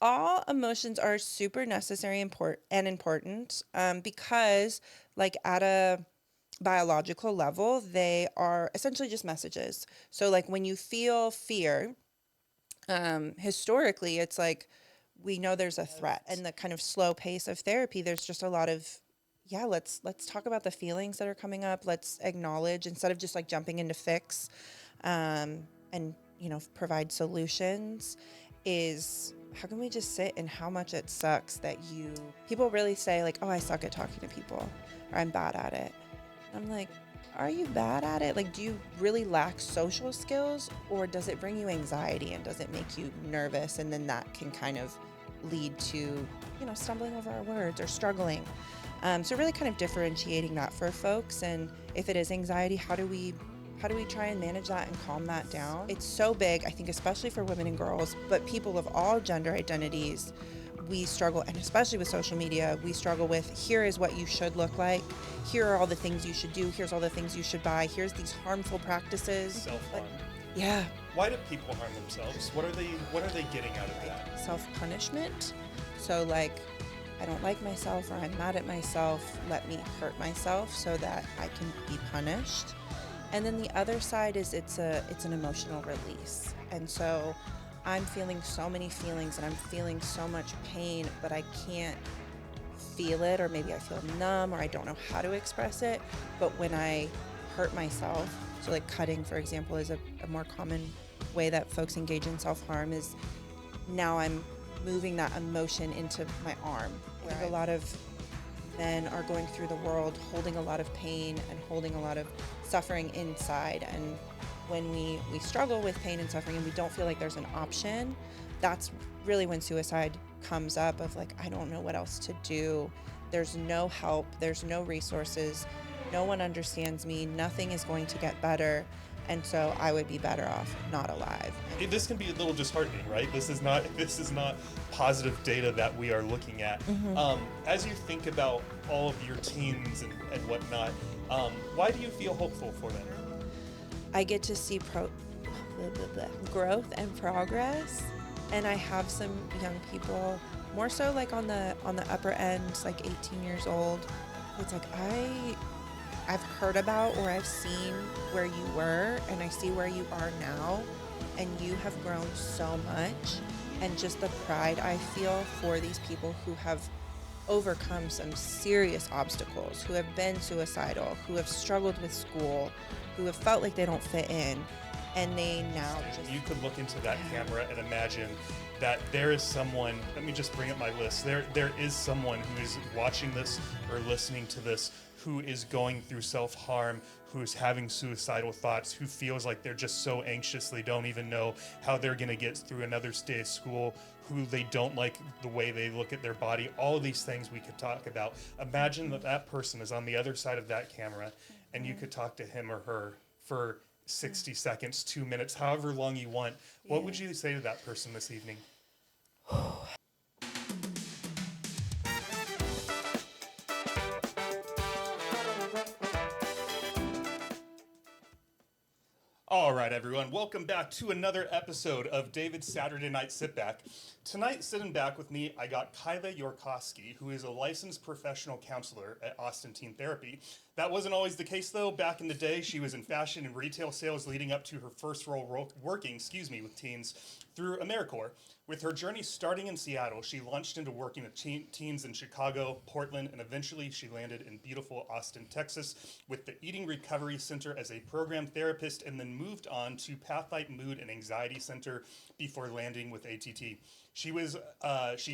All emotions are super necessary and important because, like, at a biological level, they are essentially just messages. So, like, when you feel fear, historically, it's like we know there's a threat, and the kind of slow pace of therapy, there's just a lot of, yeah, let's talk about the feelings that are coming up. Let's acknowledge instead of just like jumping into fix, and provide solutions. Is how can we just sit in how much it sucks that people really say like, oh, I suck at talking to people, or I'm bad at it. I'm like, are you bad at it? Like, do you really lack social skills, or does it bring you anxiety and does it make you nervous? And then that can kind of lead to, stumbling over our words or struggling. So really kind of differentiating that for folks. And if it is anxiety, how do we try and manage that and calm that down? It's so big, I think, especially for women and girls, but people of all gender identities, we struggle, and especially with social media, we struggle with, here is what you should look like. Here are all the things you should do. Here's all the things you should buy. Here's these harmful practices. Self-harm. Yeah. Why do people harm themselves? What are they getting out of that? Self-punishment. So like, I don't like myself, or I'm mad at myself. Let me hurt myself so that I can be punished. And then the other side is it's an emotional release. And so I'm feeling so many feelings and I'm feeling so much pain, but I can't feel it, or maybe I feel numb, or I don't know how to express it. But when I hurt myself, so like cutting, for example, is a more common way that folks engage in self-harm, is now I'm moving that emotion into my arm. I think a lot of men are going through the world holding a lot of pain and holding a lot of suffering inside. And when we struggle with pain and suffering and we don't feel like there's an option, that's really when suicide comes up, of like, I don't know what else to do. There's no help. There's no resources. No one understands me. Nothing is going to get better. And so I would be better off not alive. This can be a little disheartening, right? This is not positive data that we are looking at. Mm-hmm. As you think about all of your teens and whatnot, why do you feel hopeful for them? I get to see growth and progress, and I have some young people, more so like on the upper end, like 18 years old. It's like I've heard about, or I've seen where you were, and I see where you are now, and you have grown so much. And just the pride I feel for these people who have overcome some serious obstacles, who have been suicidal, who have struggled with school, who have felt like they don't fit in, and they now just... You could look into that camera and imagine that there is someone, let me just bring up my list, there is someone who is watching this or listening to this who is going through self-harm, who is having suicidal thoughts, who feels like they're just so anxious they don't even know how they're going to get through another day of school, who they don't like the way they look at their body. All of these things we could talk about. Imagine that person is on the other side of that camera, and you could talk to him or her for 60 seconds, 2 minutes, however long you want. What would you say to that person this evening? All right, everyone, welcome back to another episode of David's Saturday Night Sit Back. Tonight, sitting back with me, I got Kyla Yorkowski, who is a licensed professional counselor at Austin Teen Therapy. That wasn't always the case, though. Back in the day, she was in fashion and retail sales leading up to her first role working with teens through AmeriCorps. With her journey starting in Seattle, she launched into working with teens in Chicago, Portland, and eventually she landed in beautiful Austin, Texas, with the Eating Recovery Center as a program therapist, and then moved on to Pathlight Mood and Anxiety Center before landing with ATT. She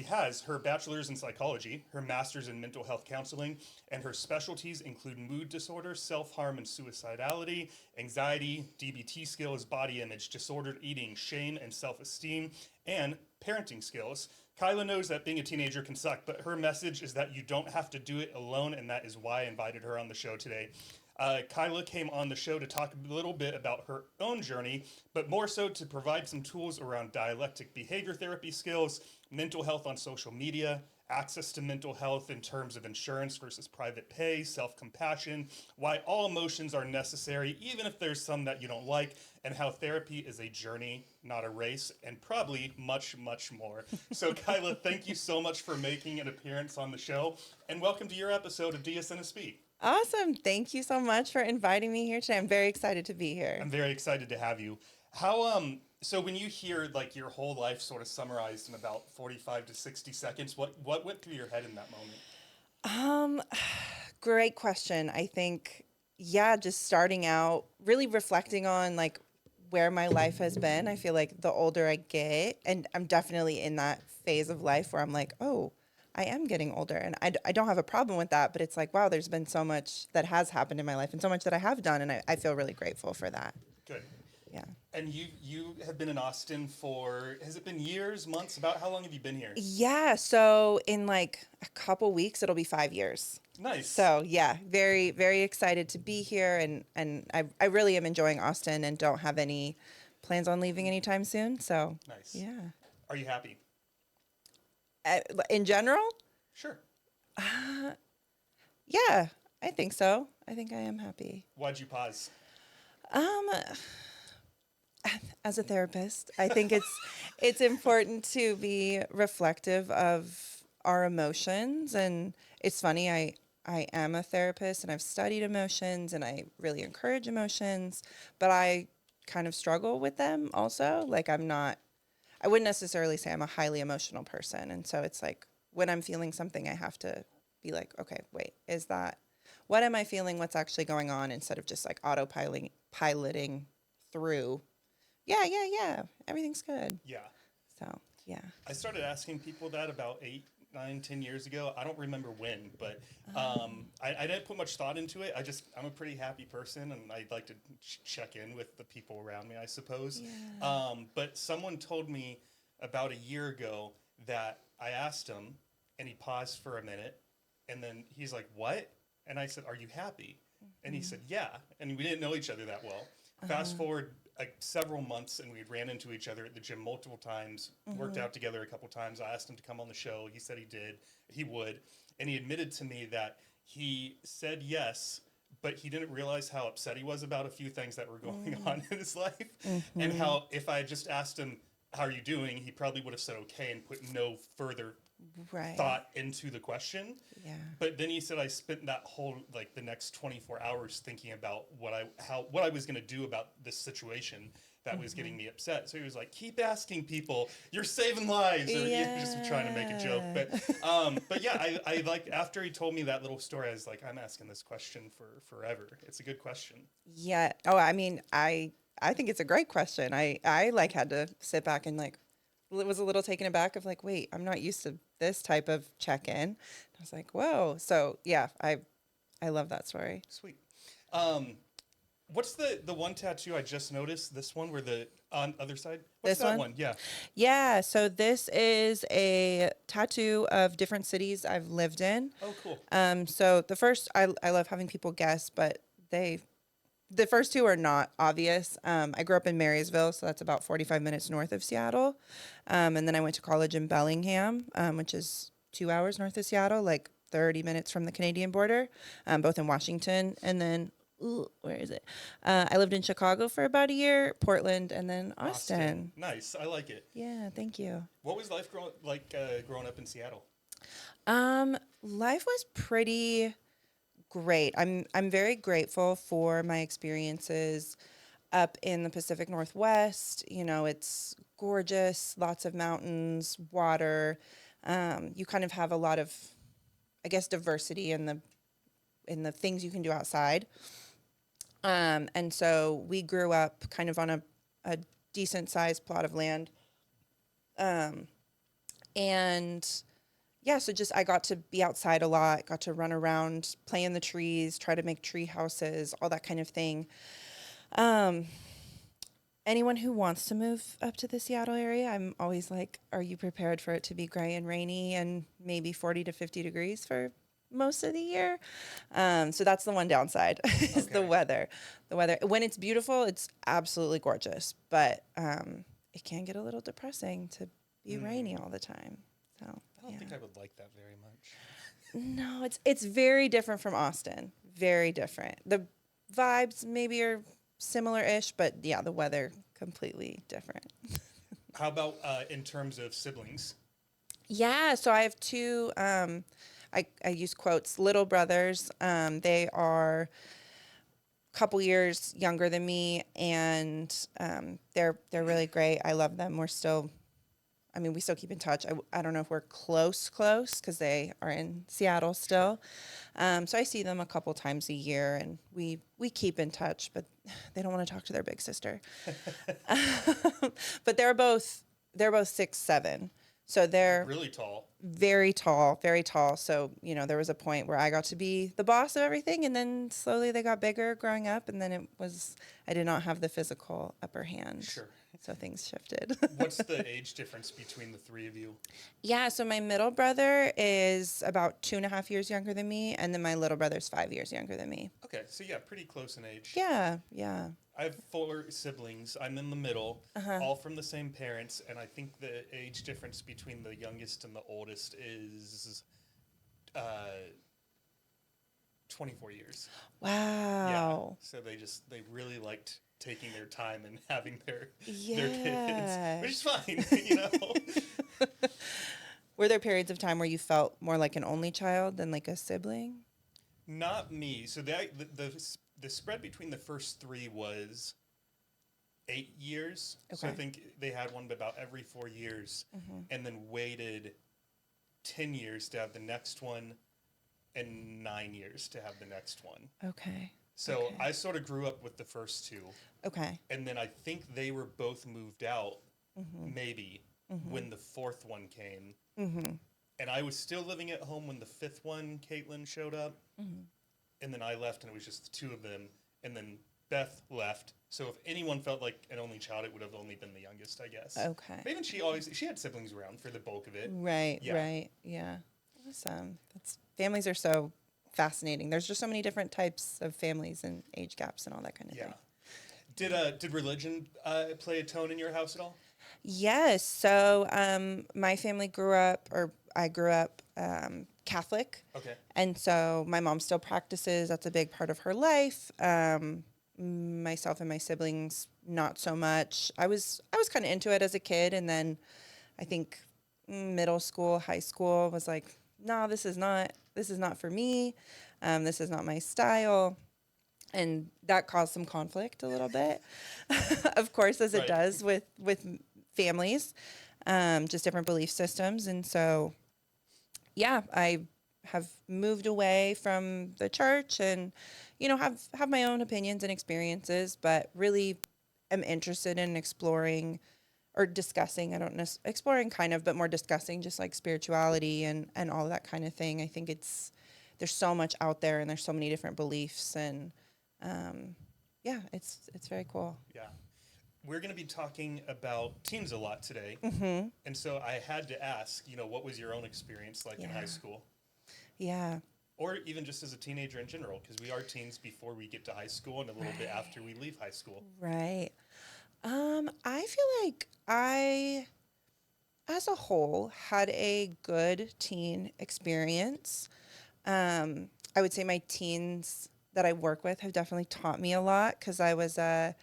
has her bachelor's in psychology, her master's in mental health counseling, and her specialties include mood disorders, self-harm and suicidality, anxiety, DBT skills, body image, disordered eating, shame and self-esteem, and parenting skills. Kyla knows that being a teenager can suck, but her message is that you don't have to do it alone, and that is why I invited her on the show today. Kyla came on the show to talk a little bit about her own journey, but more so to provide some tools around dialectic behavior therapy skills, mental health on social media, access to mental health in terms of insurance versus private pay, self-compassion, why all emotions are necessary, even if there's some that you don't like, and how therapy is a journey, not a race, and probably much, much more. So Kyla, thank you so much for making an appearance on the show, and welcome to your episode of DSNSP. Awesome. Thank you so much for inviting me here today. I'm very excited to be here. I'm very excited to have you. So when you hear like your whole life sort of summarized in about 45 to 60 seconds, what went through your head in that moment? Great question. I think, yeah, just starting out, really reflecting on like where my life has been. I feel like the older I get, and I'm definitely in that phase of life where I'm like, oh, I am getting older, and I don't have a problem with that, but it's like, wow, there's been so much that has happened in my life and so much that I have done, and I feel really grateful for that. Good. Yeah. And you have been in Austin for, has it been years, months? About how long have you been here? Yeah, so in like a couple weeks, it'll be 5 years. Nice. So yeah, very, very excited to be here, and I really am enjoying Austin and don't have any plans on leaving anytime soon. So Nice. yeah. Are you happy? In general, Sure. yeah, I think so. I think I am happy. Why'd you pause? Um, as a therapist, I think it's important to be reflective of our emotions. And it's funny, I am a therapist and I've studied emotions and I really encourage emotions, but I kind of struggle with them also. Like I wouldn't necessarily say I'm a highly emotional person. And so it's like when I'm feeling something, I have to be like, okay, wait, what am I feeling? What's actually going on, instead of just like piloting through. Yeah. Everything's good. Yeah. So, yeah. I started asking people that about 8, 9, 10 years ago. I don't remember when, but I didn't put much thought into it. I'm a pretty happy person, and I like to check in with the people around me, I suppose. Yeah. But someone told me about a year ago that I asked him, and he paused for a minute, and then he's like, "What?" And I said, "Are you happy?" And he said, "Yeah." And we didn't know each other that well. Fast forward like several months, and we ran into each other at the gym multiple times, worked out together a couple times. I asked him to come on the show. He said he would. And he admitted to me that he said yes, but he didn't realize how upset he was about a few things that were going on in his life. And how if I had just asked him, "How are you doing?" he probably would have said okay and put no further Right. thought into the question. Yeah. But then he said I spent that whole like the next 24 hours thinking about what I was going to do about this situation that was getting me upset. So he was like, "Keep asking people. You're saving lives." Or Yeah. just trying to make a joke. But yeah, I like after he told me that little story, I was like, I'm asking this question for forever. It's a good question. Yeah. Oh, I mean, I think it's a great question. I like had to sit back and like was a little taken aback of like, wait, I'm not used to this type of check-in. I was like, whoa. So yeah, I love that story. Sweet. What's the one tattoo I just noticed? This one where the on other side? What's This that one? one? Yeah. Yeah, so this is a tattoo of different cities I've lived in. Oh, cool. So the first, I love having people guess, but the first two are not obvious. I grew up in Marysville, so that's about 45 minutes north of Seattle. And then I went to college in Bellingham, which is 2 hours north of Seattle, like 30 minutes from the Canadian border, both in Washington. And then, where is it? I lived in Chicago for about a year, Portland, and then Austin. Nice. I like it. Yeah, thank you. What was life growing up in Seattle? Life was pretty great. I'm very grateful for my experiences up in the Pacific Northwest. You know, it's gorgeous, lots of mountains, water. You kind of have a lot of, I guess, diversity in the things you can do outside. And so we grew up kind of on a decent sized plot of land. And yeah, so just I got to be outside a lot, got to run around, play in the trees, try to make tree houses, all that kind of thing. Anyone who wants to move up to the Seattle area, I'm always like, are you prepared for it to be gray and rainy and maybe 40 to 50 degrees for most of the year? So that's the one downside is the Okay. weather. The weather, when it's beautiful, it's absolutely gorgeous, but it can get a little depressing to be rainy all the time. So I don't think I would like that very much. no, it's very different from Austin. Very different. The vibes maybe are similar-ish, but yeah, the weather completely different. How about in terms of siblings? Yeah, so I have two. I use quotes. Little brothers. They are a couple years younger than me, and they're really great. I love them. We're still. I mean, we still keep in touch. I don't know if we're close, because they are in Seattle still. So I see them a couple times a year, and we keep in touch, but they don't want to talk to their big sister. But they're both 6'7", so they're Really tall. very tall, very tall. So, there was a point where I got to be the boss of everything, and then slowly they got bigger growing up, and then I did not have the physical upper hand. Sure. So things shifted. What's the age difference between the three of you? Yeah, so my middle brother is about 2.5 years younger than me, and then my little brother's 5 years younger than me. Okay, so yeah, pretty close in age. Yeah, yeah. I have 4 siblings. I'm in the middle, all from the same parents, and I think the age difference between the youngest and the oldest is 24 years. Wow. Yeah, so they really liked taking their time and having their Yeah. kids, which is fine. Were there periods of time where you felt more like an only child than like a sibling? Not me. So the spread between the first 3 was 8 years. So I Okay. think they had one about every 4 years, and then waited 10 years to have the next one, and 9 years to have the next one. Okay. So Okay. I sort of grew up with the first 2, Okay. and then I think they were both moved out, maybe, when the 4th one came. And I was still living at home when the 5th one, Caitlin, showed up. And then I left, and it was just the 2 of them. And then Beth left. So if anyone felt like an only child, it would have only been the youngest, I guess. Okay. But even she had siblings around for the bulk of it. Right, Yeah. right. Yeah. Awesome. Families are so fascinating. There's just so many different types of families and age gaps and all that kind of Yeah. thing. Did religion play a tone in your house at all? Yes. So my family I grew up Catholic. Okay. And so my mom still practices. That's a big part of her life. Myself and my siblings, not so much. I was kind of into it as a kid. And then I think middle school, high school was like, no, this is not for me. This is not my style. And that caused some conflict a little bit, of course, as it Right. does with families, just different belief systems. And so, yeah, I have moved away from the church and, have my own opinions and experiences, but really am interested in exploring or discussing, I don't know, exploring kind of, but more discussing just like spirituality and all that kind of thing. I think there's so much out there and there's so many different beliefs and, yeah, it's very cool. Yeah. We're going to be talking about teens a lot today. And so I had to ask, what was your own experience like in high Yeah. school? Yeah. Or even just as a teenager in general, because we are teens before we get to high school and a little bit after we leave high school. Right. I feel like I, as a whole, had a good teen experience. I would say my teens that I work with have definitely taught me a lot because I was a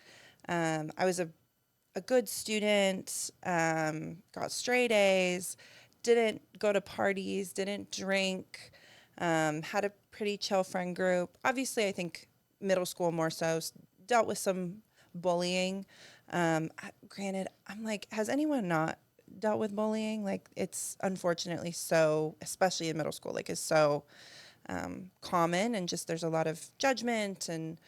good student, got straight A's, didn't go to parties, didn't drink, had a pretty chill friend group. Obviously, I think middle school more so dealt with some bullying. Granted, I'm like, has anyone not dealt with bullying? Like, it's unfortunately so, especially in middle school, like, is so common, and just there's a lot of judgment and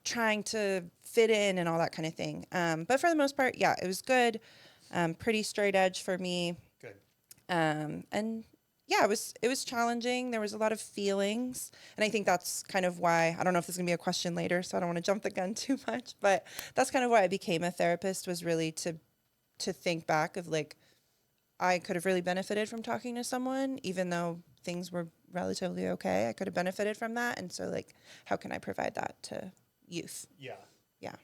trying to fit in and all that kind of thing. But for the most part, yeah, it was good. Pretty straight edge for me. Good. And yeah, it was challenging. There was a lot of feelings. And I think that's kind of why, I don't know if this is gonna be a question later, so I don't want to jump the gun too much, but that's kind of why I became a therapist, was really to think back of like, I could have really benefited from talking to someone, even though things were relatively okay. I could have benefited from that. And so like, how can I provide that to youth? Yeah. Yeah.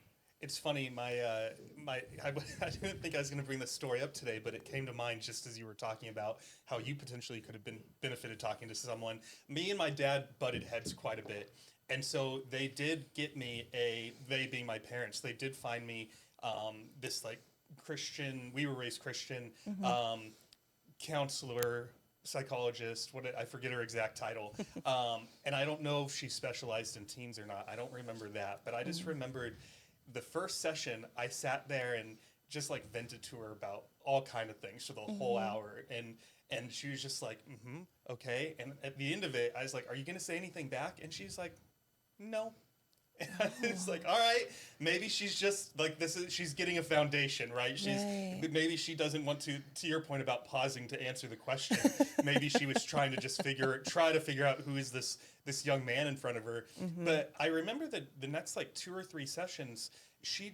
It's funny. I didn't think I was going to bring this story up today, but it came to mind just as you were talking about how you potentially could have been benefited talking to someone. Me and my dad butted heads quite a bit, and so they did get me they being my parents, they did find me this like Christian. We were raised Christian counselor, psychologist. I forget her exact title, and I don't know if she specialized in teens or not. I don't remember that, but I just remembered the first session. I sat there and just like vented to her about all kind of things for the whole hour, and she was just like, okay. And at the end of it, I was like, "Are you gonna say anything back?" And she's like, "No." And I was like, all right, maybe she's just like she's getting a foundation, right? Maybe she doesn't want to your point about pausing to answer the question. Maybe she was trying to just try to figure out who is this young man in front of her. But I remember that the next like 2 or 3 sessions, she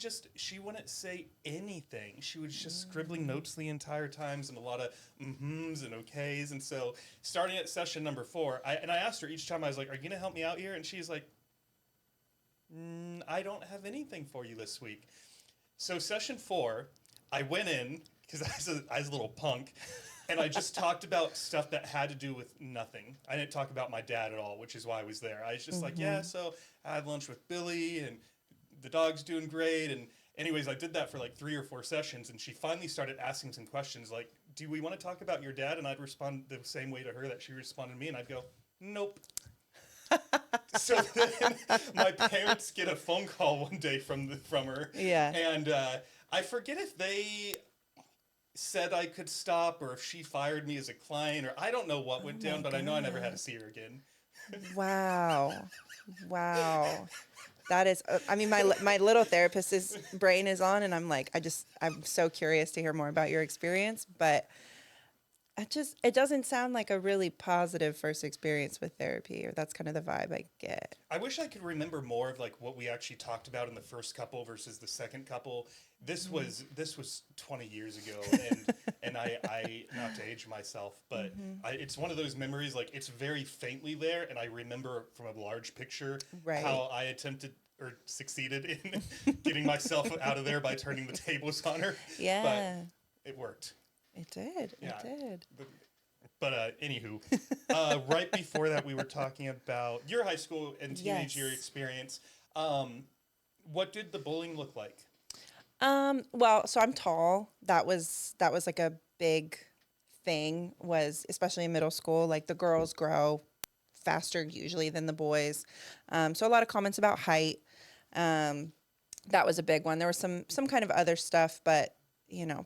wouldn't say anything. She was just scribbling notes the entire times and a lot of mm-hms and okays. And so starting at session number 4, I asked her each time, I was like, "Are you gonna help me out here?" And she's like, "I don't have anything for you this week." So session 4, I went in because I was a little punk, and I just talked about stuff that had to do with nothing. I didn't talk about my dad at all, which is why I was there. I was just like, "Yeah, so I had lunch with Billy, and the dog's doing great." And anyways, I did that for like 3 or 4 sessions, and she finally started asking some questions like, "Do we want to talk about your dad?" And I'd respond the same way to her that she responded to me, and I'd go, "Nope." So then my parents get a phone call one day from her. Yeah. And I forget if they said I could stop or if she fired me as a client, or I don't know what went down, but I know I never had to see her again. Wow. Wow. That is, I mean, my little therapist's brain is on, and I'm like, I'm so curious to hear more about your experience, but it doesn't sound like a really positive first experience with therapy, or that's kind of the vibe I get. I wish I could remember more of like what we actually talked about in the first couple versus the second couple. This was 20 years ago, and I not to age myself, but it's one of those memories, like it's very faintly there, and I remember from a large picture how I attempted or succeeded in getting myself out of there by turning the tables on her. Yeah. But it worked. It did. Yeah. It did. But anywho, right before that, we were talking about your high school and teenage year experience. What did the bullying look like? Well, so I'm tall. That was like a big thing, was especially in middle school. Like the girls grow faster usually than the boys. So a lot of comments about height. That was a big one. There was some kind of other stuff, but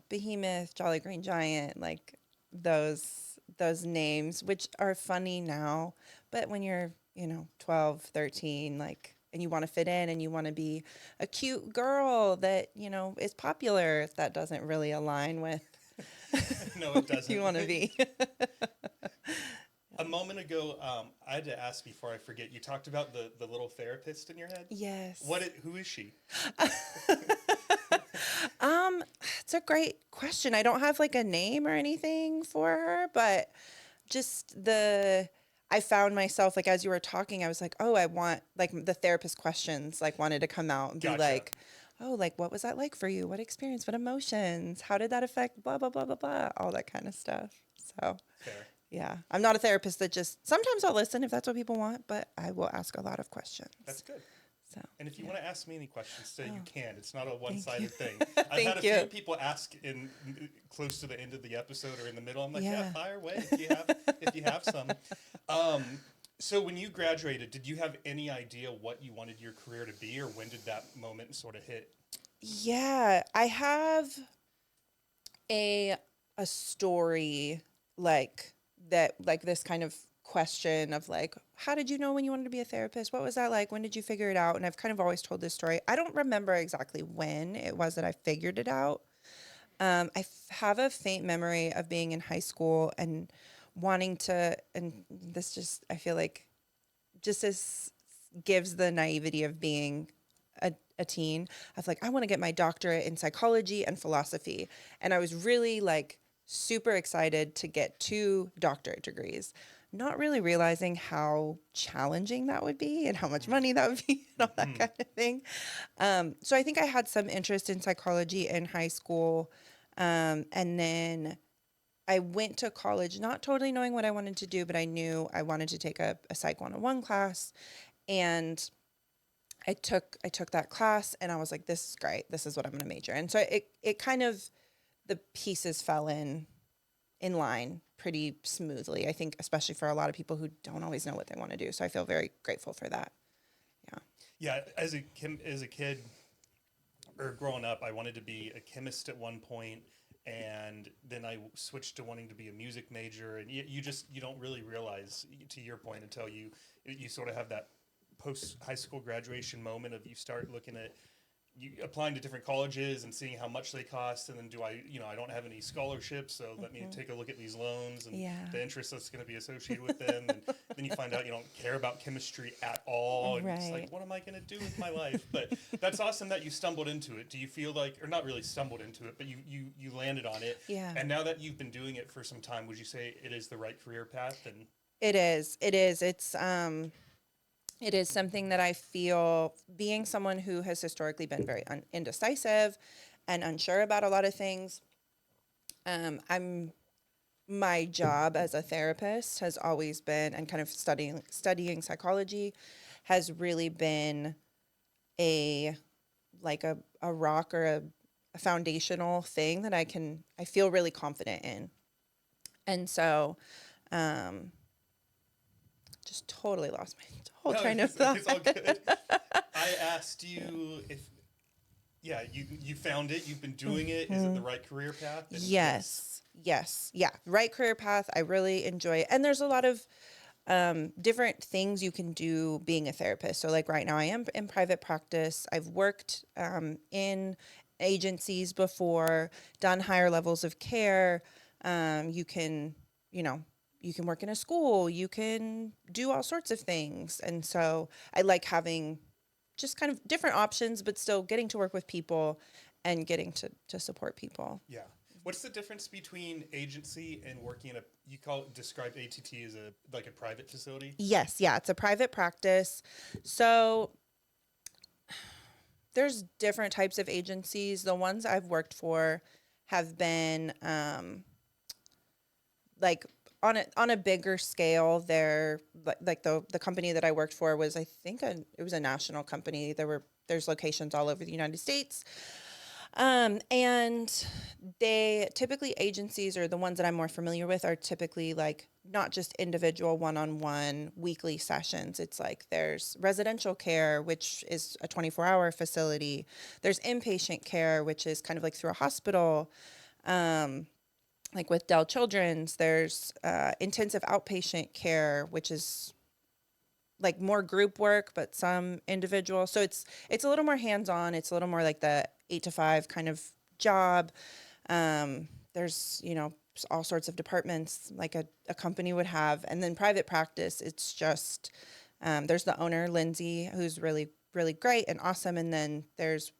Behemoth, Jolly Green Giant, like those names, which are funny now, but when you're 12, 13, like, and you want to fit in and you want to be a cute girl that is popular, that doesn't really align with No, it doesn't. you want to be. A moment ago, I had to ask before I forget, you talked about the little therapist in your head? Yes. Who is she? It's a great question. I don't have like a name or anything for her, but just I found myself, like, as you were talking, I was like, oh, I want, like, the therapist questions, like, wanted to come out and be like, oh, like, what was that like for you? What experience? What emotions? How did that affect blah, blah, blah, blah, blah, all that kind of stuff. So, Fair. Yeah. I'm not a therapist that sometimes I'll listen if that's what people want, but I will ask a lot of questions. That's good. So, and if you want to ask me any questions, you can. It's not a one-sided thing. I've had a few people ask in close to the end of the episode or in the middle. I'm like, yeah, fire away if you have some. So when you graduated, did you have any idea what you wanted your career to be, or when did that moment sort of hit? Yeah, I have a story like that, like this kind of question of like, how did you know when you wanted to be a therapist? What was that like? When did you figure it out? And I've kind of always told this story. I don't remember exactly when it was that I figured it out. Have a faint memory of being in high school and wanting to, and this just, I feel like just as gives the naivety of being a teen, of like, I want to get my doctorate in psychology and philosophy. And I was really like super excited to get 2 doctorate degrees. not really realizing how challenging that would be and how much money that would be and all that kind of thing. So I think I had some interest in psychology in high school. And then I went to college not totally knowing what I wanted to do, but I knew I wanted to take a Psych 101 class. And I took that class and I was like, this is great. This is what I'm going to major in. So it kind of, the pieces fell in line pretty smoothly. I think, especially for a lot of people who don't always know what they want to do. So I feel very grateful for that. Yeah. Yeah, as a kid or growing up, I wanted to be a chemist at one point, and then I switched to wanting to be a music major. And you don't really realize, to your point, until you sort of have that post high school graduation moment of you start looking at you applying to different colleges and seeing how much they cost, and then I don't have any scholarships, so let me take a look at these loans and Yeah. the interest that's going to be associated with them, and then you find out you don't care about chemistry at all, and it's like, Right. what am I going to do with my life? But that's awesome that you stumbled into it. Do you feel like, or not really stumbled into it, but you landed on it? Yeah. And now that you've been doing it for some time, would you say it is the right career path? And It is. It is. It is something that I feel, being someone who has historically been very indecisive and unsure about a lot of things. My job as a therapist has always been, and kind of studying psychology has really been a like a rock or a foundational thing that I feel really confident in. And so, just totally lost my whole no, train of thought. it's all good. I asked you if, yeah, you found it. You've been doing it. Is it the right career path? And Yes. Yes. Yeah. Right career path. I really enjoy it. And there's a lot of different things you can do being a therapist. So, like right now, I am in private practice. I've worked in agencies before, done higher levels of care. You can, you know, you can work in a school. You can do all sorts of things. And so I like having just kind of different options, but still getting to work with people and getting to support people. yeah. What's the difference between agency and working in describe ATT as a private facility? Yes, yeah, it's a private practice. So there's different types of agencies. The ones I've worked for have been like on a bigger scale. They're like the company that I worked for was, I think, it was a national company. There's locations all over the United States. And they typically, agencies, or the ones that I'm more familiar with, are typically like not just individual one-on-one weekly sessions. It's like there's residential care, which is a 24-hour facility. There's inpatient care, which is kind of like through a hospital. Like with Dell Children's, there's intensive outpatient care, which is like more group work, but some individual. So it's a little more hands-on. It's a little more like the 8 to 5 kind of job. There's, all sorts of departments like a company would have. And then private practice, it's just, there's the owner, Lindsay, who's really, really great and awesome. And then there's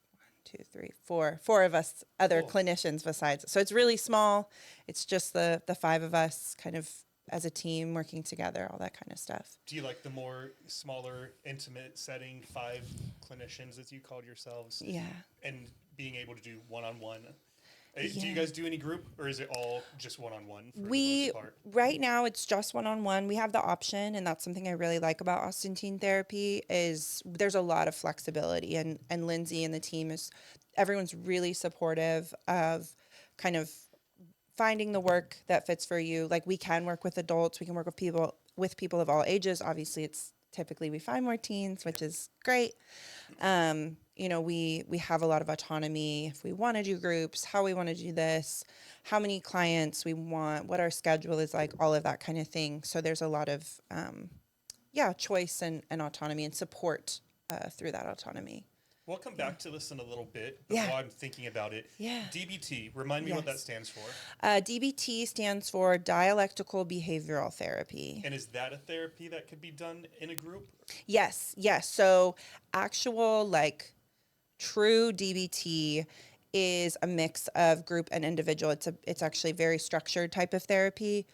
4 of us other Cool. clinicians besides. So it's really small. It's just the 5 of us kind of as a team working together, all that kind of stuff. Do you like the more smaller, intimate setting, 5 clinicians, as you called yourselves? Yeah. And being able to do one-on-one. Yeah. Do you guys do any group, or is it all just one-on-one for the most part? Right now it's just one-on-one. We have the option, and that's something I really like about Austin Teen Therapy, is there's a lot of flexibility, and Lindsay and the team everyone's really supportive of kind of finding the work that fits for you. Like, we can work with adults, we can work with people of all ages. Obviously, it's typically we find more teens, which is great. We have a lot of autonomy if we want to do groups, how we want to do this, how many clients we want, what our schedule is like, all of that kind of thing. So there's a lot of choice and autonomy and support through that autonomy. We'll come back to this in a little bit, but Yeah. while I'm thinking about it, Yeah. DBT, remind me what that Yes. stands for. DBT stands for Dialectical Behavioral Therapy. And is that a therapy that could be done in a group? Yes. So actual, like, true DBT is a mix of group and individual. It's actually very structured type of therapy.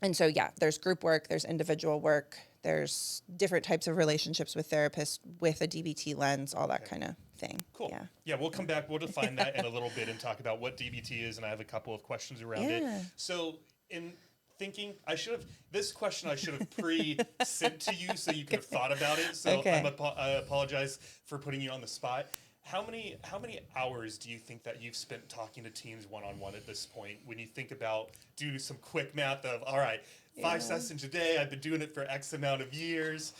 And so, yeah, there's group work, there's individual work, there's different types of relationships with therapists with a DBT lens, all that Okay. kind of thing. Cool. Yeah. Yeah, we'll come back. We'll define that in a little bit and talk about what DBT is, and I have a couple of questions around it. Yeah. So, in thinking, this question I should have pre-sent to you so you could have thought about it. So Okay. I apologize for putting you on the spot. How many hours do you think that you've spent talking to teens one-on-one at this point? When you think about, do some quick math of, all right, 5 sessions a day, I've been doing it for X amount of years.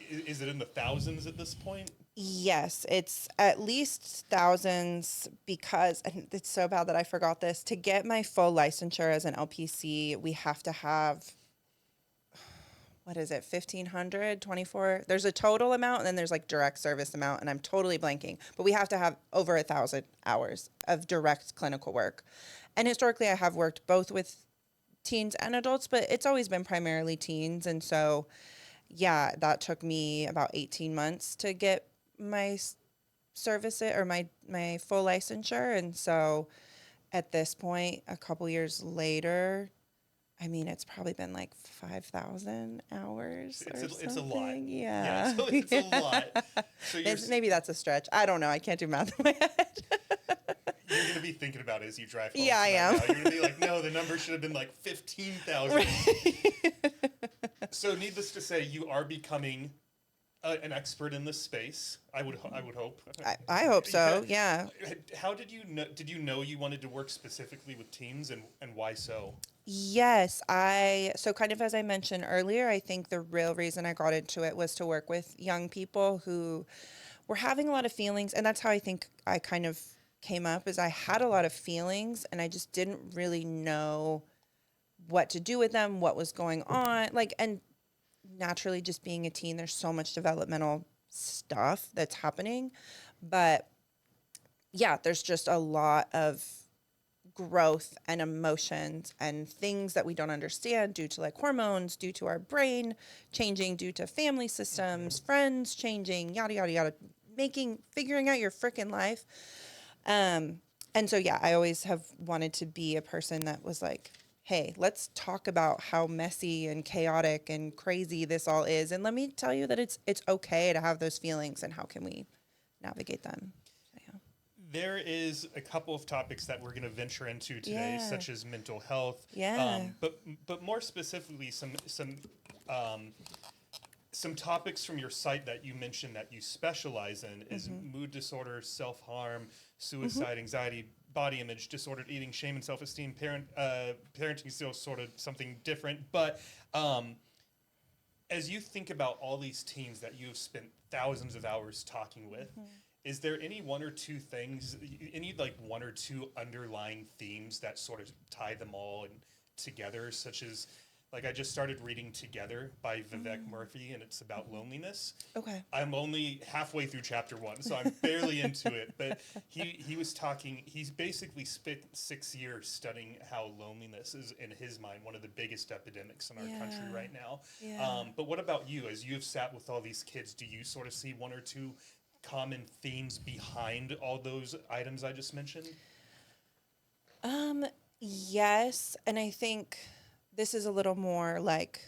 Is it in the thousands at this point? Yes, it's at least thousands because, and it's so bad that I forgot this, to get my full licensure as an LPC, we have to have, what is it, 1,500, 24? There's a total amount and then there's like direct service amount, and I'm totally blanking, but we have to have over 1,000 hours of direct clinical work. And historically I have worked both with teens and adults, but it's always been primarily teens. And so, yeah, that took me about 18 months to get my service it or my full licensure. And so at this point, a couple years later, I mean, it's probably been like 5,000 hours or something. It's a lot. Yeah. It's a lot. So Maybe that's a stretch. I don't know. I can't do math in my head. you're going to be thinking about it as you drive home. Yeah, I am. Now. You're going to be like, no, the number should have been like 15,000. So needless to say, you are becoming an expert in this space. I would hope. I hope so. Yeah. How did you know? Did you know you wanted to work specifically with teens, and why so? Yes, so kind of as I mentioned earlier, I think the real reason I got into it was to work with young people who were having a lot of feelings. And that's how I think I kind of came up, is I had a lot of feelings and I just didn't really know what to do with them, what was going on. Like, and naturally just being a teen, there's so much developmental stuff that's happening. But yeah, there's just a lot of growth and emotions and things that we don't understand due to like hormones, due to our brain changing, due to family systems, friends changing, yada, yada, yada, figuring out your freaking life. And so, yeah, I always have wanted to be a person that was like, hey, let's talk about how messy and chaotic and crazy this all is. And let me tell you that it's okay to have those feelings, and how can we navigate them? There is a couple of topics that we're going to venture into today, Yeah. such as mental health. Yeah. But more specifically, some topics from your site that you mentioned that you specialize in is mood disorders, self-harm, suicide, anxiety, body image, disordered eating, shame and self-esteem. Parenting is still sort of something different. But as you think about all these teens that you have spent thousands of hours talking with, is there any one or two things, any like one or two underlying themes that sort of tie them all together, such as, like, I just started reading Together by Vivek Murthy, and it's about loneliness. Okay. I'm only halfway through chapter 1, so I'm barely into it. But he was talking, he's basically spent 6 years studying how loneliness is, in his mind, one of the biggest epidemics in our country right now. Yeah. But what about you? As you have sat with all these kids, do you sort of see one or two common themes behind all those items I just mentioned? Yes, and I think this is a little more like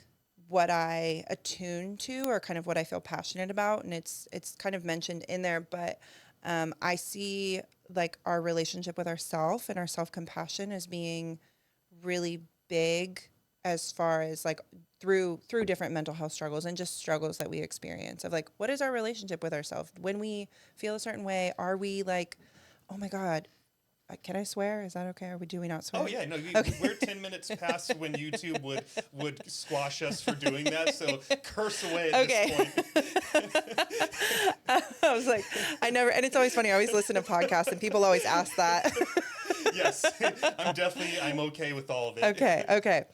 what I attune to, or kind of what I feel passionate about, and it's kind of mentioned in there, but I see like our relationship with ourself and our self-compassion as being really big, as far as like through different mental health struggles and just struggles that we experience, of like, what is our relationship with ourselves when we feel a certain way? Are we like, oh my God, can I swear? Is that okay? Do we not swear? Oh yeah, no, we're 10 minutes past when YouTube would squash us for doing that. So curse away at this point. I was like, and it's always funny. I always listen to podcasts and people always ask that. Yes, I'm okay with all of it. Okay.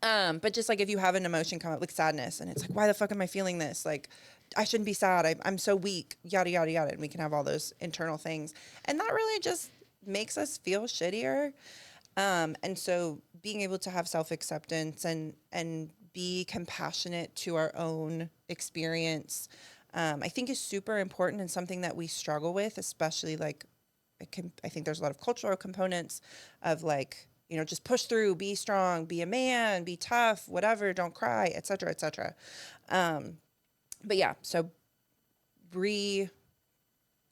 But just like if you have an emotion come up, like sadness, and it's like, why the fuck am I feeling this? Like, I shouldn't be sad. I'm so weak, yada, yada, yada. And we can have all those internal things. And that really just makes us feel shittier. And so being able to have self-acceptance and be compassionate to our own experience, I think is super important, and something that we struggle with, especially like, I think there's a lot of cultural components of like, just push through, be strong, be a man, be tough, whatever, don't cry, etc., etc. But yeah, so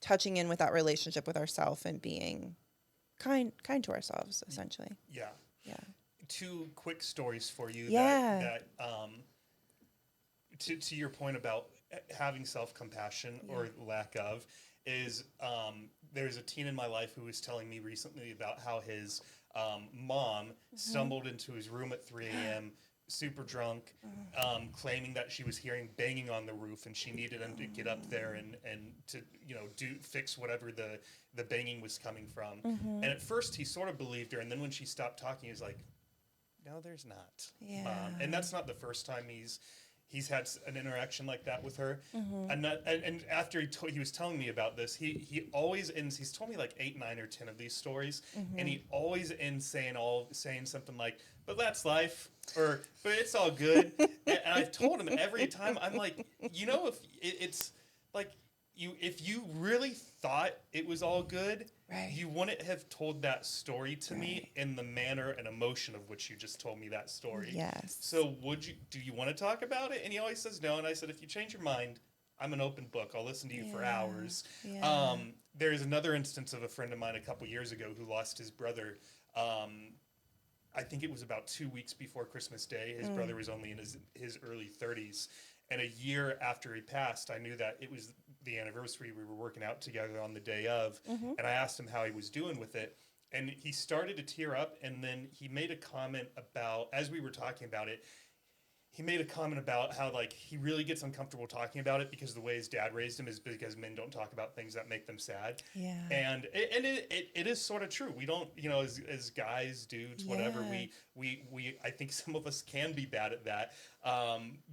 touching in with that relationship with ourselves and being kind to ourselves, essentially. Yeah. Yeah. Two quick stories for you Yeah. that to your point about having self-compassion or lack of is there's a teen in my life who was telling me recently about how his mom stumbled into his room at 3 a.m. super drunk, claiming that she was hearing banging on the roof and she needed him to get up there and to fix whatever the banging was coming from. And at first he sort of believed her, and then when she stopped talking, he was like, no, there's not, Mom. And that's not the first time he's had an interaction like that with her. And after he was telling me about this, he always ends. He's told me like 8, 9, or 10 of these stories, and he always ends saying something like, "But that's life," or "But it's all good." And I've told him every time. I'm like, if it's like if you really thought it was all good, Right. you wouldn't have told that story to me in the manner and emotion of which you just told me that story. Yes. So do you want to talk about it? And he always says no. And I said, if you change your mind, I'm an open book. I'll listen to you for hours. Yeah. There's another instance of a friend of mine a couple years ago who lost his brother. I think it was about 2 weeks before Christmas Day. His brother was only in his early 30s. And a year after he passed, I knew that it was the anniversary. We were working out together on the day of. And I asked him how he was doing with it. And he started to tear up. And then he made a comment about, as we were talking about it, he made a comment about how like he really gets uncomfortable talking about it because the way his dad raised him is because men don't talk about things that make them sad. Yeah. And it is sort of true. We don't, as guys, dudes, whatever, Yeah. we I think some of us can be bad at that.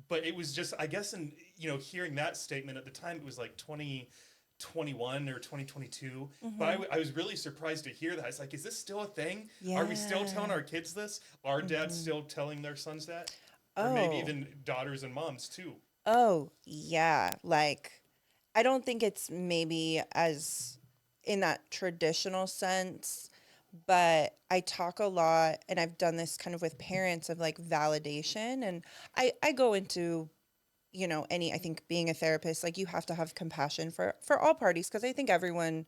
But it was just, I guess, in hearing that statement at the time, it was like 2021 or 2022. But I was really surprised to hear that. It's like, is this still a thing? Are we still telling our kids this? Are dads still telling their sons that? Or maybe even daughters and moms too. Oh, yeah. Like, I don't think it's maybe as in that traditional sense, but I talk a lot, and I've done this kind of with parents of like validation. And I go into, I think being a therapist, like you have to have compassion for all parties, because I think everyone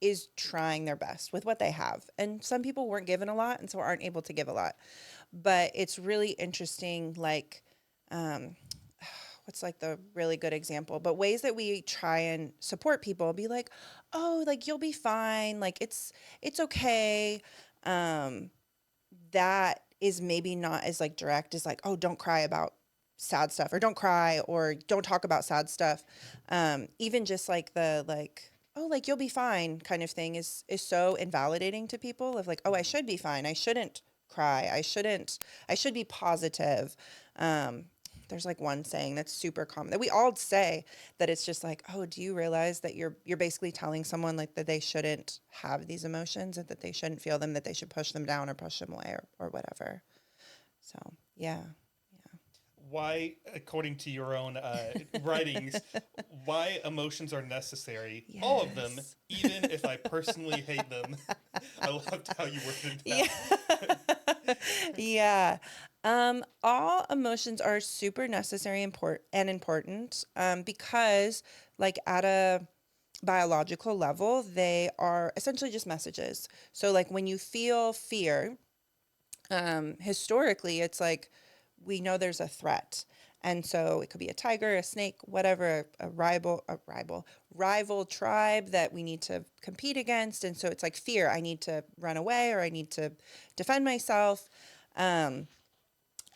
is trying their best with what they have. And some people weren't given a lot and so aren't able to give a lot. But it's really interesting, like, what's like the really good example, but ways that we try and support people, be like, oh, like you'll be fine, like it's okay. That is maybe not as like direct as like, oh, don't cry about sad stuff, or don't cry, or don't talk about sad stuff. Even just like the like, oh, like you'll be fine kind of thing is so invalidating to people, of like, oh, I should be fine, I shouldn't cry, I should be positive. There's like one saying that's super common that we all say, that it's just like, oh, do you realize that you're basically telling someone like that they shouldn't have these emotions, and that they shouldn't feel them, that they should push them down or push them away, or whatever. So yeah. Why, according to your own writings, why emotions are necessary, all of them, Yes. even if I personally hate them. I loved how you worded that. Yeah. All emotions are super necessary and important, because like at a biological level, they are essentially just messages. So like when you feel fear, historically, it's like we know there's a threat. And so it could be a tiger, a snake, whatever, a rival tribe that we need to compete against. And so it's like fear. I need to run away, or I need to defend myself.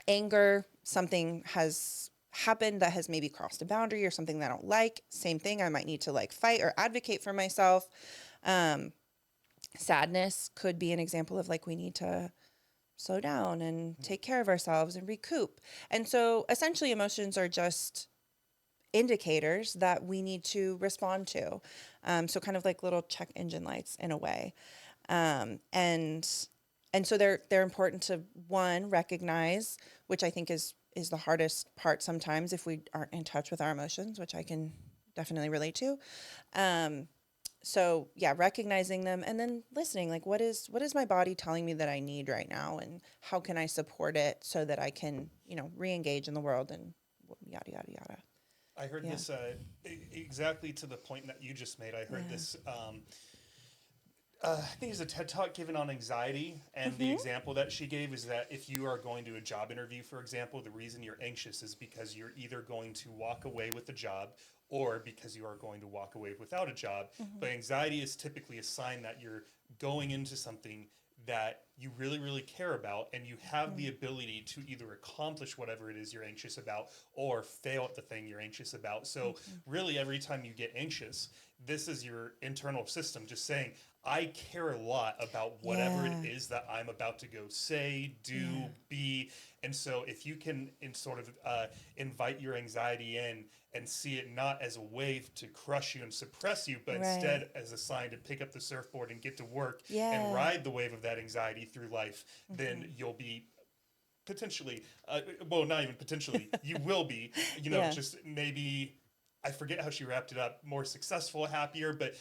Anger, something has happened that has maybe crossed a boundary, or something that I don't like. Same thing. I might need to like fight or advocate for myself. Sadness could be an example of like, we need to slow down and take care of ourselves and recoup. And so essentially emotions are just indicators that we need to respond to. So kind of like little check engine lights in a way. And so they're important to, one, recognize, which I think is the hardest part sometimes if we aren't in touch with our emotions, which I can definitely relate to. So yeah, recognizing them and then listening, like what is my body telling me that I need right now, and how can I support it so that I can, re-engage in the world and yada yada yada. I heard Yeah. this exactly to the point that you just made. I heard Yeah. this. I think it's a TED talk given on anxiety, and the Mhm. example that she gave is that if you are going to a job interview, for example, the reason you're anxious is because you're either going to walk away with the job or because you are going to walk away without a job. But Mhm. anxiety is typically a sign that you're going into something that you really, really care about, and you have the Mhm. ability to either accomplish whatever it is you're anxious about or fail at the thing you're anxious about. So, Mhm. really, every time you get anxious, this is your internal system just saying, I care a lot about whatever it Yeah. is that I'm about to go say, do, Yeah. be. And so, if you can sort of invite your anxiety in and see it not as a wave to crush you and suppress you, but Right. instead as a sign to pick up the surfboard and get to work and Yeah. ride the wave of that anxiety through life, then Mhm. you'll be potentially, well, not even potentially, you will be, Yeah. just maybe. I forget how she wrapped it up. More successful, happier, but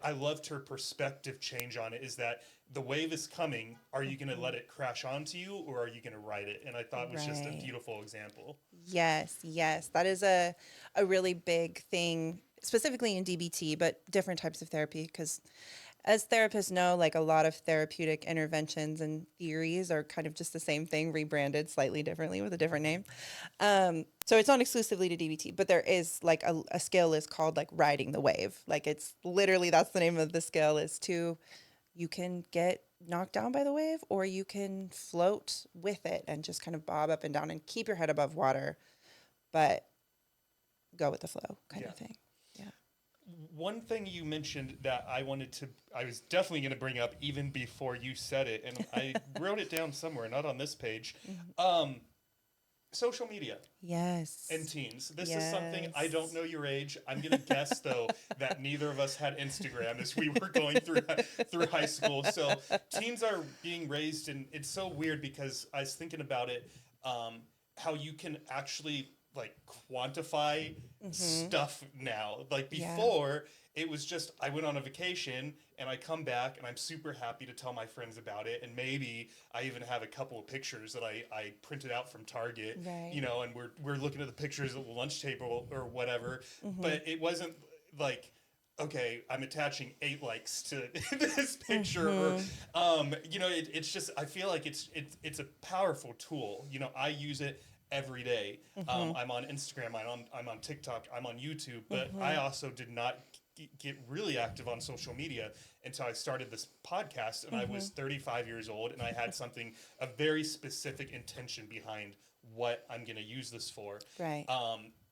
I loved her perspective change on it. Is that the wave is coming? Are you going to let Mhm. it crash onto you, or are you going to ride it? And I thought it was just a Right. beautiful example. Yes, yes. That is a really big thing, specifically in DBT, but different types of therapy, because as therapists know, like a lot of therapeutic interventions and theories are kind of just the same thing, rebranded slightly differently with a different name. So it's not exclusively to DBT, but there is like a skill is called like riding the wave. Like it's literally, that's the name of the skill, is to, you can get knocked down by the wave or you can float with it and just kind of bob up and down and keep your head above water, but go with the flow kind Yeah. of thing. Yeah. One thing you mentioned that I was definitely going to bring up even before you said it, and I wrote it down somewhere, not on this page. Mhm. Um, Social media and Yes. teens. This is something, I don't Yes. know your age. I'm gonna guess though that neither of us had Instagram as we were going through high school. So teens are being raised, and it's so weird because I was thinking about it, how you can actually like quantify Mm-hmm. stuff now. Like Yeah. before, it was just I went on a vacation and I come back and I'm super happy to tell my friends about it, and maybe I even have a couple of pictures that I printed out from Target, Right. and we're looking at the pictures at the lunch table or whatever. Mm-hmm. But it wasn't like, okay, I'm attaching 8 likes to this picture, or Mm-hmm. it's just, I feel like it's a powerful tool. I use it every day. Mm-hmm. I'm on Instagram, I'm on TikTok, I'm on YouTube, but I Mm-hmm. also did not get really active on social media until I started this podcast, and I Mm-hmm. was 35 years old, and I had a very specific intention behind what I'm going to use this for. Right.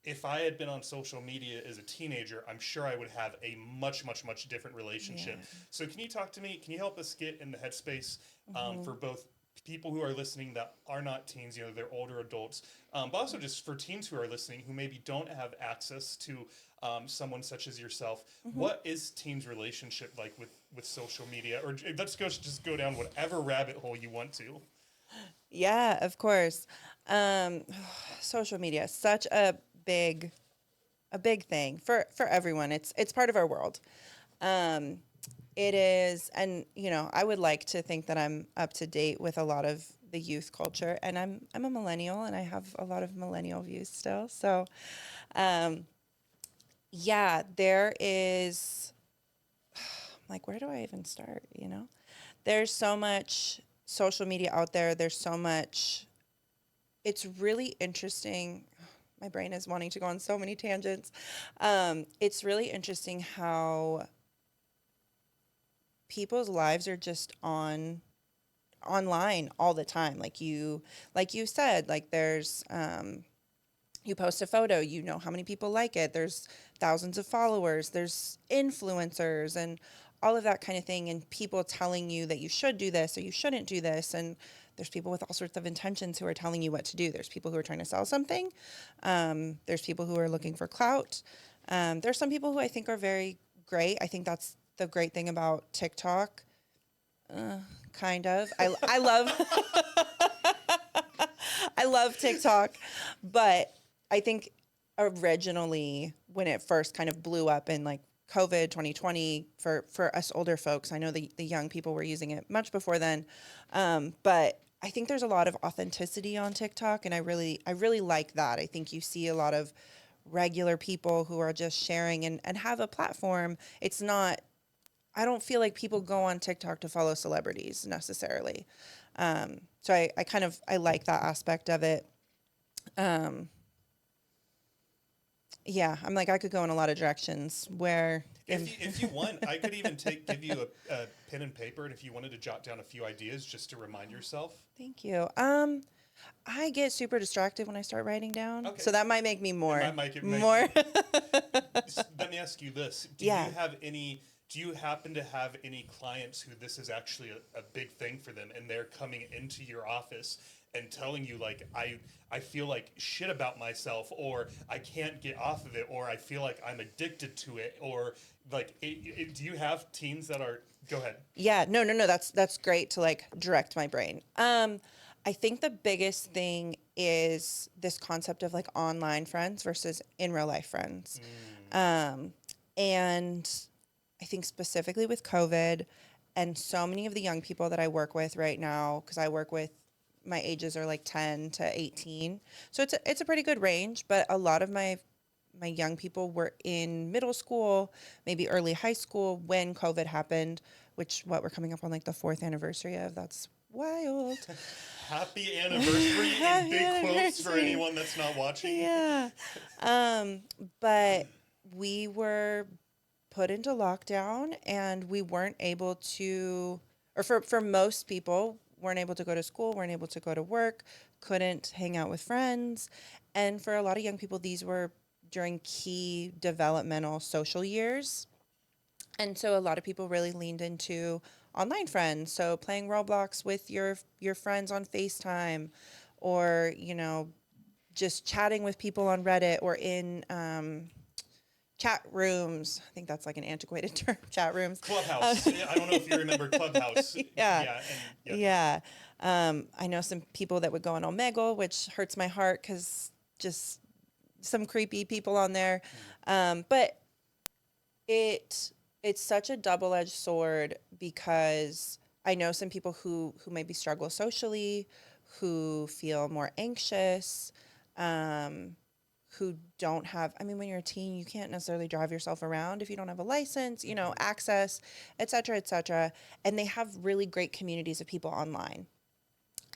If I had been on social media as a teenager, I'm sure I would have a much, much, much different relationship. Yeah. So, can you talk to me? Can you help us get in the headspace Mm-hmm. for both people who are listening that are not teens, they're older adults, but also just for teens who are listening who maybe don't have access to someone such as yourself? Mm-hmm. What is teens' relationship like with social media? Or let's just go down whatever rabbit hole you want to. Yeah, of course. Um, Social media, such big a big thing for everyone. It's part of our world. Um, it is, and I would like to think that I'm up to date with a lot of the youth culture, and I'm a millennial, and I have a lot of millennial views still. So, um, yeah, there is, like, where do I even start? There's so much social media out there. There's so much. It's really interesting. My brain is wanting to go on so many tangents. It's really interesting how people's lives are just online all the time. Like you said, like there's you post a photo, how many people like it. There's thousands of followers. There's influencers and all of that kind of thing, and people telling you that you should do this or you shouldn't do this. And there's people with all sorts of intentions who are telling you what to do. There's people who are trying to sell something. There's people who are looking for clout. There's some people who I think are very great. I think that's the great thing about TikTok. Kind of. I love I love TikTok, but I think originally when it first kind of blew up and like COVID 2020 for us older folks. I know the young people were using it much before then. But I think there's a lot of authenticity on TikTok, and I really like that. I think you see a lot of regular people who are just sharing and have a platform. It's not, I don't feel like people go on TikTok to follow celebrities necessarily. So I like that aspect of it. Um, yeah, I'm like, I could go in a lot of directions where If you want, I could even give you a pen and paper, and if you wanted to jot down a few ideas just to remind yourself. thank you. I get super distracted when I start writing down, Okay. so that might make me It more, might make it more. Let me ask you this: Yeah. Do you happen to have any clients who this is actually a big thing for them, and they're coming into your office and telling you like, I feel like shit about myself, or I can't get off of it, or I feel like I'm addicted to it, or like, do you have teens that are? Go ahead. Yeah, no. That's great to like direct my brain. I think the biggest thing is this concept of like online friends versus in real life friends. And I think specifically with COVID and so many of the young people that I work with right now, because I work with, my ages are like 10 to 18. So it's a pretty good range, but a lot of my young people were in middle school, maybe early high school when COVID happened, which what we're coming up on like the 4th anniversary of. That's wild. Happy anniversary in big quotes for anyone that's not watching. Yeah. But we were put into lockdown and we weren't able to, or for most people, weren't able to go to school, weren't able to go to work, couldn't hang out with friends. And for a lot of young people, these were during key developmental social years. And so a lot of people really leaned into online friends. So playing Roblox with your friends on FaceTime, or, just chatting with people on Reddit or in chat rooms. I think that's like an antiquated term, chat rooms. Clubhouse. I don't know if you remember Clubhouse. Yeah. Yeah. And, Yeah. I know some people that would go on Omegle, which hurts my heart because just some creepy people on there. But it's such a double-edged sword because I know some people who maybe struggle socially, who feel more anxious, who don't have, I mean, when you're a teen, you can't necessarily drive yourself around if you don't have a license, access, et cetera, et cetera. And they have really great communities of people online.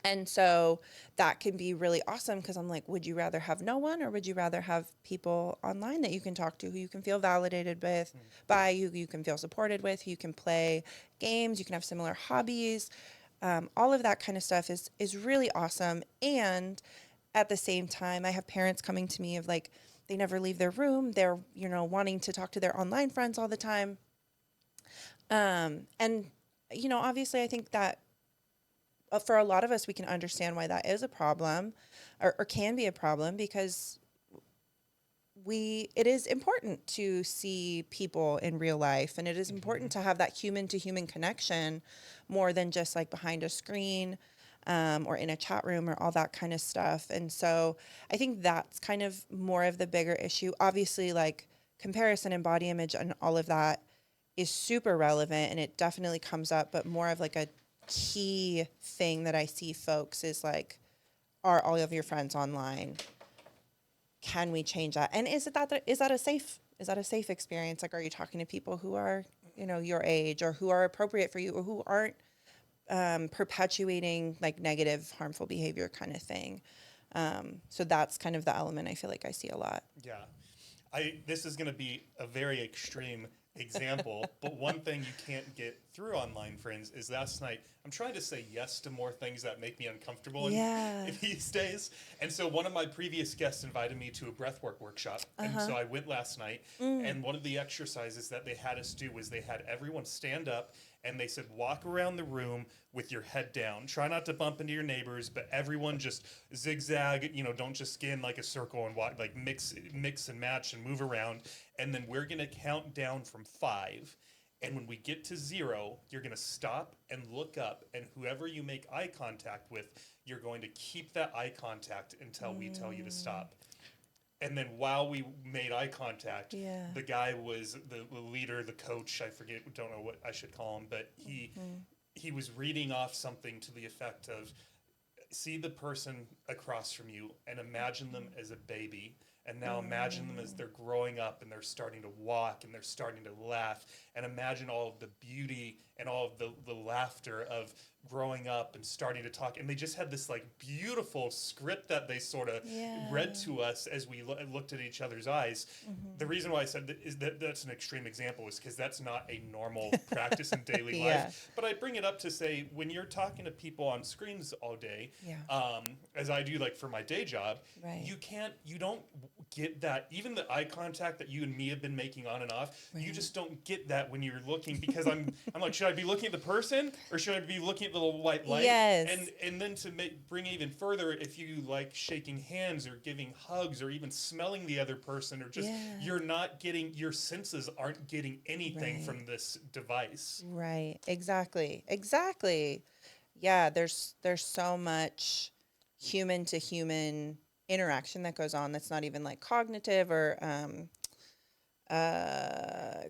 And so that can be really awesome because I'm like, would you rather have no one, or would you rather have people online that you can talk to, who you can feel validated with, by, who you can feel supported with, who you can play games, you can have similar hobbies. All of that kind of stuff is really awesome. And at the same time, I have parents coming to me of like, they never leave their room. They're, wanting to talk to their online friends all the time. And, obviously I think that for a lot of us, we can understand why that is a problem, or can be a problem, because it is important to see people in real life, and it is important to have that human to human connection more than just like behind a screen, or in a chat room, or all that kind of stuff. And so I think that's kind of more of the bigger issue. Obviously, like comparison and body image and all of that is super relevant, and it definitely comes up, but more of like a key thing that I see folks is like, are all of your friends online? Can we change that? And is that a safe experience? Like, are you talking to people who are, your age, or who are appropriate for you, or who aren't perpetuating like negative, harmful behavior kind of thing? So that's kind of the element I feel like I see a lot. Yeah. This is going to be a very extreme example, but one thing you can't get through online friends is last night I'm trying to say yes to more things that make me uncomfortable Yeah. in these days. And so one of my previous guests invited me to a breathwork workshop. And so I went last night, and one of the exercises that they had us do was they had everyone stand up, and they said, walk around the room with your head down. Try not to bump into your neighbors, but everyone just zigzag, don't just skin like a circle and walk, like mix and match and move around. And then we're going to count down from 5. And when we get to 0, you're going to stop and look up, and whoever you make eye contact with, you're going to keep that eye contact until we tell you to stop. And then while we made eye contact, Yeah. the guy was the leader, the coach. I forget, don't know what I should call him, but he was reading off something to the effect of, see the person across from you and imagine them as a baby, and now imagine them as they're growing up and they're starting to walk and they're starting to laugh, and imagine all of the beauty and all of the laughter of growing up and starting to talk. And they just had this like beautiful script that they sort of Yeah. read to us as we looked at each other's eyes. The reason why I said that is that that's an extreme example is because that's not a normal practice in daily Yeah. life. But I bring it up to say, when you're talking to people on screens all day, Yeah. as I do, like for my day job, Right. you don't get that. Even the eye contact that you and me have been making on and off, you Right. just don't get that when you're looking, because I'm like, should I be looking at the person or should I be looking at the little white light? Yes. And then to bring even further, if you like shaking hands or giving hugs or even smelling the other person, or just Yeah. you're not getting, your senses aren't getting anything Right. from this device. Right. Exactly. Exactly. Yeah, there's so much human to human interaction that goes on that's not even like cognitive or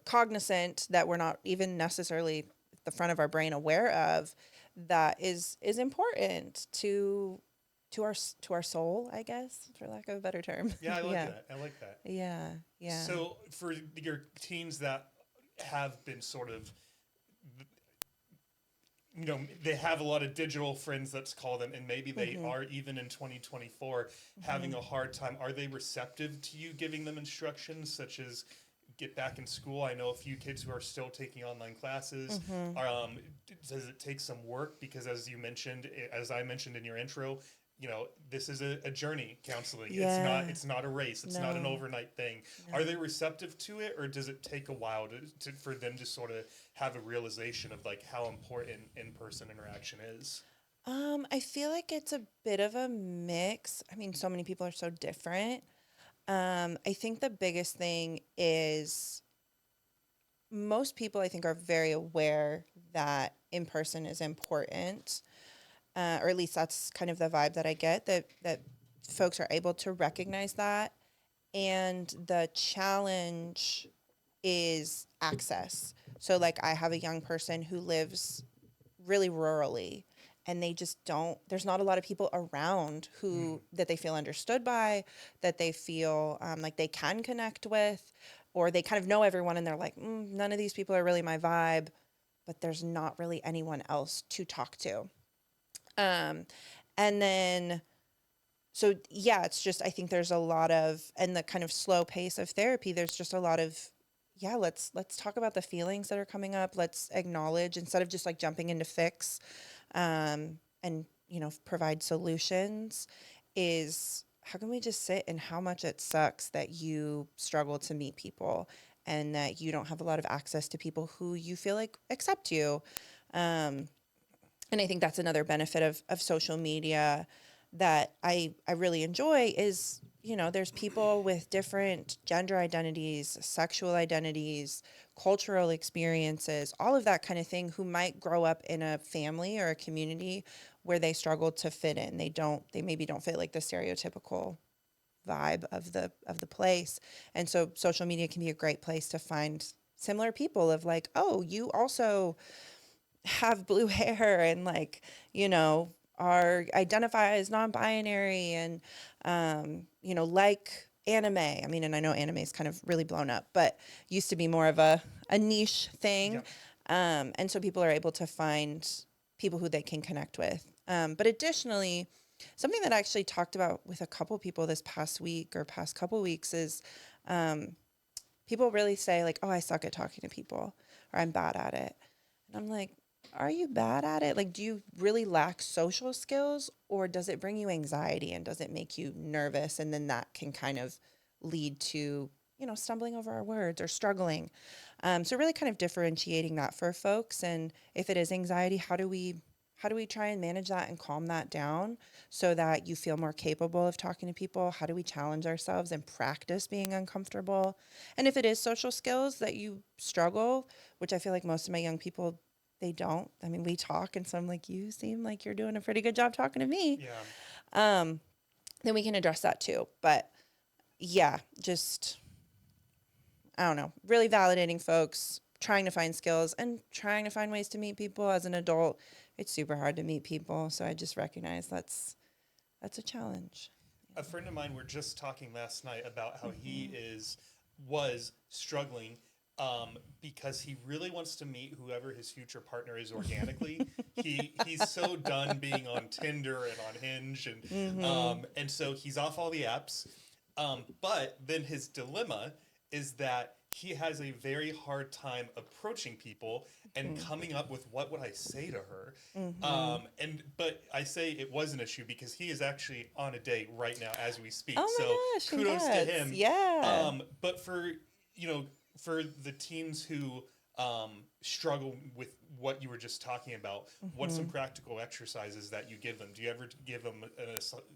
cognizant, that we're not even necessarily at the front of our brain aware of, that is important to our soul, I guess, for lack of a better term. Yeah, I like Yeah. that. I like that. Yeah. Yeah. So for your teens that have been sort of, they have a lot of digital friends, let's call them, and maybe they are even in 2024 having a hard time. Are they receptive to you giving them instructions such as get back in school? I know a few kids who are still taking online classes. Does it take some work? Because as you mentioned, as I mentioned in your intro, this is a journey, counseling. Yeah. It's not a race. It's not an No. overnight thing. No. Are they receptive to it, or does it take a while for them to sort of have a realization of like how important in-person interaction is? I feel like it's a bit of a mix. I mean, so many people are so different. I think the biggest thing is most people, I think, are very aware that in person is important, or at least that's kind of the vibe that I get, that folks are able to recognize that. And the challenge is access. So, like, I have a young person who lives really rurally, and they just don't, there's not a lot of people around who that they feel understood by, that they feel like they can connect with, or they kind of know everyone and they're like, none of these people are really my vibe, but there's not really anyone else to talk to. And then so yeah, it's just, I think there's a lot of, and the kind of slow pace of therapy, there's just a lot of, yeah, let's talk about the feelings that are coming up. Let's acknowledge, instead of just like jumping into fix, and provide solutions, is how can we just sit in how much it sucks that you struggle to meet people and that you don't have a lot of access to people who you feel like accept you. And I think that's another benefit of social media that I really enjoy is, there's people with different gender identities, sexual identities, cultural experiences, all of that kind of thing, who might grow up in a family or a community where they struggle to fit in. They maybe don't fit like the stereotypical vibe of the place. And so social media can be a great place to find similar people of like, oh, you also have blue hair and like, are identify as non-binary and, like anime. I mean, and I know anime is kind of really blown up, but used to be more of a niche thing. Yep. And so people are able to find people who they can connect with. But additionally, something that I actually talked about with a couple people this past week or past couple weeks is, people really say like, oh, I suck at talking to people, or I'm bad at it. And I'm like, are you bad at it? Like, do you really lack social skills, or does it bring you anxiety and does it make you nervous? And then that can kind of lead to, stumbling over our words or struggling. So really kind of differentiating that for folks. And if it is anxiety, how do we try and manage that and calm that down so that you feel more capable of talking to people? How do we challenge ourselves and practice being uncomfortable? And if it is social skills that you struggle, which I feel like most of my young people, they don't. I mean, we talk and so I'm like, you seem like you're doing a pretty good job talking to me. Yeah. Then we can address that too. But yeah, just, I don't know, really validating folks, trying to find skills and trying to find ways to meet people as an adult. It's super hard to meet people. So I just recognize that's a challenge. A friend of mine were just talking last night about how he Mm-hmm. was struggling because he really wants to meet whoever his future partner is organically. He's so done being on Tinder and on Hinge Mm-hmm. and so he's off all the apps. But then his dilemma is that he has a very hard time approaching people and coming up with what would I say to her. Mm-hmm. But I say it was an issue because he is actually on a date right now as we speak. Oh So my gosh, kudos to congrats. him. Yeah. But for you know for the teens who struggle with what you were just talking about, what's some Mm-hmm. practical exercises that you give them? Do you ever give them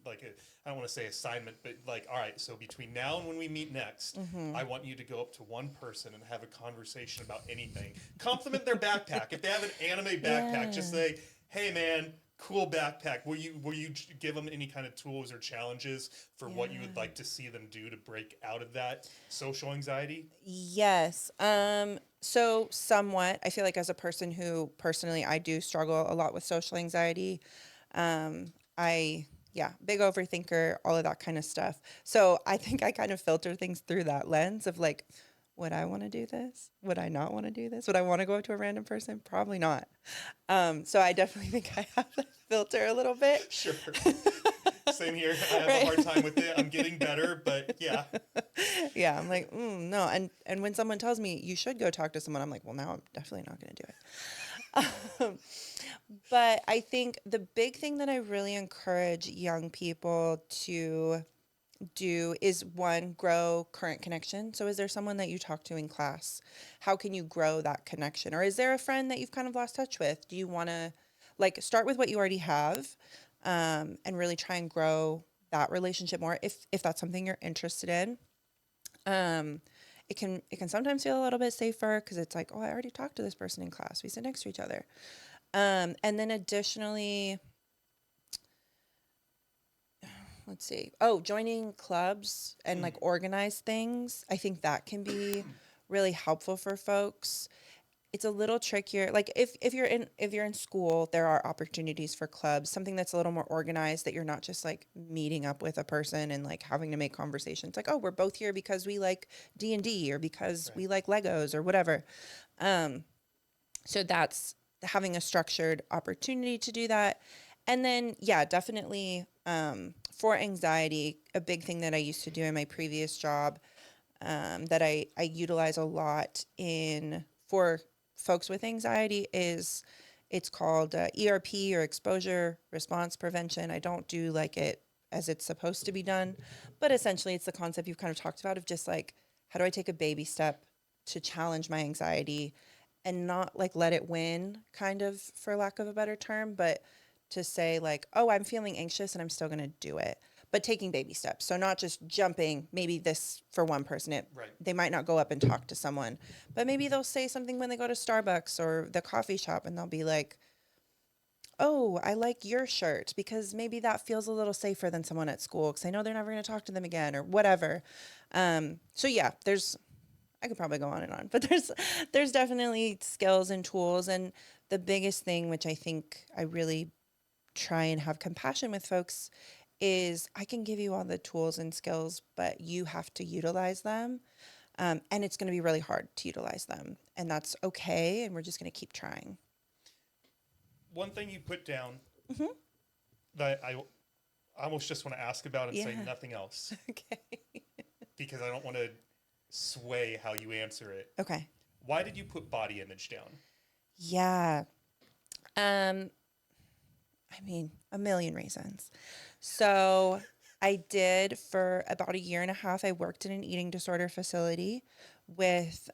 like a, I don't want to say assignment, but like, all right, so between now and when we meet next, Mm-hmm. I want you to go up to one person and have a conversation about anything. Compliment their backpack. If they have an anime backpack, just Yeah. say, "Hey, man, cool backpack." Will you give them any kind of tools or challenges for what you would Yeah. like to see them do to break out of that social anxiety? Yes. So somewhat, I feel like as a person who personally I do struggle a lot with social anxiety. I yeah, big overthinker, all of that kind of stuff. So I think I kind of filter things through that lens of like, would I want to do this? Would I not want to do this? Would I want to go up to a random person? Probably not. So I definitely think I have that filter a little bit. Sure. Same here. I have a Right. hard time with it. I'm getting better, but yeah. Yeah, I'm like, no. And when someone tells me you should go talk to someone, I'm like, well, now I'm definitely not going to do it. But I think the big thing that I really encourage young people to do is one, grow current connection. So is there someone that you talk to in class? How can you grow that connection? Or is there a friend that you've kind of lost touch with? Do you want to like start with what you already have, and really try and grow that relationship more if that's something you're interested in. Um, it can sometimes feel a little bit safer because it's like, oh, I already talked to this person in class. We sit next to each other. And then additionally, let's see. Oh, joining clubs and like Mm, organize things. I think that can be really helpful for folks. It's a little trickier. Like if you're in school, there are opportunities for clubs, something that's a little more organized that you're not just like meeting up with a person and like having to make conversations. Like, oh, we're both here because we like D&D or because right. we like Legos or whatever. Um, so that's having a structured opportunity to do that. And then, yeah, definitely for anxiety, a big thing that I used to do in my previous job, that I utilize a lot in for folks with anxiety is it's called ERP or exposure response prevention. I don't do like it as it's supposed to be done, but essentially it's the concept you've kind of talked about of just like, how do I take a baby step to challenge my anxiety and not like let it win, kind of, for lack of a better term, but to say like, oh, I'm feeling anxious and I'm still going to do it, but taking baby steps. So not just jumping, maybe this for one person, Right. they might not go up and talk to someone, but maybe they'll say something when they go to Starbucks or the coffee shop and they'll be like, oh, I like your shirt because maybe that feels a little safer than someone at school because I know they're never going to talk to them again or whatever. So yeah, I could probably go on and on, but there's definitely skills and tools. And the biggest thing, which I think I really try and have compassion with folks, is I can give you all the tools and skills, but you have to utilize them. And it's going to be really hard to utilize them. And that's okay. And we're just going to keep trying. One thing you put down Hmm. that I almost just want to ask about and say Yeah. nothing else Okay. because I don't want to sway how you answer it. Okay. Why did you put body image down? Yeah. Um, I mean, a million reasons. So I did for about a year and a half. I worked in an eating disorder facility with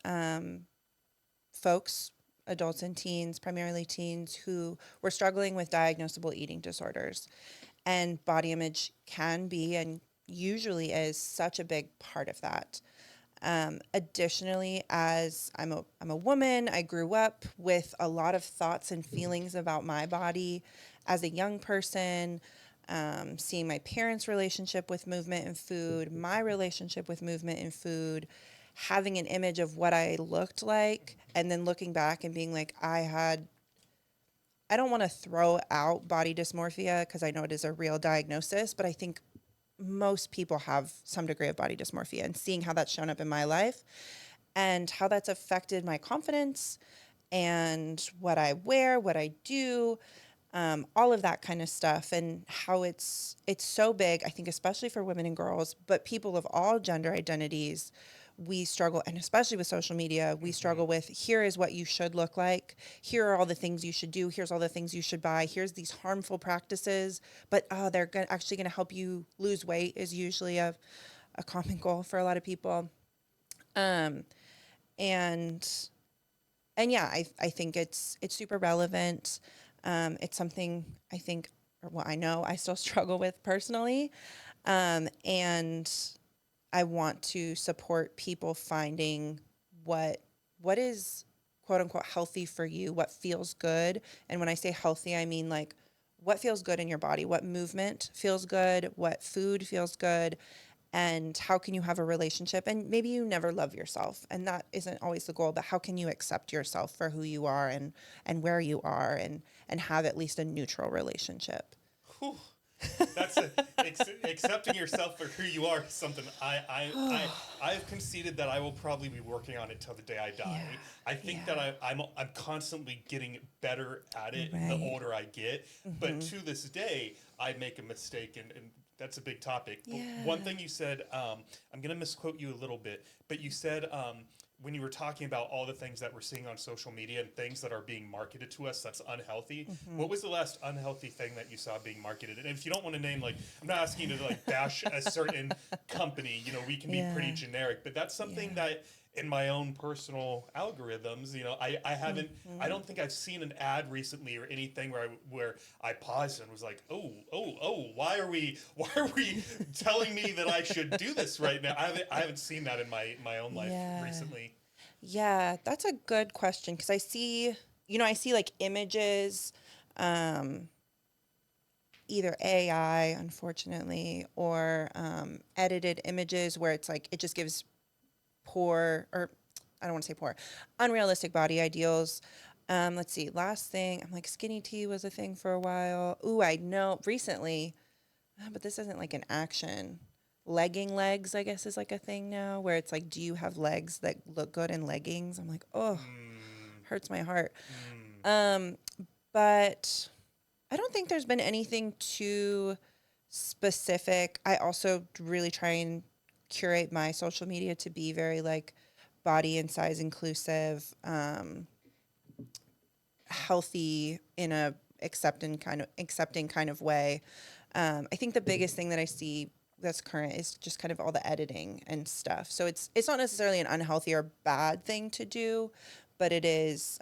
folks, adults and teens, primarily teens, who were struggling with diagnosable eating disorders. And body image can be and usually is such a big part of that. Additionally, as I'm a woman, I grew up with a lot of thoughts and feelings about my body as a young person. seeing my parents' relationship with movement and food, my relationship with movement and food, having an image of what I looked like, and then looking back and being like, I don't want to throw out body dysmorphia because I know it is a real diagnosis, but I think most people have some degree of body dysmorphia, and seeing how that's shown up in my life and how that's affected my confidence and what I wear, what I do, all of that kind of stuff, and how it's so big, I think, especially for women and girls, but people of all gender identities, we struggle, and especially with social media, we struggle with, here is what you should look like, here are all the things you should do, here's all the things you should buy, here's these harmful practices, but they're actually going to help you lose weight, is usually a common goal for a lot of people. Um, and and yeah, I think it's super relevant. It's something I think, or what I know I still struggle with personally. And I want to support people finding what what is quote unquote healthy for you, what feels good. And when I say healthy, I mean like what feels good in your body, what movement feels good, what food feels good, and how can you have a relationship. And maybe you never love yourself, and that isn't always the goal, but how can you accept yourself for who you are and where you are, and have at least a neutral relationship. Whew. Accepting yourself for who you are is something I have conceded that I will probably be working on it till the day I die. Yeah, I think yeah. that I'm constantly getting better at it the Right. older I get. But to this day, I make a mistake, and that's a big topic. But one Yeah. thing you said, I'm going to misquote you a little bit, but you said when you were talking about all the things that we're seeing on social media and things that are being marketed to us that's unhealthy, what was the last unhealthy thing that you saw being marketed? And if you don't want to name, like, I'm not asking you to like bash a certain company, we can be pretty Yeah. generic, but that's something Yeah. that in my own personal algorithms, I haven't, I don't think I've seen an ad recently or anything where I paused and was like, oh, why are we telling me that I should do this right now? I haven't seen that in my own life Yeah. recently. Yeah, that's a good question, because I see like images, um, either AI, unfortunately, or edited images where it's like it just gives poor, or I don't want to say poor, unrealistic body ideals. Let's see, last thing, I'm like skinny tea was a thing for a while. Ooh, I know recently, but this isn't like an action. Legging legs, I guess, is like a thing now where it's like, do you have legs that look good in leggings? I'm like, oh, Mm, hurts my heart. mm, Um, but I don't think there's been anything too specific. I also really try and curate my social media to be very like body and size inclusive, healthy in a accepting kind of way. I think the biggest thing that I see that's current is just kind of all the editing and stuff. So it's not necessarily an unhealthy or bad thing to do, but it is.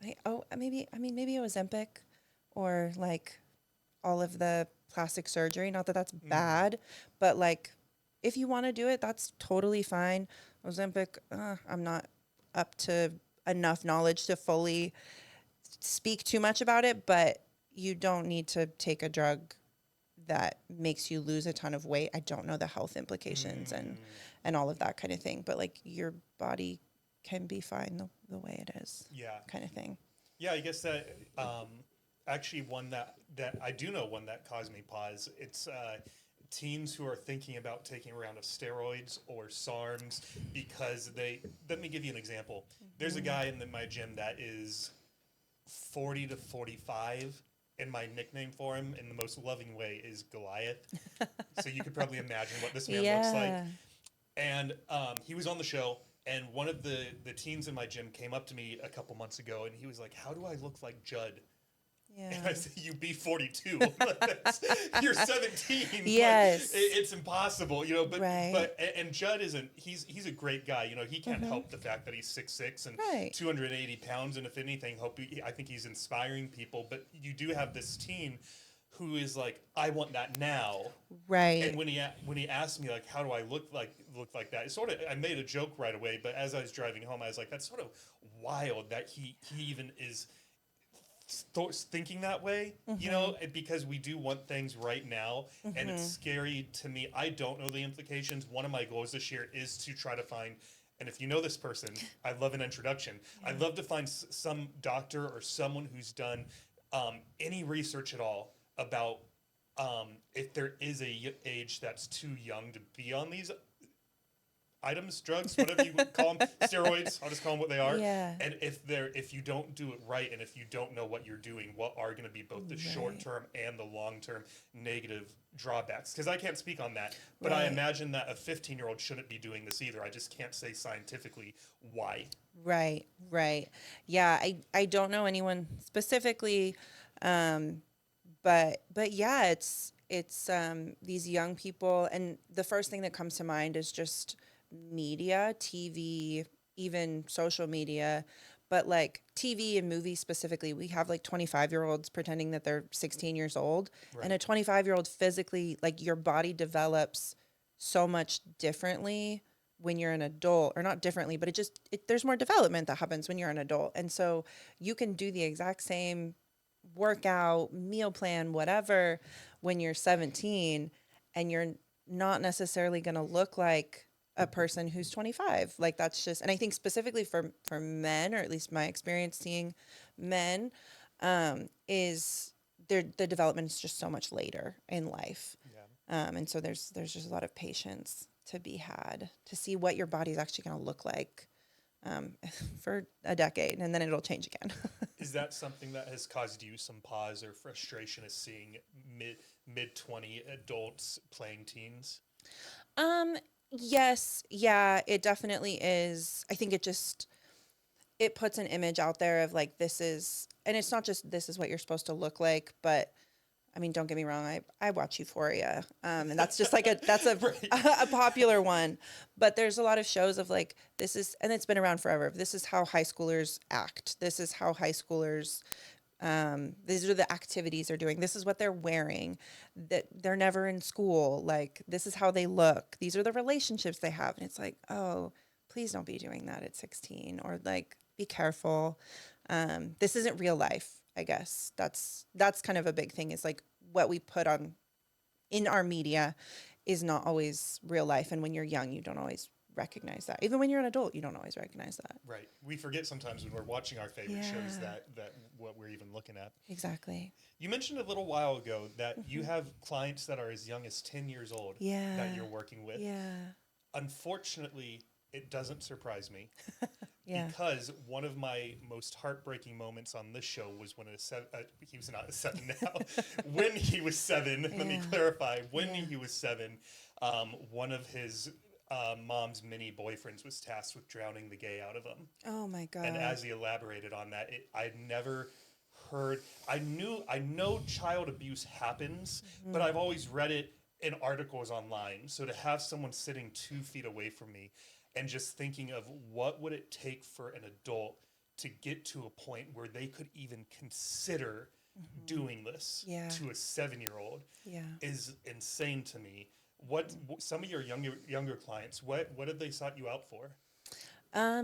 Maybe Ozempic, or like all of the plastic surgery. Not that that's mm. bad, but like if you want to do it, that's totally fine. Ozempic, I'm not up to enough knowledge to fully speak too much about it, but you don't need to take a drug that makes you lose a ton of weight. I don't know the health implications Mm. and all of that kind of thing, but like your body can be fine the way it is, Yeah. kind of thing. Yeah, I guess that actually one that I do know, one that caused me pause. It's teens who are thinking about taking a round of steroids or SARMs because they. Let me give you an example. There's a guy in my gym that is 40 to 45, and my nickname for him in the most loving way is Goliath. So you could probably imagine what this man looks like. Yeah. And he was on the show, and one of the teens in my gym came up to me a couple months ago, and he was like, "How do I look like Judd?" And I Yeah. said, "You be 42. You're 17. Like Yes. it's impossible, But Right. and Judd isn't. He's a great guy. He can't help the fact that he's 6'6" and Right. 280 pounds. And if anything, I think he's inspiring people. But you do have this teen who is like, I want that now. And Right. when he asked me like, how do I look like that? It's sort of, I made a joke right away, but as I was driving home, I was like, that's sort of wild that he even is thinking that way, because we do want things right now, and it's scary to me. I don't know the implications. One of my goals this year is to try to find, and if you know this person, I'd love an introduction. I'd love to find some doctor or someone who's done any research at all about if there is a age that's too young to be on these items, drugs, whatever you call them, steroids. I'll just call them what they are. Yeah. And if you don't do it right, and if you don't know what you're doing, what are going to be both the short term and the long term negative drawbacks? Because I can't speak on that, but I imagine that a 15-year-old shouldn't be doing this either. I just can't say scientifically why. Right, right. Yeah, I don't know anyone specifically, but yeah, it's these young people, and the first thing that comes to mind is just media, TV, even social media, but like TV and movies specifically. We have like 25-year-olds pretending that they're 16 years old, and a 25-year-old physically, like your body develops so much differently when you're an adult, or not differently, but there's more development that happens when you're an adult. And so you can do the exact same workout, meal plan, whatever, when you're 17, and you're not necessarily going to look like a person who's 25. Like that's just, and I think specifically for men, or at least my experience seeing men, is the development is just so much later in life. And so there's just a lot of patience to be had to see what your body's actually going to look like for a decade, and then it'll change again. Is that something that has caused you some pause or frustration, is seeing mid 20 adults playing teens? Yes, yeah, it definitely is. I think it puts an image out there of like, this is, and it's not just this is what you're supposed to look like, but I mean, don't get me wrong, I watch Euphoria, and that's just like that's a popular one, but there's a lot of shows of like, this is, and it's been around forever. This is how high schoolers act. This is how high schoolers, these are the activities they're doing. This is what they're wearing. That they're never in school. Like, this is how they look. These are the relationships they have, and it's like, oh, please don't be doing that at 16, or like, be careful. This isn't real life. I guess that's kind of a big thing, is like what we put on in our media is not always real life. And when you're young, you don't always recognize that. Even when you're an adult, you don't always recognize that. Right. We forget sometimes when we're watching our favorite shows that what we're even looking at. Exactly. You mentioned a little while ago that you have clients that are as young as 10 years old that you're working with. Yeah. Unfortunately, it doesn't surprise me. Yeah. Because one of my most heartbreaking moments on this show was when he was not 7 now. When he was 7, let me clarify. When he was 7, one of his mom's mini boyfriends was tasked with drowning the gay out of him. Oh my God. And as he elaborated on that, I'd never heard. I know child abuse happens, but I've always read it in articles online. So to have someone sitting 2 feet away from me, and just thinking of what would it take for an adult to get to a point where they could even consider doing this to a 7-year-old is insane to me. What some of your younger clients, what have they sought you out for?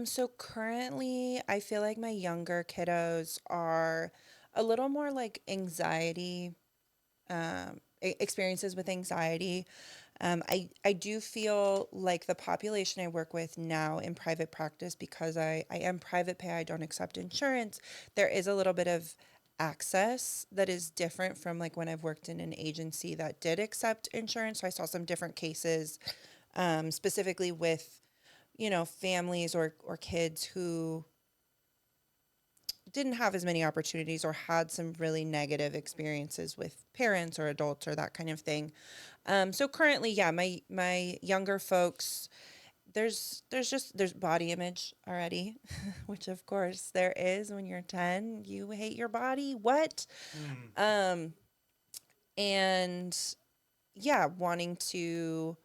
So currently I feel like my younger kiddos are a little more like anxiety, experiences with anxiety. I do feel like the population I work with now in private practice, because I am private pay, I don't accept insurance, there is a little bit of access that is different from like when I've worked in an agency that did accept insurance. So I saw some different cases, specifically with, families or kids who didn't have as many opportunities, or had some really negative experiences with parents or adults or that kind of thing. So currently, yeah, my younger folks, there's body image already, which of course there is when you're 10. You hate your body. What? And yeah, wanting to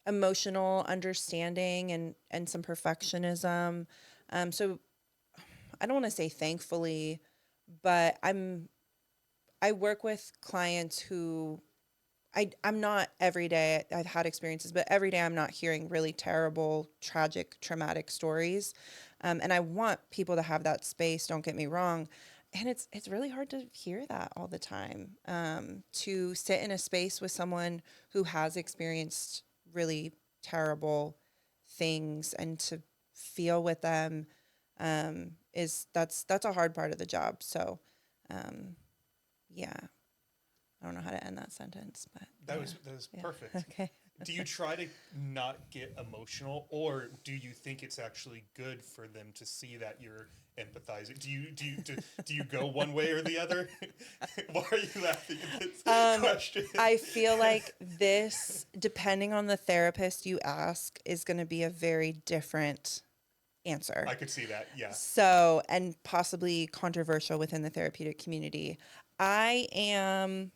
emotional understanding and some perfectionism. So I don't want to say thankfully, but I work with clients who I'm not every day. I've had experiences, but every day I'm not hearing really terrible, tragic, traumatic stories. And I want people to have that space. Don't get me wrong. And it's really hard to hear that all the time. To sit in a space with someone who has experienced really terrible things and to feel with them is that's a hard part of the job. So, um, yeah, I don't know how to end that sentence, but That yeah, was that was yeah, perfect. okay. Do you try to not get emotional, or do you think it's actually good for them to see that you're empathizing? Do you go one way or the other? Why are you laughing at this Um, question? I feel like this, depending on the therapist you ask, is going to be a very different answer. I could see that. Yeah. So, and possibly controversial within the therapeutic community. I am,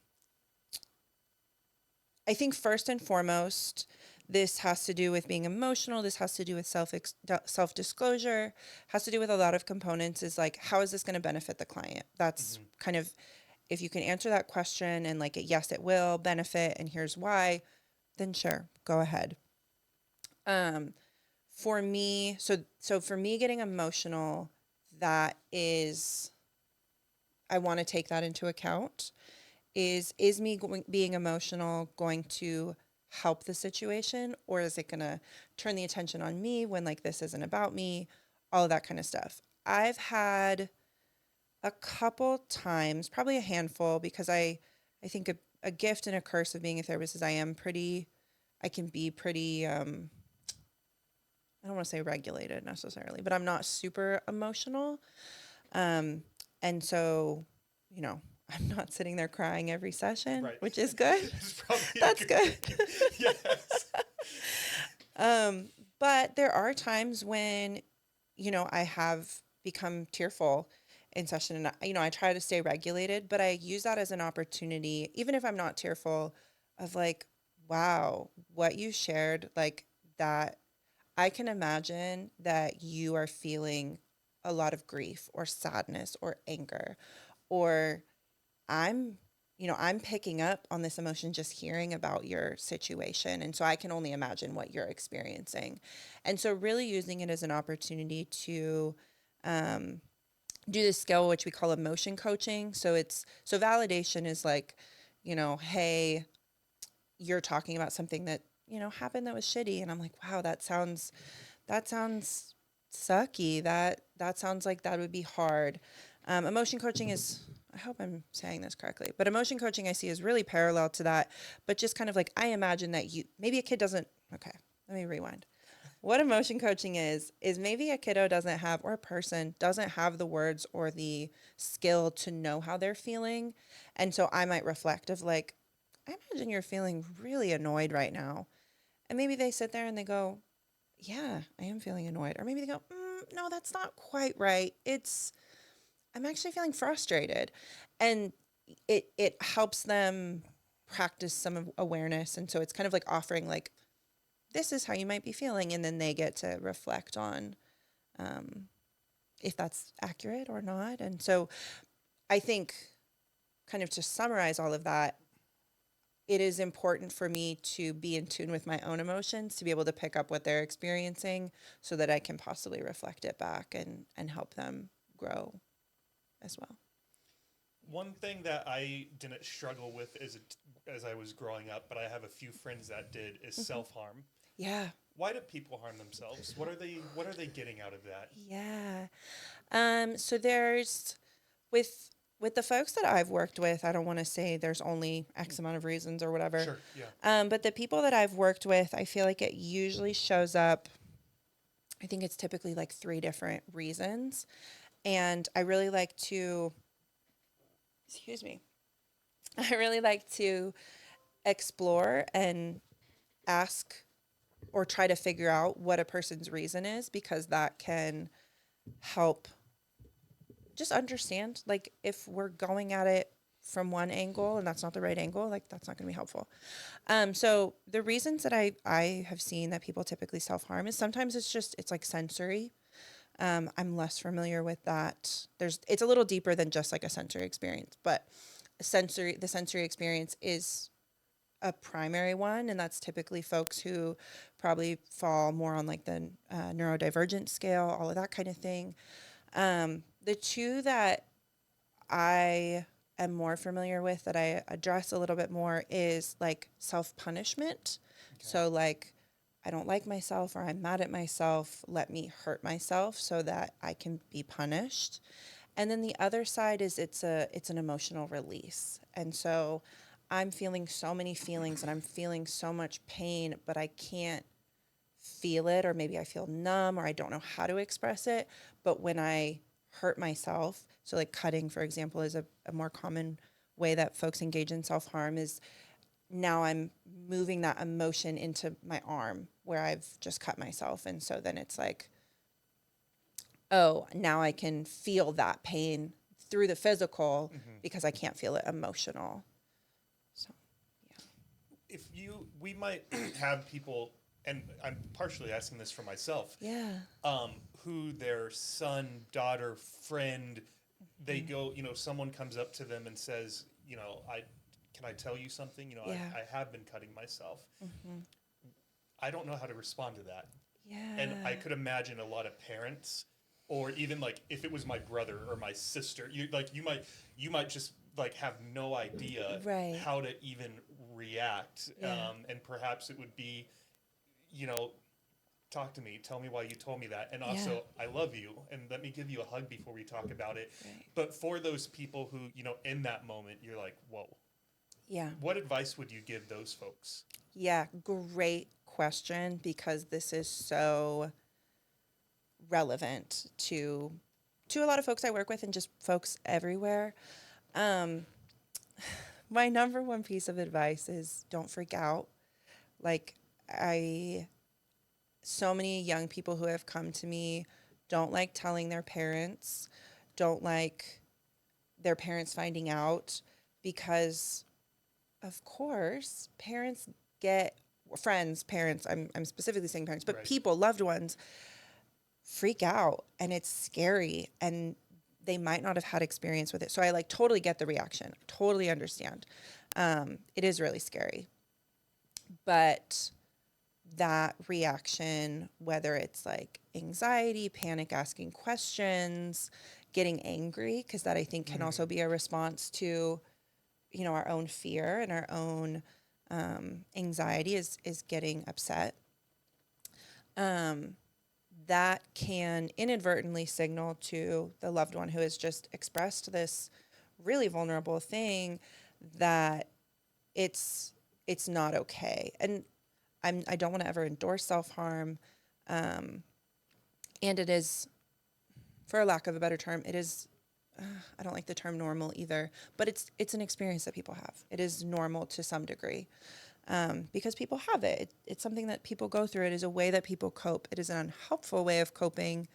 I think first and foremost, this has to do with being emotional. This has to do with self disclosure. Has to do with a lot of components. Is like, how is this going to benefit the client? That's Hmm. kind of, if you can answer that question and like, yes, it will benefit, and here's why, then sure, go ahead. Um, for me, so for me, getting emotional, that is, I want to take that into account. Is me being emotional going to help the situation, or is it going to turn the attention on me when like this isn't about me? All of that kind of stuff. I've had a couple times, probably a handful, because I think a gift and a curse of being a therapist is I can be pretty I don't want to say regulated necessarily, but I'm not super emotional. Um, and so, you know, I'm not sitting there crying every session, Right. which is good. It's probably a That's good good. thing. Yes. um, but there are times when, you know, I have become tearful in session, and I try to stay regulated, but I use that as an opportunity, even if I'm not tearful, of like, wow, what you shared, like that I can imagine that you are feeling a lot of grief or sadness or anger, or I'm, I'm picking up on this emotion just hearing about your situation. And so I can only imagine what you're experiencing. And so, really using it as an opportunity to um, do this skill, which we call emotion coaching. So validation is like, hey, you're talking about something that, happened that was shitty. And I'm like, wow, that sounds sucky. That sounds like that would be hard. Emotion coaching is, I hope I'm saying this correctly, but emotion coaching I see is really parallel to that, but just kind of like, I imagine that maybe a kid doesn't, okay, let me rewind. What emotion coaching is maybe a kiddo doesn't have, or a person doesn't have the words or the skill to know how they're feeling. And so I might reflect of like, I imagine you're feeling really annoyed right now. And maybe they sit there and they go, yeah, I am feeling annoyed. Or maybe they go, no, that's not quite right. I'm actually feeling frustrated. And it helps them practice some awareness. And so it's kind of like offering like, this is how you might be feeling. And then they get to reflect on um, if that's accurate or not. And so I think kind of to summarize all of that, it is important for me to be in tune with my own emotions, to be able to pick up what they're experiencing so that I can possibly reflect it back and help them grow as well. One thing that I didn't struggle with as I was growing up, but I have a few friends that did, is Mm-hmm. self-harm. Yeah. Why do people harm themselves? What are they getting out of that? Yeah. So there's with the folks that I've worked with, I don't want to say there's only X amount of reasons or whatever. Sure, yeah. But the people that I've worked with, I feel like it usually shows up. I think it's typically like three different reasons. And I really like to, excuse me, I really like to explore and ask or try to figure out what a person's reason is, because that can help just understand, like, if we're going at it from one angle and that's not the right angle, like that's not going to be helpful. So the reasons that I have seen that people typically self-harm is sometimes it's like sensory. I'm less familiar with that. It's a little deeper than just like a sensory experience, but the sensory experience is a primary one, and that's typically folks who probably fall more on like the neurodivergent scale, all of that kind of thing. The two that I am more familiar with, that I address a little bit more, is like self-punishment. Okay. So like, I don't like myself, or I'm mad at myself, let me hurt myself so that I can be punished. And then the other side is it's an emotional release. And so I'm feeling so many feelings and I'm feeling so much pain, but I can't feel it, or maybe I feel numb, or I don't know how to express it. But when I hurt myself, so like cutting, for example, is a more common way that folks engage in self-harm, is now I'm moving that emotion into my arm where I've just cut myself. And so then it's like, oh, now I can feel that pain through the physical because I can't feel it emotional. So, We might have people, and I'm partially asking this for myself, yeah. who their son, daughter, friend, they go, someone comes up to them and says, can I tell you something? Yeah. I have been cutting myself. Mm-hmm. I don't know how to respond to that. Yeah. And I could imagine a lot of parents, or even like if it was my brother or my sister, you might just like have no idea Right. how to even react. Yeah. And perhaps it would be, you know, talk to me, tell me why you told me that, and also I love you, and let me give you a hug before we talk about it. Right. But for those people who, in that moment, you're like, whoa. Yeah. What advice would you give those folks? Yeah. Great question, because this is so relevant to a lot of folks I work with and just folks everywhere. Um, my number one piece of advice is don't freak out. Like, so many young people who have come to me don't like telling their parents, don't like their parents finding out, because of course parents get friends, parents, I'm specifically saying parents, but Right. people, loved ones, freak out, and it's scary, and they might not have had experience with it. So I like totally get the reaction. Totally understand. It is really scary. But that reaction, whether it's like anxiety, panic, asking questions, getting angry, because that I think can also be a response to, our own fear and our own anxiety is getting upset. That can inadvertently signal to the loved one who has just expressed this really vulnerable thing that it's not okay. And I don't want to ever endorse self-harm. And it is, for a lack of a better term, it is, I don't like the term normal either, but it's an experience that people have. It is normal to some degree, because people have it. It's something that people go through. It is a way that people cope. It is an unhelpful way of coping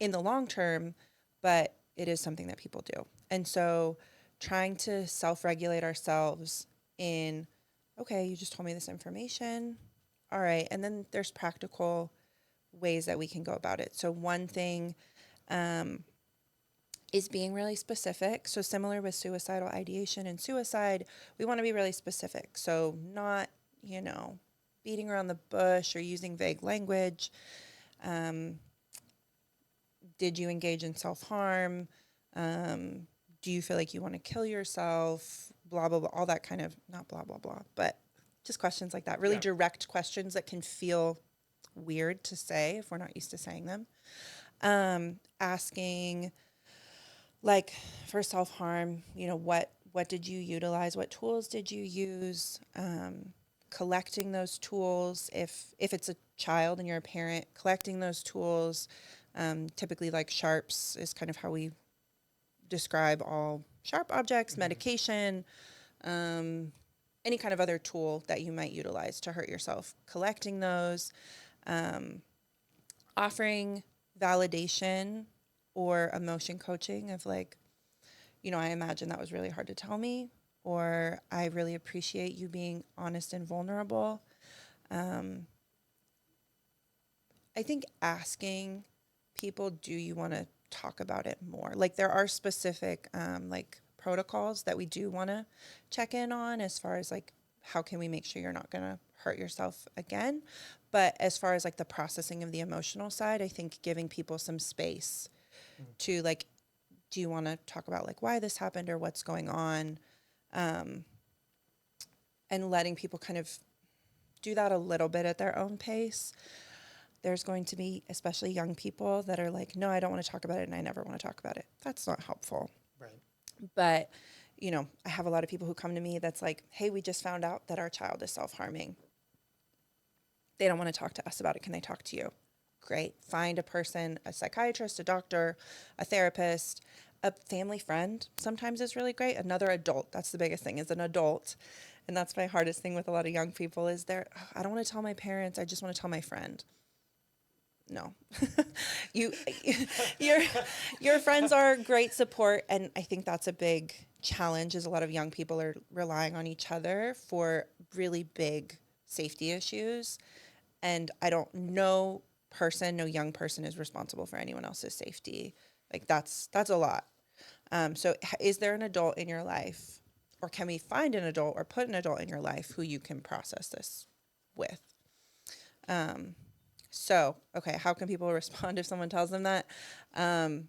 in the long term, but it is something that people do. And so trying to self-regulate ourselves in, okay, you just told me this information. All right. And then there's practical ways that we can go about it. So one thing is being really specific. So similar with suicidal ideation and suicide, we want to be really specific. So not, beating around the bush or using vague language. Did you engage in self-harm? Do you feel like you want to kill yourself? Blah, blah, blah, all that kind of, not blah, blah, blah, but just questions like that. Really direct questions that can feel weird to say if we're not used to saying them. Asking, like, for self-harm, what did you utilize? What tools did you use? Collecting those tools. If it's a child and you're a parent, collecting those tools. Typically, like, sharps is kind of how we describe all sharp objects, medication, any kind of other tool that you might utilize to hurt yourself. Collecting those, offering validation or emotion coaching of like, I imagine that was really hard to tell me, or I really appreciate you being honest and vulnerable. I think asking people, do you want to talk about it more? Like, there are specific like protocols that we do want to check in on, as far as like, how can we make sure you're not going to hurt yourself again? But as far as like the processing of the emotional side, I think giving people some space to like do you want to talk about like why this happened or what's going on? Um, and letting people kind of do that a little bit at their own pace. There's going to be, especially young people that are like, no, I don't want to talk about it and I never want to talk about it. That's not helpful. Right. But, you know, I have a lot of people who come to me that's like, hey, we just found out that our child is self-harming. They don't want to talk to us about it. Can they talk to you? Great. Find a person, a psychiatrist, a doctor, a therapist, a family friend sometimes is really great. Another adult. That's the biggest thing, is an adult. And that's my hardest thing with a lot of young people is I don't want to tell my parents. I just want to tell my friend. No. you your your friends are great support, and I think that's a big challenge is a lot of young people are relying on each other for really big safety issues. And I don't know no young person is responsible for anyone else's safety. Like that's a lot. So is there an adult in your life, or can we find an adult or put an adult in your life who you can process this with? So, okay, how can people respond if someone tells them that? Um,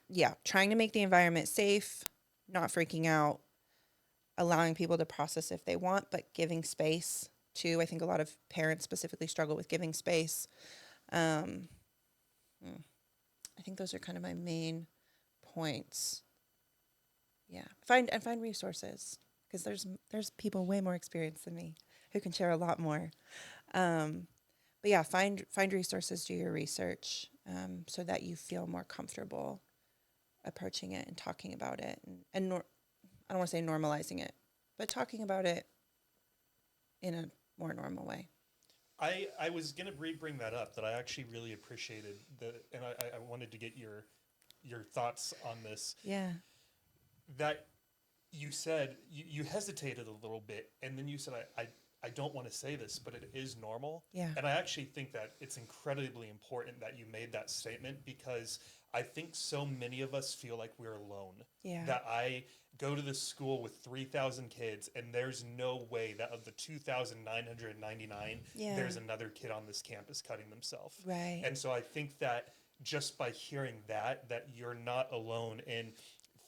yeah, trying to make the environment safe, not freaking out, allowing people to process if they want, but giving space too. I think a lot of parents specifically struggle with giving space. Um, I think those are kind of my main points. Yeah, find resources because there's people way more experienced than me who can share a lot more. Um, but yeah, find resources, do your research, so that you feel more comfortable approaching it and talking about it, I don't want to say normalizing it, but talking about it in a more normal way. I was gonna bring that up, that I actually really appreciated and I wanted to get your thoughts on this. Yeah. That you said you hesitated a little bit, and then you said I don't want to say this, but it is normal. Yeah. And I actually think that it's incredibly important that you made that statement, because I think so many of us feel like we're alone. Yeah. That I go to this school with 3,000 kids, and there's no way that of the 2,999, Yeah. there's another kid on this campus cutting themselves. Right. And so I think that just by hearing that you're not alone in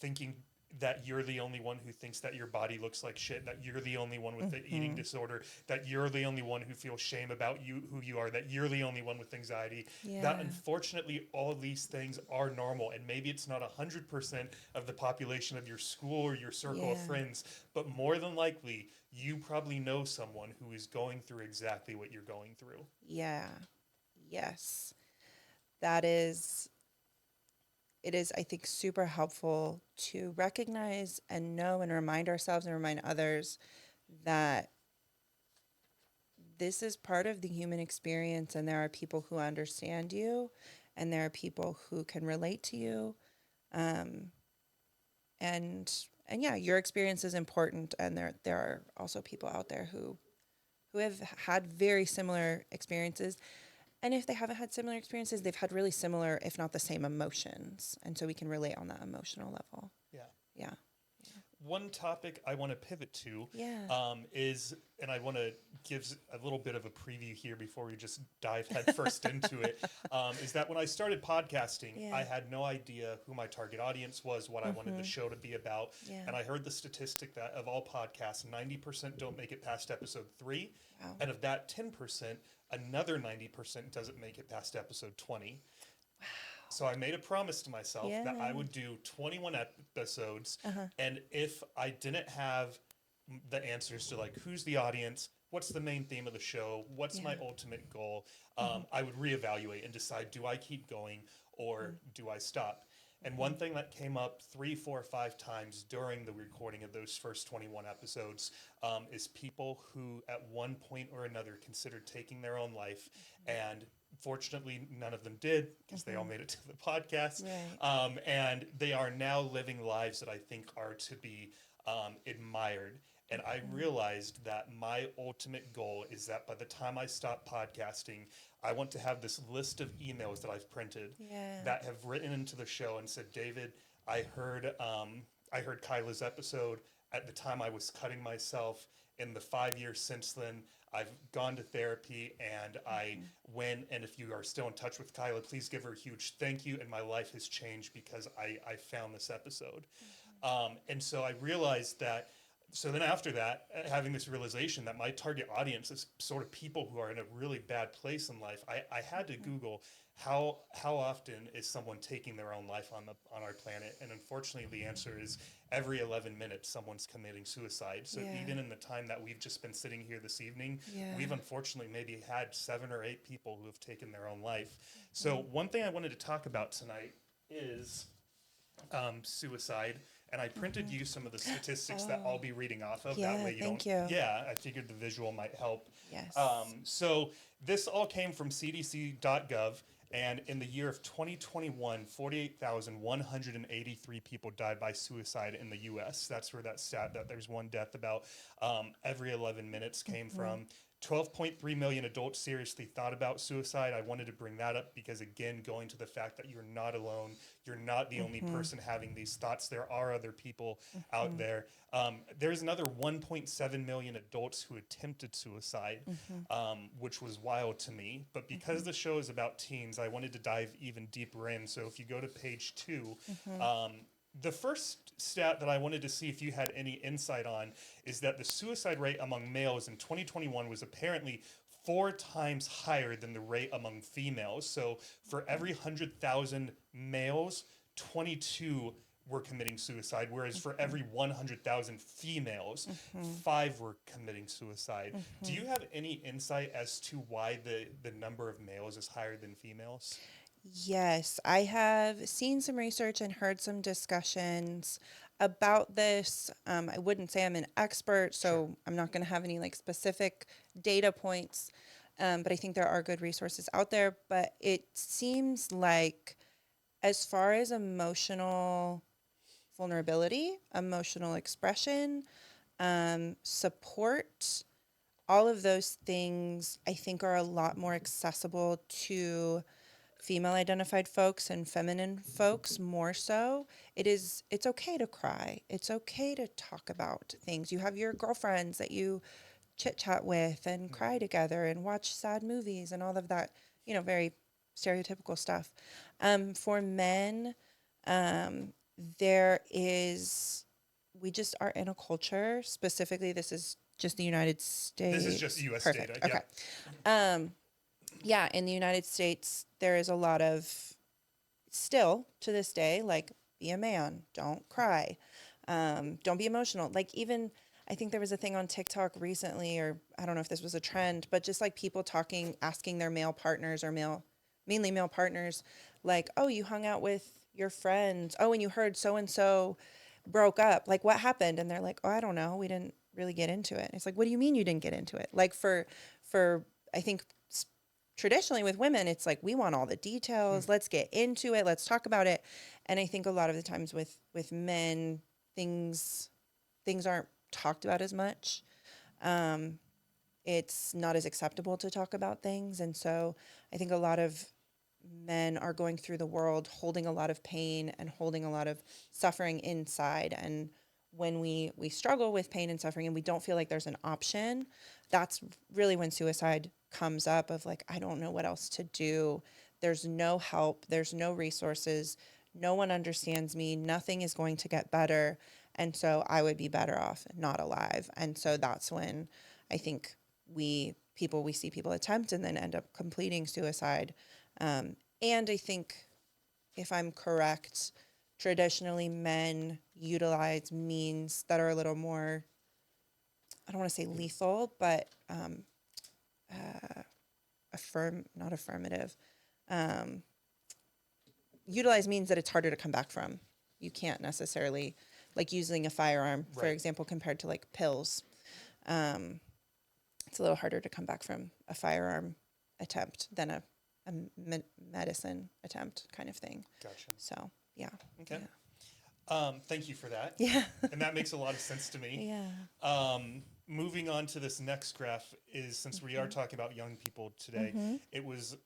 thinking that you're the only one who thinks that your body looks like shit, that you're the only one with the eating disorder, that you're the only one who feels shame about who you are, that you're the only one with anxiety, Yeah. that unfortunately all these things are normal. And maybe it's not 100% of the population of your school or your circle of Yeah. friends, but more than likely, you probably know someone who is going through exactly what you're going through. Yeah. Yes. That is it is, I think, super helpful to recognize and know and remind ourselves and remind others that this is part of the human experience, and there are people who understand you, and there are people who can relate to you. Um, and and yeah, your experience is important, and there are also people out there who have had very similar experiences. And if they haven't had similar experiences, they've had really similar, if not the same, emotions. And so we can relate on that emotional level. Yeah. Yeah. One topic I want to pivot to Yeah. is, and I want to give a little bit of a preview here before we just dive headfirst into it, is that when I started podcasting, Yeah. I had no idea who my target audience was, what I wanted the show to be about. Yeah. And I heard the statistic that of all podcasts, 90% don't make it past episode 3. Wow. And of that 10%, another 90% doesn't make it past episode 20. So I made a promise to myself that I would do 21 episodes, and if I didn't have the answers to like who's the audience, what's the main theme of the show, what's my ultimate goal, I would reevaluate and decide, do I keep going or do I stop? And one thing that came up 3, 4, 5 times during the recording of those first 21 episodes is people who at one point or another considered taking their own life. And fortunately, none of them did, because they all made it to the podcast. Right. And they are now living lives that I think are to be admired. And I realized that my ultimate goal is that by the time I stop podcasting, I want to have this list of emails that I've printed Yeah. that have written into the show and said, David, I heard Kyla's episode at the time I was cutting myself, in the 5 years since then, I've gone to therapy, and I went, and if you are still in touch with Kyla, please give her a huge thank you, and my life has changed because I found this episode. And so I realized that, so then after that, having this realization that my target audience is sort of people who are in a really bad place in life, I had to Google how often is someone taking their own life on our planet, and unfortunately the answer is every 11 minutes someone's committing suicide. So Yeah. even in the time that we've just been sitting here this evening, Yeah. we've unfortunately maybe had 7 or 8 people who have taken their own life. So one thing I wanted to talk about tonight is suicide, and I printed you some of the statistics that I'll be reading off of. Yeah, That way you thank don't. you. Yeah, I figured the visual might help. Yes. So this all came from CDC.gov, and in the year of 2021, 48,183 people died by suicide in the U.S. That's where that stat that there's one death about every 11 minutes came from. 12.3 million adults seriously thought about suicide. I wanted to bring that up because, again, going to the fact that you're not alone, you're not the only person having these thoughts. There are other people out there. There's another 1.7 million adults who attempted suicide, which was wild to me. But because the show is about teens, I wanted to dive even deeper in. So if you go to page 2, the first stat that I wanted to see if you had any insight on is that the suicide rate among males in 2021 was apparently 4 times higher than the rate among females. So for every 100,000 males, 22 were committing suicide, whereas for every 100,000 females, 5 were committing suicide. Do you have any insight as to why the number of males is higher than females? Yes, I have seen some research and heard some discussions about this. I wouldn't say I'm an expert, so I'm not going to have any like specific data points, but I think there are good resources out there. But it seems like, as far as emotional vulnerability, emotional expression, support, all of those things I think are a lot more accessible to female identified folks and feminine folks more so. It's okay to cry. It's okay to talk about things. You have your girlfriends that you chit chat with and cry together and watch sad movies and all of that, very stereotypical stuff. For men, there is, we just are in a culture, specifically, this is just the United States. This is just U.S. Perfect. data. Okay. Yeah. Yeah, in the United States, there is a lot of, still to this day, like, be a man, don't cry, don't be emotional. Like, even, I think there was a thing on TikTok recently, or I don't know if this was a trend, but just like people asking their male partners, or mainly male partners, like, oh, you hung out with your friends. Oh, and you heard so-and-so broke up. Like, what happened? And they're like, oh, I don't know. We didn't really get into it. It's like, what do you mean you didn't get into it? Like, I think traditionally with women, it's like, we want all the details. Let's get into it. Let's talk about it. And I think a lot of the times with men, things aren't talked about as much. It's not as acceptable to talk about things. And so I think a lot of men are going through the world holding a lot of pain and holding a lot of suffering inside. And when we struggle with pain and suffering and we don't feel like there's an option, that's really when suicide comes up, of like, I don't know what else to do. There's no help. There's no resources. No one understands me. Nothing is going to get better. And so I would be better off not alive. And so that's when I think we see people attempt and then end up completing suicide. And I think, if I'm correct, traditionally men utilize means that are a little more, I don't want to say lethal, but not affirmative. Utilize means that it's harder to come back from. You can't necessarily, like using a firearm, for example, compared to like pills. It's a little harder to come back from a firearm attempt than a medicine attempt, kind of thing. Gotcha. So, yeah. Okay. Yeah. Thank you for that. Yeah. And that makes a lot of sense to me. Yeah. Moving on to this next graph is, since we are talking about young people today, it was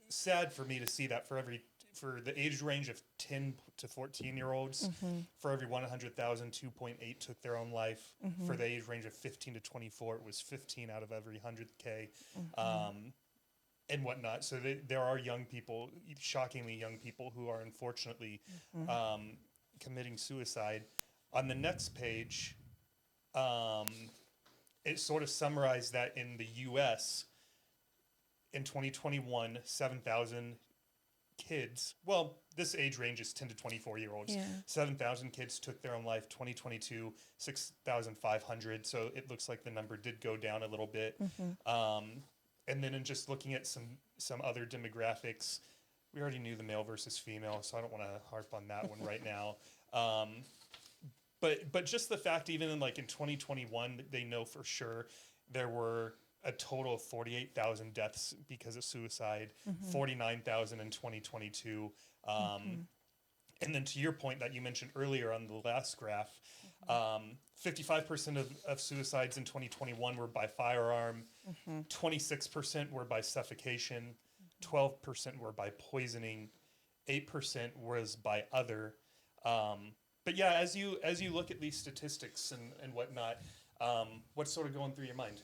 sad for me to see that for every for the age range of 10 to 14-year-olds, for every 100,000, 2.8 took their own life. For the age range of 15 to 24, it was 15 out of every 100K. And whatnot. So there are young people, shockingly young people, who are unfortunately committing suicide. On the next page, it sort of summarized that in the U.S. in 2021, 7,000 kids, well, this age range is 10 to 24-year-olds. Yeah. 7,000 kids took their own life. 2022, 6,500. So it looks like the number did go down a little bit. And then in just looking at some other demographics, we already knew the male versus female, so I don't want to harp on that one right now. But just the fact, even in 2021, they know for sure there were a total of 48,000 deaths because of suicide, 49,000 in 2022. And then to your point that you mentioned earlier on the last graph, 55% of suicides in 2021 were by firearm, 26% were by suffocation, 12% were by poisoning, 8% was by other. But yeah, as you look at these statistics and whatnot, what's sort of going through your mind?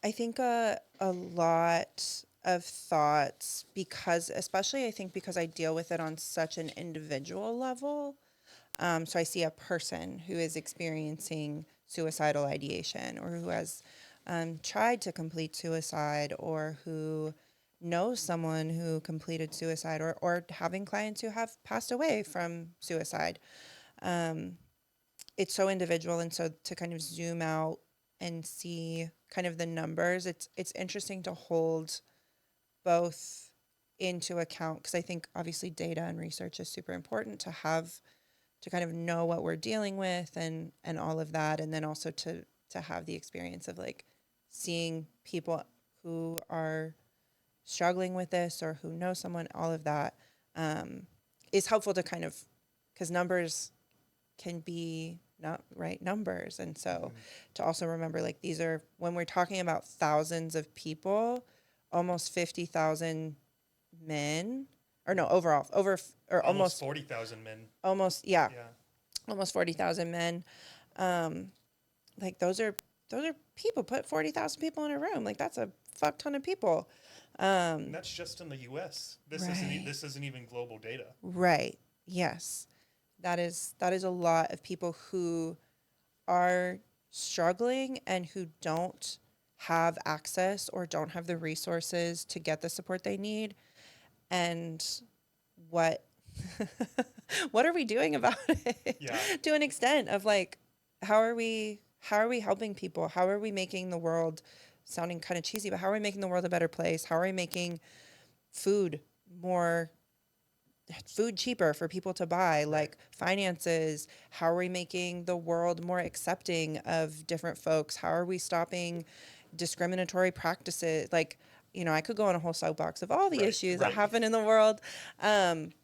I think a lot of thoughts, because especially I think because I deal with it on such an individual level. So I see a person who is experiencing suicidal ideation, or who has tried to complete suicide, or who knows someone who completed suicide, or having clients who have passed away from suicide. It's so individual, and so to kind of zoom out and see kind of the numbers, it's interesting to hold both into account, because I think obviously data and research is super important to have, to kind of know what we're dealing with and all of that, and then also to have the experience of seeing people who are struggling with this, or who know someone, all of that is helpful to kind of, because numbers can be not right numbers. And so to also remember, these are, when we're talking about thousands of people, almost 50,000 men, or no, overall, almost 40,000 men. Almost, yeah. Almost 40,000 men. Those are people. Put 40,000 people in a room. That's a fuck ton of people. And that's just in the U.S. This isn't even global data. Right. Yes. That is a lot of people who are struggling and who don't have access or don't have the resources to get the support they need. And what what are we doing about it? Yeah. To an extent of how are we helping people? How are we making the world, sounding kind of cheesy, but how are we making the world a better place? How are we making food cheaper for people to buy, finances? How are we making the world more accepting of different folks? How are we stopping discriminatory practices? I could go on a whole soapbox of all the issues that happen in the world.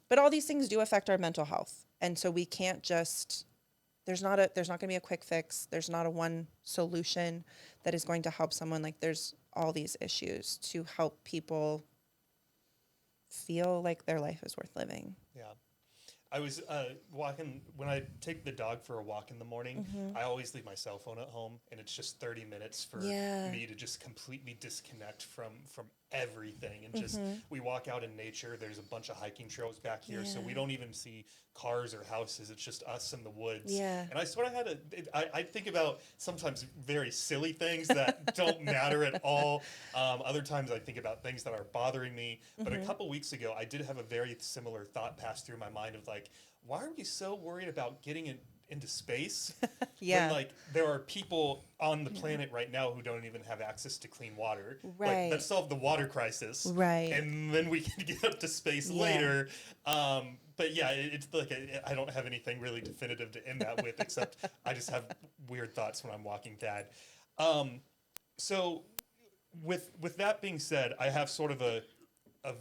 But all these things do affect our mental health. And so we can't just, there's not going to be a quick fix. There's not a one solution that is going to help someone. There's all these issues to help people feel like their life is worth living. Yeah. I was walking, when I take the dog for a walk in the morning, I always leave my cell phone at home, and it's just 30 minutes for me to just completely disconnect from everything. And just, we walk out in nature. There's a bunch of hiking trails back here, so we don't even see cars or houses. It's just us in the woods. Yeah. And I sort of had I think about sometimes very silly things that don't matter at all. Other times I think about things that are bothering me. But a couple weeks ago, I did have a very similar thought pass through my mind of why are we so worried about getting into space? Yeah. When there are people on the planet right now who don't even have access to clean water. Right. Let's solve the water crisis. Right. And then we can get up to space later. But yeah, it's I don't have anything really definitive to end that with, except I just have weird thoughts when I'm walking Thad. So with that being said, I have sort of a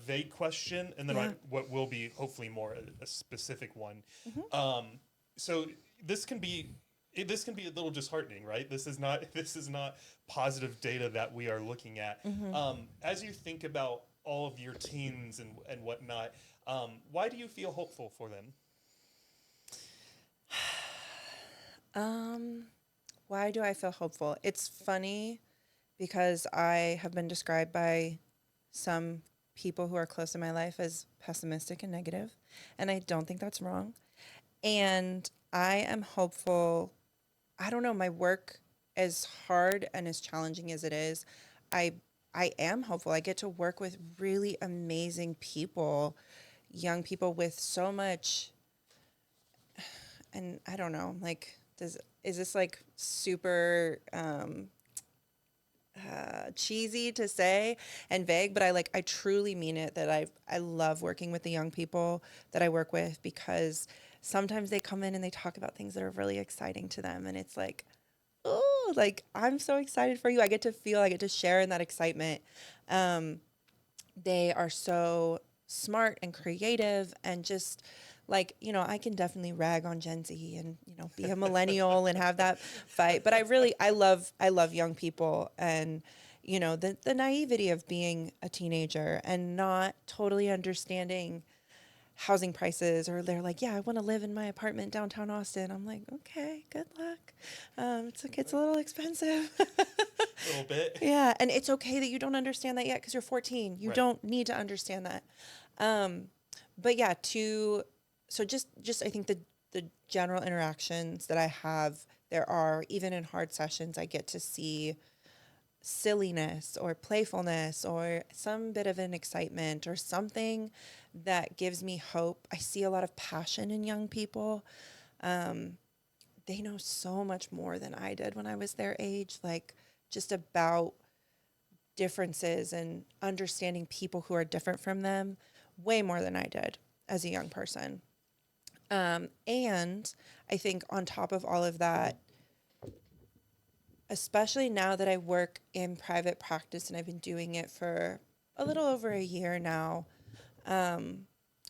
vague question, and then what will be hopefully more a specific one. So this can be this can be a little disheartening, right? This is not positive data that we are looking at. As you think about all of your teens and whatnot, why do you feel hopeful for them? Why do I feel hopeful? It's funny because I have been described by some people who are close in my life as pessimistic and negative, and I don't think that's wrong. And I am hopeful. I don't know, my work, as hard and as challenging as it is, I I am hopeful. I get to work with really amazing people, young people with so much, and I don't know, like, is this like super cheesy to say and vague, but I truly mean it, that I love working with the young people that I work with, because sometimes they come in and they talk about things that are really exciting to them, and it's like, oh, like, I'm so excited for you. I get to share in that excitement. Um, they are so smart and creative, and just like, I can definitely rag on Gen Z and, be a millennial and have that fight. But I love young people, and, the naivety of being a teenager and not totally understanding housing prices, or they're like, yeah, I want to live in my apartment downtown Austin. I'm like, okay, good luck. It's a little expensive. A little bit. Yeah, and it's okay that you don't understand that yet because you're 14. You Right. don't need to understand that. But yeah, so just I think the general interactions that I have, there are, even in hard sessions, I get to see silliness or playfulness or some bit of an excitement or something that gives me hope. I see a lot of passion in young people. They know so much more than I did when I was their age, like, just about differences and understanding people who are different from them, way more than I did as a young person. And I think on top of all of that, especially now that I work in private practice and I've been doing it for a little over a year now,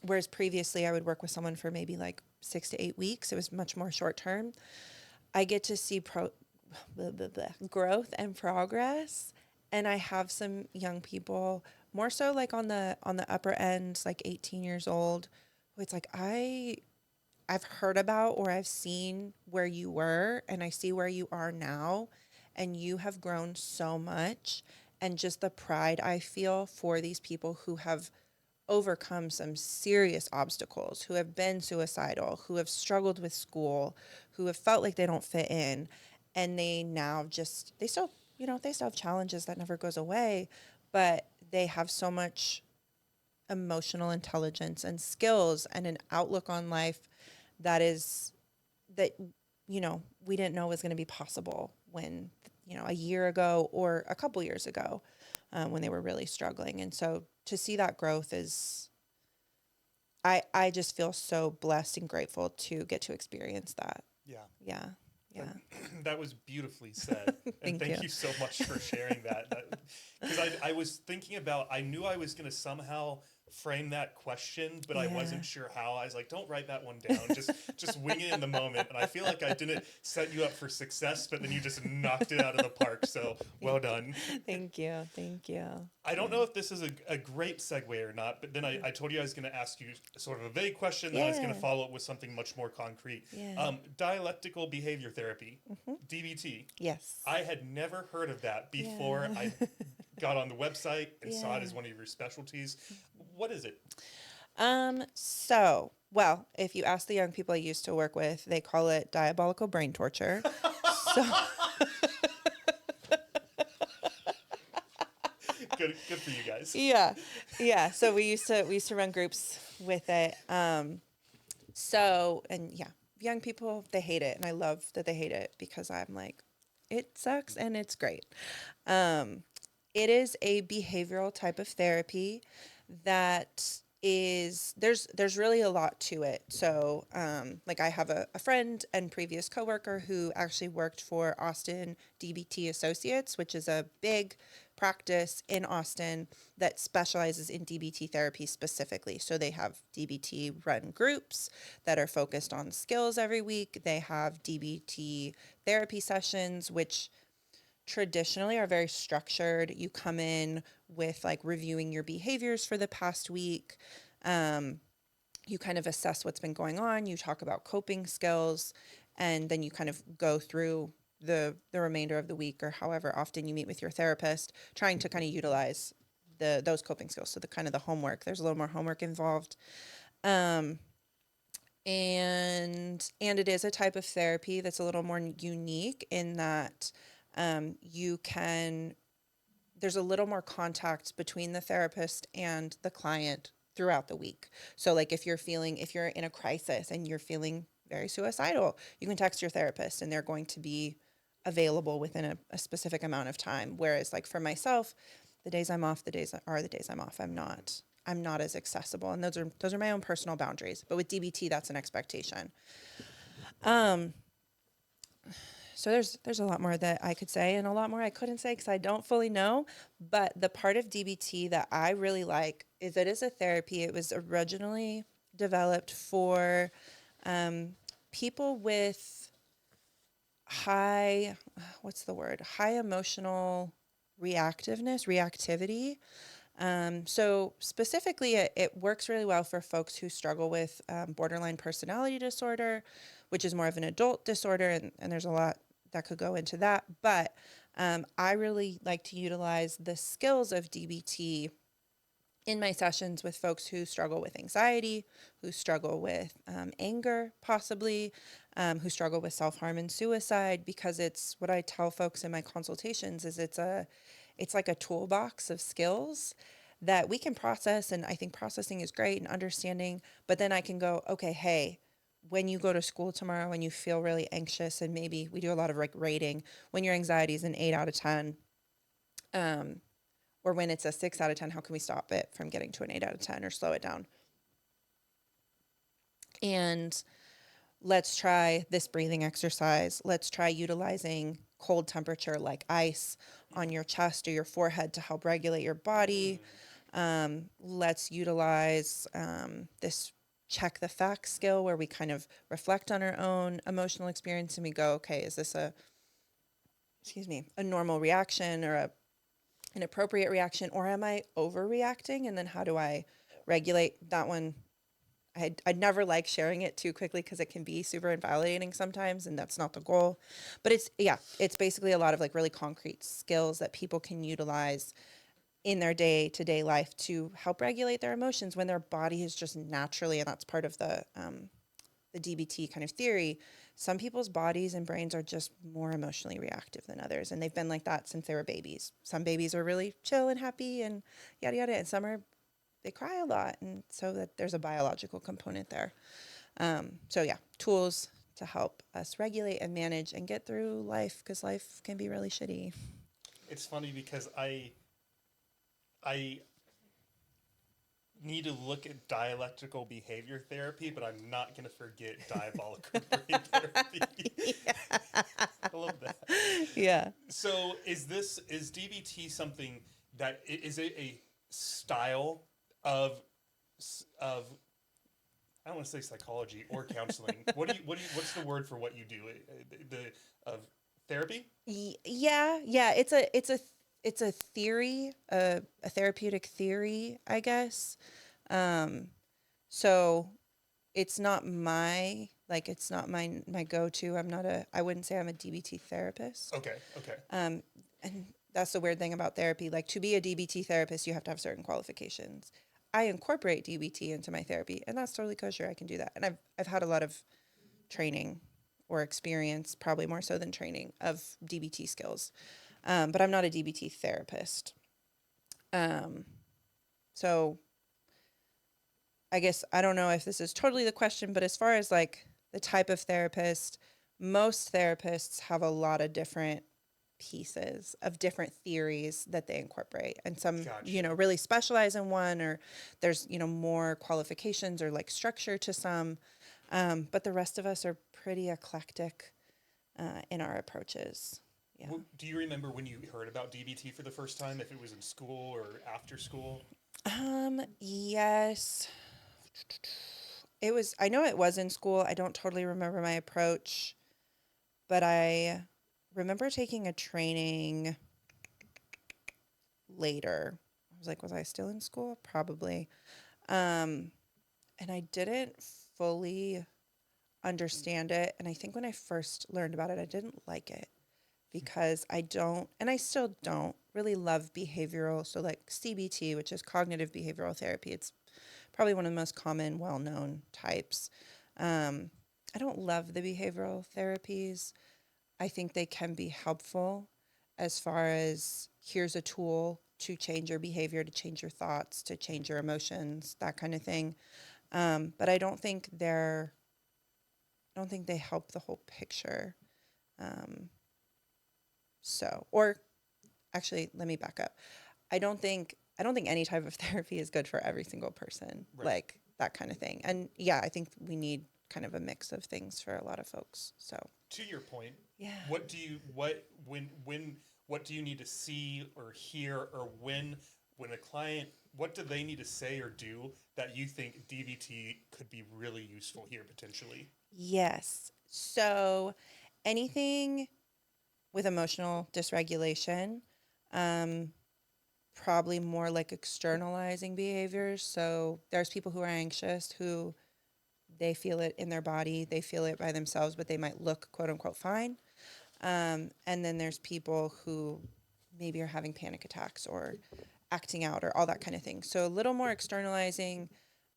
whereas previously I would work with someone for maybe like 6 to 8 weeks. It was much more short term. I get to see growth and progress, and I have some young people, more so like on the upper end, like 18 years old, who it's like, I've heard about, or I've seen where you were, and I see where you are now, and you have grown so much. And just the pride I feel for these people who have overcome some serious obstacles, who have been suicidal, who have struggled with school, who have felt like they don't fit in, and they now just, they still have challenges that never goes away, but they have so much emotional intelligence and skills and an outlook on life that is, that, we didn't know was going to be possible when, a year ago or a couple years ago, when they were really struggling. And so to see that growth is, I just feel so blessed and grateful to get to experience that. Yeah. Yeah. Yeah. That was beautifully said. And Thank you. thank you so much for sharing that. Because I was thinking about, I knew I was going to somehow frame that question, but I Yeah. wasn't sure how. I was like, don't write that one down. Just wing it in the moment. And I feel like I didn't set you up for success, but then you just knocked it out of the park. So well done. Thank you. Thank you. I don't know if this is a great segue or not, but then I told you I was going to ask you sort of a vague question, then I was going to Yeah. follow up with something much more concrete. Yeah. Dialectical Behavior Therapy, DBT. Yes. I had never heard of that before Yeah. I got on the website and saw it Yeah. as one of your specialties. What is it? So, well, if you ask the young people I used to work with, they call it diabolical brain torture. So, Good for you guys. yeah. Yeah. So we used to run groups with it. And yeah, young people, they hate it. And I love that they hate it, because I'm like, it sucks and it's great. It is a behavioral type of therapy that is there's really a lot to it. So like I have a friend and previous coworker who actually worked for Austin DBT Associates, which is a big practice in Austin that specializes in DBT therapy specifically. So they have DBT run groups that are focused on skills every week. They have DBT therapy sessions, which traditionally are very structured. You come in with like reviewing your behaviors for the past week. You kind of assess what's been going on. You talk about coping skills, and then you kind of go through the remainder of the week or however often you meet with your therapist, trying to kind of utilize those coping skills. So the kind of the homework. There's a little more homework involved. Um, and it is a type of therapy that's a little more unique in that you can there's a little more contact between the therapist and the client throughout the week. So like if you're in a crisis and you're feeling very suicidal, you can text your therapist and they're going to be available within a specific amount of time. Whereas like for myself, the days I'm off, the days I'm off. I'm not as accessible. And those are my own personal boundaries. But with DBT, that's an expectation. Um, so there's a lot more that I could say and a lot more I couldn't say because I don't fully know. But the part of DBT that I really like is it is a therapy. It was originally developed for people with high, what's the word? High emotional reactivity. So specifically, it works really well for folks who struggle with borderline personality disorder, which is more of an adult disorder, and there's a lot that could go into that. But I really like to utilize the skills of DBT in my sessions with folks who struggle with anxiety, who struggle with anger, possibly, who struggle with self-harm and suicide, because it's what I tell folks in my consultations is it's like a toolbox of skills that we can process. And I think processing is great and understanding, but then I can go, okay, hey, when you go to school tomorrow and you feel really anxious, and maybe we do a lot of like rating, when your anxiety is an 8 out of 10, or when it's a 6 out of 10, how can we stop it from getting to an 8 out of 10 or slow it down? And let's try this breathing exercise. Let's try utilizing cold temperature like ice on your chest or your forehead to help regulate your body. Let's utilize this check the facts skill where we kind of reflect on our own emotional experience and we go, okay, is this a normal reaction or an appropriate reaction, or am I overreacting? And then how do I regulate that one? I'd never like sharing it too quickly because it can be super invalidating sometimes, and that's not the goal. But it's basically a lot of like really concrete skills that people can utilize in their day-to-day life to help regulate their emotions when their body is just naturally, and that's part of the DBT kind of theory. Some people's bodies and brains are just more emotionally reactive than others, and they've been like that since they were babies. Some babies are really chill and happy and yada yada, and they cry a lot, and so that there's a biological component there. So yeah, tools to help us regulate and manage and get through life, because life can be really shitty. It's funny because I need to look at dialectical behavior therapy, but I'm not going to forget diabolical brain therapy. I love that. Yeah. So is DBT something that is it a style of of I don't want to say psychology or counseling. What's the word for what you do? The of therapy? Yeah. It's a theory, a therapeutic theory, I guess. Um, so it's not my go-to. I wouldn't say I'm a DBT therapist. Okay, okay. And that's the weird thing about therapy. Like, to be a DBT therapist, you have to have certain qualifications. I incorporate DBT into my therapy, and that's totally kosher. I can do that. And I've had a lot of training or experience, probably more so than training, of DBT skills. But I'm not a DBT therapist. Um, so I guess I don't know if this is totally the question, but as far as like the type of therapist, most therapists have a lot of different pieces of different theories that they incorporate. And some, Gotcha. really specialize in one, or there's, more qualifications or like structure to some. But the rest of us are pretty eclectic in our approaches. Yeah. Do you remember when you heard about DBT for the first time, if it was in school or after school? Yes. I know it was in school. I don't totally remember my approach, but I remember taking a training later. I was like, was I still in school? Probably. And I didn't fully understand it. And I think when I first learned about it, I didn't like it because I don't, and I still don't really love behavioral. So like CBT, which is cognitive behavioral therapy, it's probably one of the most common, well-known types. I don't love the behavioral therapies. I think they can be helpful as far as here's a tool to change your behavior, to change your thoughts, to change your emotions, that kind of thing. But I don't think they help the whole picture. Um, or actually, let me back up. I don't think any type of therapy is good for every single person, Right. like that kind of thing. And yeah, I think we need kind of a mix of things for a lot of folks. So To your point, yeah. what do you when what do you need to see or hear, or when a client, what do they need to say or do that you think DBT could be really useful here potentially? Yes. So anything with emotional dysregulation, um, probably more like externalizing behaviors. So there's people who are anxious who they feel it in their body, they feel it by themselves, but they might look quote unquote fine. And then there's people who maybe are having panic attacks or acting out or all that kind of thing. So a little more externalizing,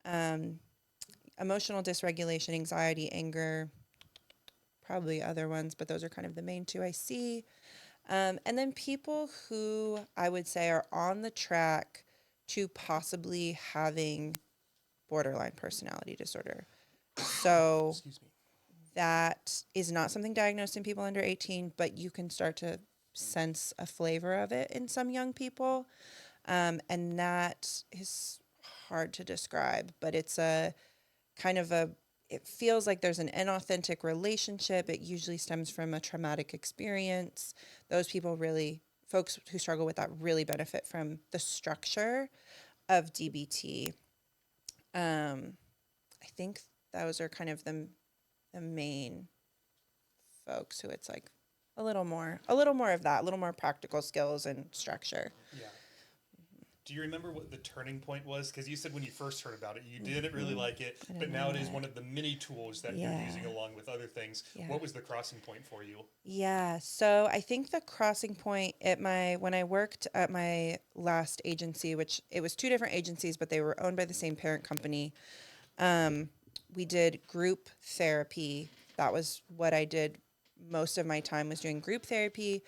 um, emotional dysregulation, anxiety, anger, probably other ones, but those are kind of the main two I see. And then people who I would say are on the track to possibly having borderline personality disorder. So Excuse me. that is not something diagnosed in people under 18, but you can start to sense a flavor of it in some young people. And that is hard to describe, but it's a kind of it feels like there's an inauthentic relationship. It usually stems from a traumatic experience. Those people really, folks who struggle with that really benefit from the structure of DBT. I think those are kind of the main folks who it's like a little more of that, a little more practical skills and structure. Yeah. Do you remember what the turning point was? Because you said when you first heard about it, you didn't really like it, I but didn't now it know is it. one of the many tools that you're Yeah. using along with other things. Yeah. What was the crossing point for you? Yeah, so I think the crossing point at when I worked at my last agency, which it was two different agencies, but they were owned by the same parent company. We did group therapy. That was what I did most of my time, was doing group therapy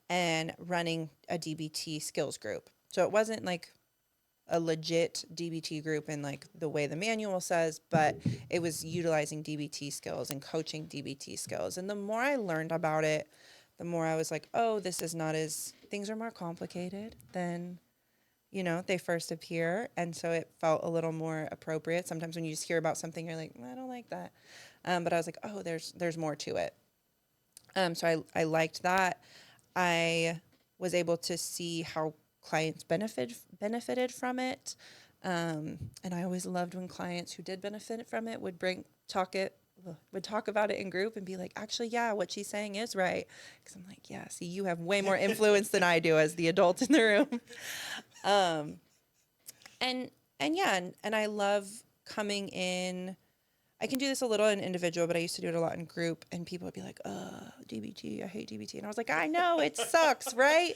and running a DBT skills group. So it wasn't like a legit DBT group in like the way the manual says, but it was utilizing DBT skills and coaching DBT skills. And the more I learned about it, the more I was like, oh, this is not as, things are more complicated than, they first appear. And so it felt a little more appropriate. Sometimes when you just hear about something, you're like, I don't like that. But I was like, oh, there's more to it. So I liked that. I was able to see how clients benefited from it. And I always loved when clients who did benefit from it would talk about it in group and be like, actually, yeah, what she's saying is right. Because I'm like, yeah, see, you have way more influence than I do as the adult in the room. And yeah, and I love coming in. I can do this a little in individual, but I used to do it a lot in group, and people would be like, DBT, I hate DBT. And I was like, I know, it sucks, right?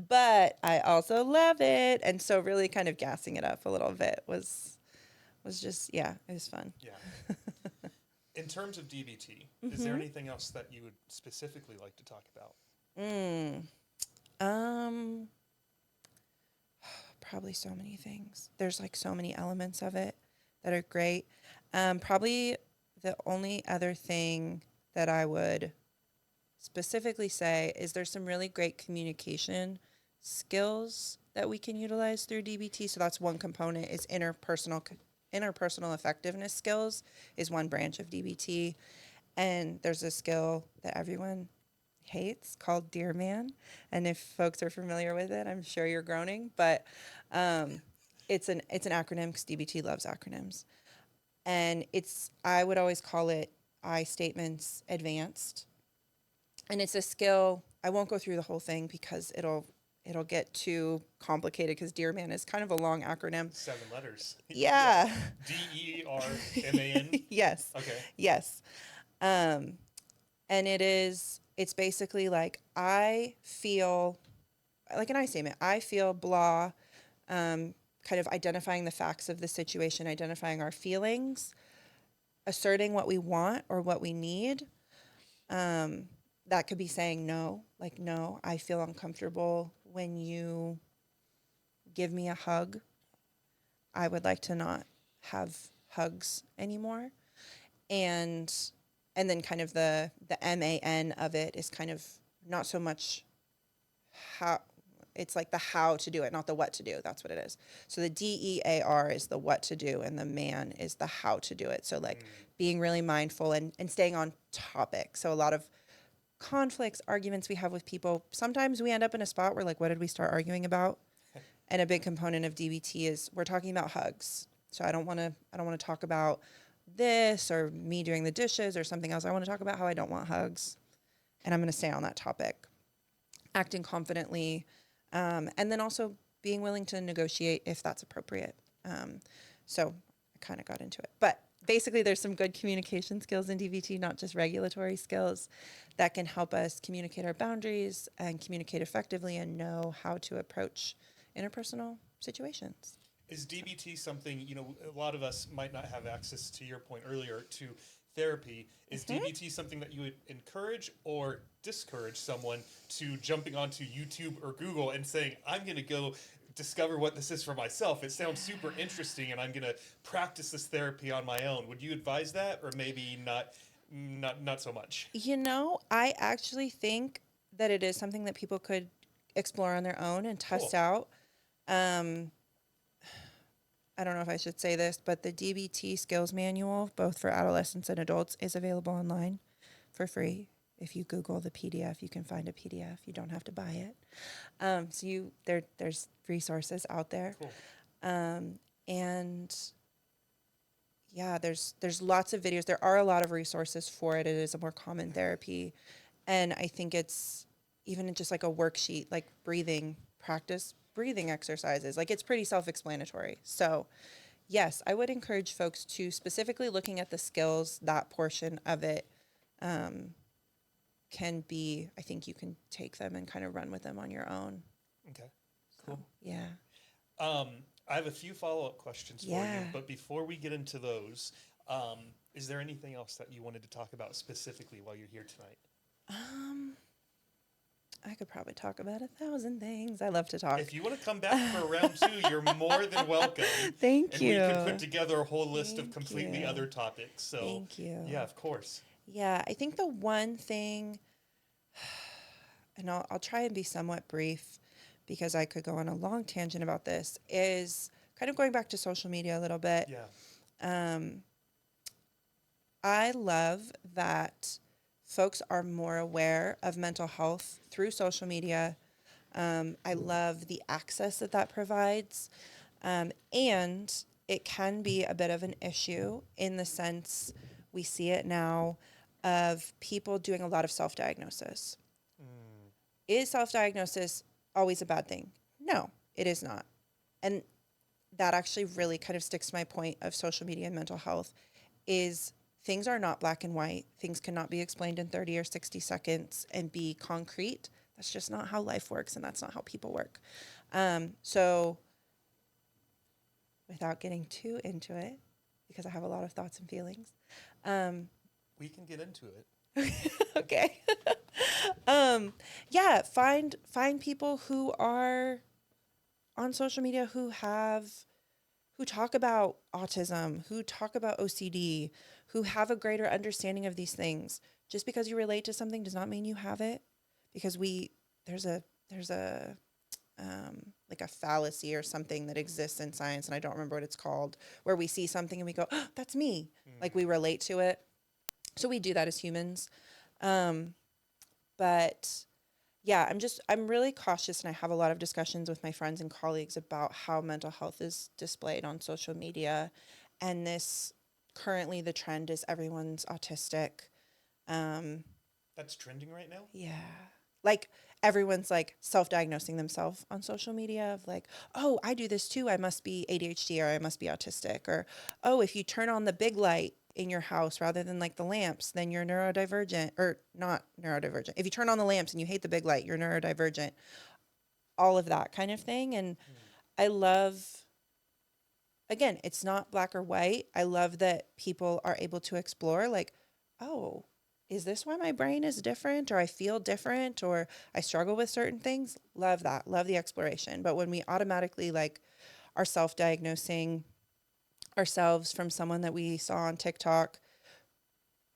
But I also love it. And so really kind of gassing it up a little bit was just, yeah, it was fun. Yeah. In terms of DBT, is there anything else that you would specifically like to talk about? Um, Probably so many things. There's like so many elements of it that are great. Probably the only other thing that I would specifically say is there's some really great communication skills that we can utilize through DBT. So that's one component is interpersonal effectiveness skills is one branch of DBT. And there's a skill that everyone hates called Dear Man. And if folks are familiar with it, I'm sure you're groaning, but it's an acronym because DBT loves acronyms. And I would always call it I statements advanced. And it's a skill. I won't go through the whole thing because it'll get too complicated because Dear Man is kind of a long acronym. 7 letters. Yeah. DERMAN. Yes. Okay. Yes. And it's basically like I feel like an I statement. I feel blah, kind of identifying the facts of the situation, identifying our feelings, asserting what we want or what we need. That could be saying no, like, no, I feel uncomfortable when you give me a hug. I would like to not have hugs anymore. And then kind of the MAN of it is kind of not so much how, it's like the how to do it, not the what to do. That's what it is. So the DEAR is the what to do and the man is the how to do it. So like being really mindful and staying on topic. So a lot of conflicts, arguments we have with people, sometimes we end up in a spot where like, what did we start arguing about? And a big component of DBT is we're talking about hugs. So I don't want to talk about this or me doing the dishes or something else. I want to talk about how I don't want hugs. And I'm going to stay on that topic. Acting confidently, and then also being willing to negotiate if that's appropriate. So I kind of got into it. But basically, there's some good communication skills in DBT, not just regulatory skills, that can help us communicate our boundaries and communicate effectively and know how to approach interpersonal situations. Is DBT something, a lot of us might not have access, to your point earlier, to therapy. Is DBT something that you would encourage or discourage someone to jumping onto YouTube or Google and saying, I'm going to go discover what this is for myself? It sounds super interesting and I'm going to practice this therapy on my own. Would you advise that, or maybe not so much? I actually think that it is something that people could explore on their own and test out. I don't know if I should say this, but the DBT skills manual, both for adolescents and adults, is available online for free. If you Google the PDF, you can find a PDF. You don't have to buy it. There's resources out there. Cool. And yeah, there's lots of videos. There are a lot of resources for it. It is a more common therapy. And I think it's even just like a worksheet, like practice breathing exercises. Like it's pretty self-explanatory. So yes, I would encourage folks to specifically looking at the skills, that portion of it can be, I think you can take them and kind of run with them on your own. Okay, cool. So, yeah. I have a few follow-up questions for you, but before we get into those, is there anything else that you wanted to talk about specifically while you're here tonight? I could probably talk about 1,000 things. I love to talk. If you want to come back for round 2, you're more than welcome. Thank you. And we could put together a whole list of completely other topics. So, thank you. Yeah, of course. Yeah, I think the one thing, and I'll try and be somewhat brief because I could go on a long tangent about this, is kind of going back to social media a little bit. Yeah. I love that folks are more aware of mental health through social media. I love the access that provides. And it can be a bit of an issue in the sense we see it now of people doing a lot of self-diagnosis. Is self-diagnosis always a bad thing? No, it is not. And that actually really kind of sticks to my point of social media and mental health is things are not black and white. Things cannot be explained in 30 or 60 seconds and be concrete. That's just not how life works, and that's not how people work. So without getting too into it, because I have a lot of thoughts and feelings. We can get into it. Okay. Find people who are on social media who talk about autism, who talk about OCD, who have a greater understanding of these things. just because you relate to something does not mean you have it, because there's a like a fallacy or something that exists in science, and I don't remember what it's called, where we see something and we go, oh, that's me. Like we relate to it. So we do that as humans. But yeah, I'm really cautious, and I have a lot of discussions with my friends and colleagues about how mental health is displayed on social media. And currently the trend is everyone's autistic. That's trending right now? Yeah. Like everyone's like self-diagnosing themselves on social media of like, oh, I do this too. I must be ADHD or I must be autistic. Or, oh, if you turn on the big light in your house rather than like the lamps, then you're neurodivergent, or not neurodivergent. If you turn on the lamps and you hate the big light, you're neurodivergent. All of that kind of thing. And I love, again, it's not black or white. I love that people are able to explore like, oh, is this why my brain is different, or I feel different, or I struggle with certain things? Love that. Love the exploration. But when we automatically like are self-diagnosing ourselves from someone that we saw on TikTok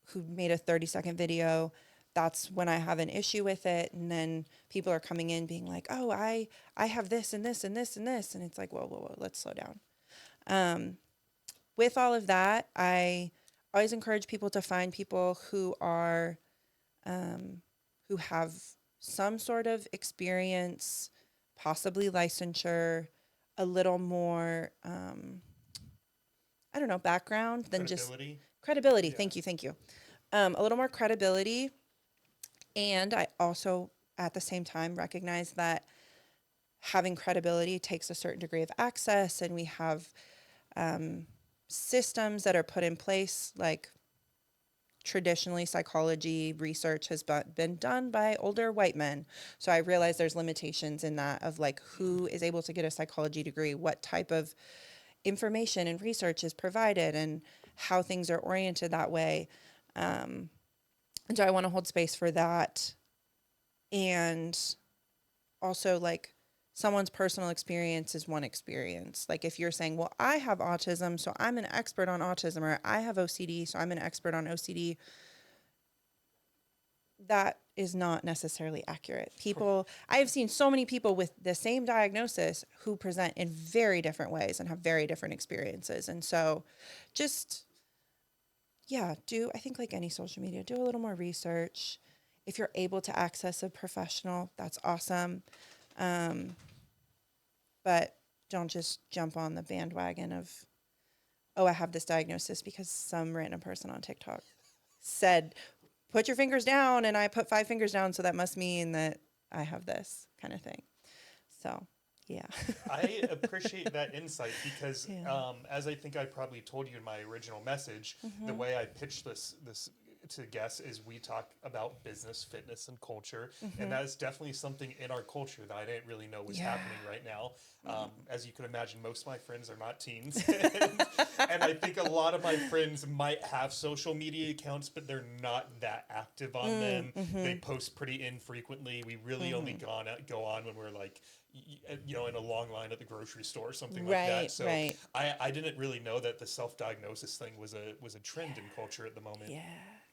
who made a 30-second video, that's when I have an issue with it. And then people are coming in being like, oh, I have this and this and this and this. And it's like, whoa, let's slow down. With all of that, I always encourage people to find people who are, who have some sort of experience, possibly licensure, a little more, I don't know, background than just Credibility? credibility. Yeah. Thank you. A little more credibility. And I also, at the same time, recognize that having credibility takes a certain degree of access, and we have systems that are put in place, like traditionally psychology research has been done by older white men. So I realize there's limitations in that of like who is able to get a psychology degree, what type of information and research is provided, and how things are oriented that way. And so I want to hold space for that. And also like someone's personal experience is one experience. Like if you're saying, well, I have autism, so I'm an expert on autism, or I have OCD, so I'm an expert on OCD, that is not necessarily accurate. I have seen so many people with the same diagnosis who present in very different ways and have very different experiences. And so just, yeah, I think like any social media, do a little more research. If you're able to access a professional, that's awesome. But don't just jump on the bandwagon of, oh, I have this diagnosis because some random person on TikTok said, put your fingers down, and I put 5 fingers down, so that must mean that I have this kind of thing. So, yeah. I appreciate that insight because, Yeah. as I think I probably told you in my original message, the way I pitched this to guests is we talk about business, fitness, and culture, and that is definitely something in our culture that I didn't really know was Yeah. happening right now. As you can imagine, most of my friends are not teens, and I think a lot of my friends might have social media accounts, but they're not that active on them. They post pretty infrequently. We really only go on when we're like, in a long line at the grocery store or something like that. So Right. I didn't really know that the self-diagnosis thing was a trend in culture at the moment.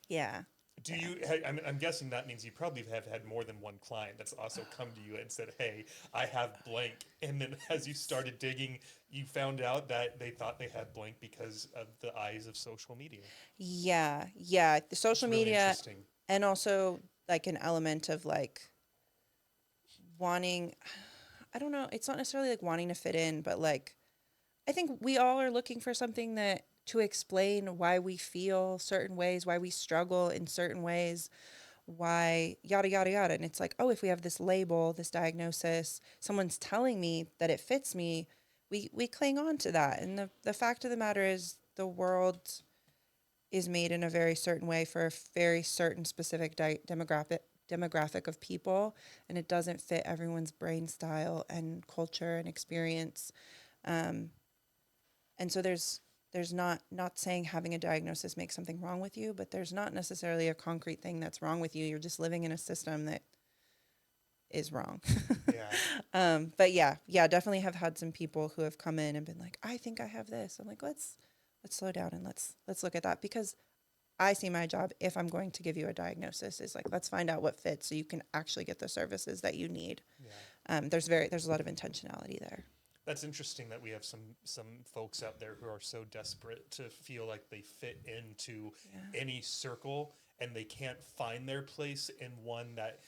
Yeah. Do you? I'm guessing that means you probably have had more than one client that's also come to you and said, "Hey, I have blank," and then as you started digging, you found out that they thought they had blank because of the eyes of social media. Yeah. The It's social really media, interesting. and also like an element of like wanting, I don't know, it's not necessarily like wanting to fit in, but like I think we all are looking for something that to explain why we feel certain ways, why we struggle in certain ways, why yada yada yada. And it's like, oh, if we have this label, this diagnosis, someone's telling me that it fits me, we cling on to that. And the fact of the matter is the world is made in a very certain way for a very certain specific demographic of people, and it doesn't fit everyone's brain style and culture and experience. And so there's not saying having a diagnosis makes something wrong with you, but there's not necessarily a concrete thing that's wrong with you. You're just living in a system that is wrong. But yeah, definitely have had some people who have come in and been like, I think I have this. I'm like, let's slow down and let's look at that, because I see my job, if I'm going to give you a diagnosis, is like, let's find out what fits so you can actually get the services that you need. Yeah. There's a lot of intentionality there. That's interesting that we have some folks out there who are so desperate to feel like they fit into Yeah. any circle, and they can't find their place in one that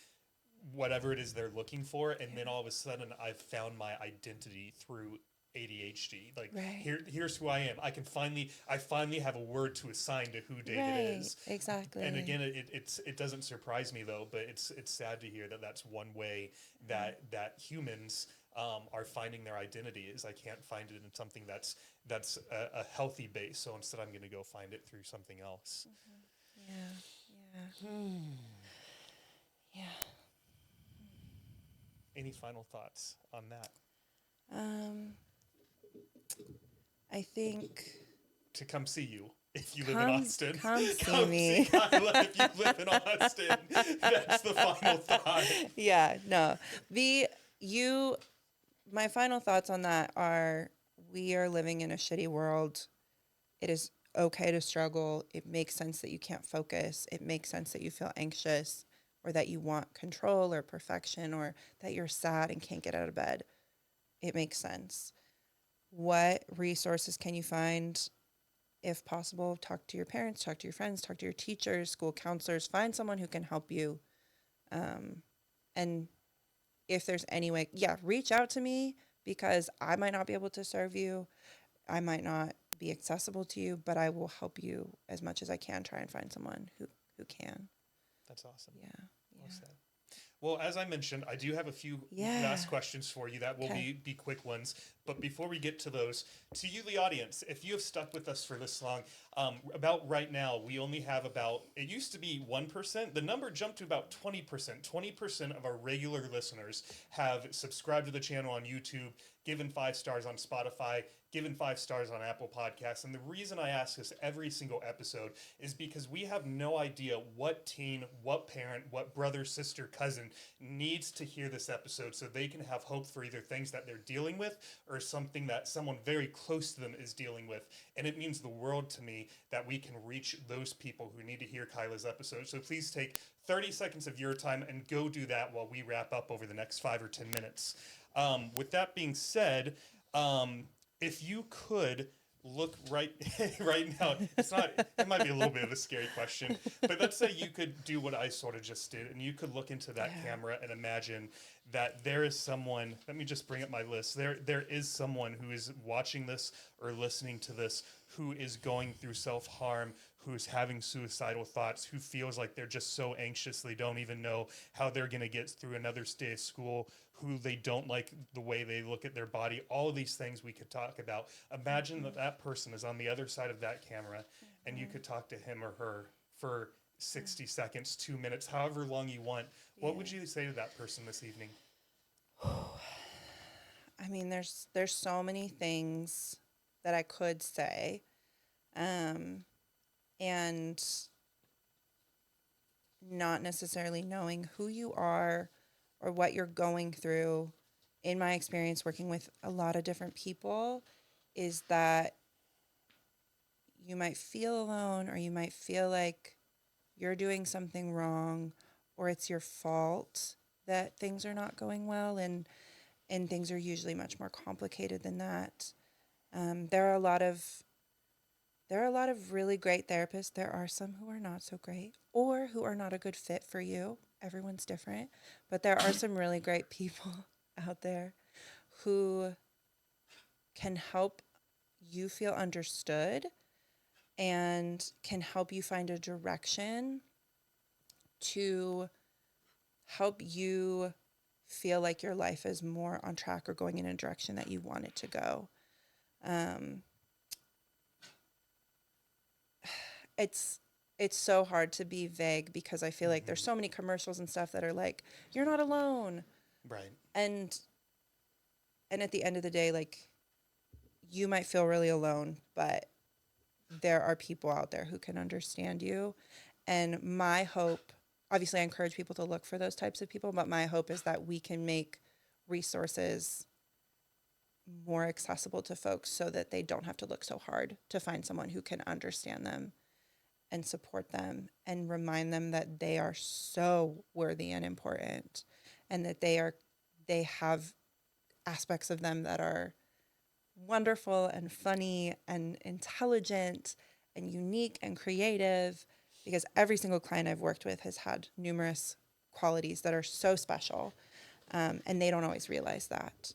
whatever it is they're looking for, and then all of a sudden I've found my identity through ADHD. Like, Right. here's who I am. I finally have a word to assign to who David Right. is. Exactly. And again, it doesn't surprise me though, but it's sad to hear that that's one way that humans are finding their identity, is I can't find it in something that's a healthy base. So instead, I'm going to go find it through something else. Yeah. Yeah. Yeah. Any final thoughts on that? Um, I think To come see you if you live in Austin. come see Come me. see Kyla if you live in Austin. That's the final thought. Yeah, no. My final thoughts on that are, we are living in a shitty world. It is okay to struggle. It makes sense that you can't focus. It makes sense that you feel anxious, or that you want control or perfection, or that you're sad and can't get out of bed. It makes sense. What resources can you find? If possible, talk to your parents, talk to your friends, talk to your teachers, school counselors, find someone who can help you. And if there's any way, reach out to me, because I might not be able to serve you. I might not be accessible to you, but I will help you as much as I can. Try and find someone who can. That's awesome. Yeah. Well said. Well, as I mentioned, I do have a few last questions for you that will be quick ones. But before we get to those, to you, the audience, if you have stuck with us for this long, about right now, we only have it used to be 1%. The number jumped to about 20%. 20% of our regular listeners have subscribed to the channel on YouTube, given 5 stars on Spotify, given 5 stars on Apple Podcasts. And the reason I ask this every single episode is because we have no idea what teen, what parent, what brother, sister, cousin needs to hear this episode so they can have hope for either things that they're dealing with or something that someone very close to them is dealing with. And it means the world to me that we can reach those people who need to hear Kyla's episode. So please take 30 seconds of your time and go do that while we wrap up over the next 5 or 10 minutes. With that being said, if you could look right now, it might be a little bit of a scary question, but let's say you could do what I sort of just did, and you could look into that camera and imagine that there is someone. Let me just bring up my list. There is someone who is watching this or listening to this who is going through self-harm, who is having suicidal thoughts, who feels like they're just so anxious they don't even know how they're going to get through another day of school, who they don't like the way they look at their body. All of these things we could talk about. Imagine that person is on the other side of that camera, and you could talk to him or her for 60 seconds, 2 minutes, however long you want. What would you say to that person this evening? I mean, there's so many things that I could say. And not necessarily knowing who you are or what you're going through, in my experience working with a lot of different people, is that you might feel alone, or you might feel like you're doing something wrong, or it's your fault that things are not going well, and things are usually much more complicated than that. There are a lot of really great therapists. There are some who are not so great, or who are not a good fit for you. Everyone's different, but there are some really great people out there who can help you feel understood and can help you find a direction to help you feel like your life is more on track or going in a direction that you want it to go. It's so hard to be vague, because I feel like there's so many commercials and stuff that are like, you're not alone. Right. And at the end of the day, like, you might feel really alone, but there are people out there who can understand you. And my hope, obviously I encourage people to look for those types of people, but my hope is that we can make resources more accessible to folks so that they don't have to look so hard to find someone who can understand them. and support them and remind them that they are so worthy and important, and that they have aspects of them that are wonderful and funny and intelligent and unique and creative, because every single client I've worked with has had numerous qualities that are so special, and they don't always realize that.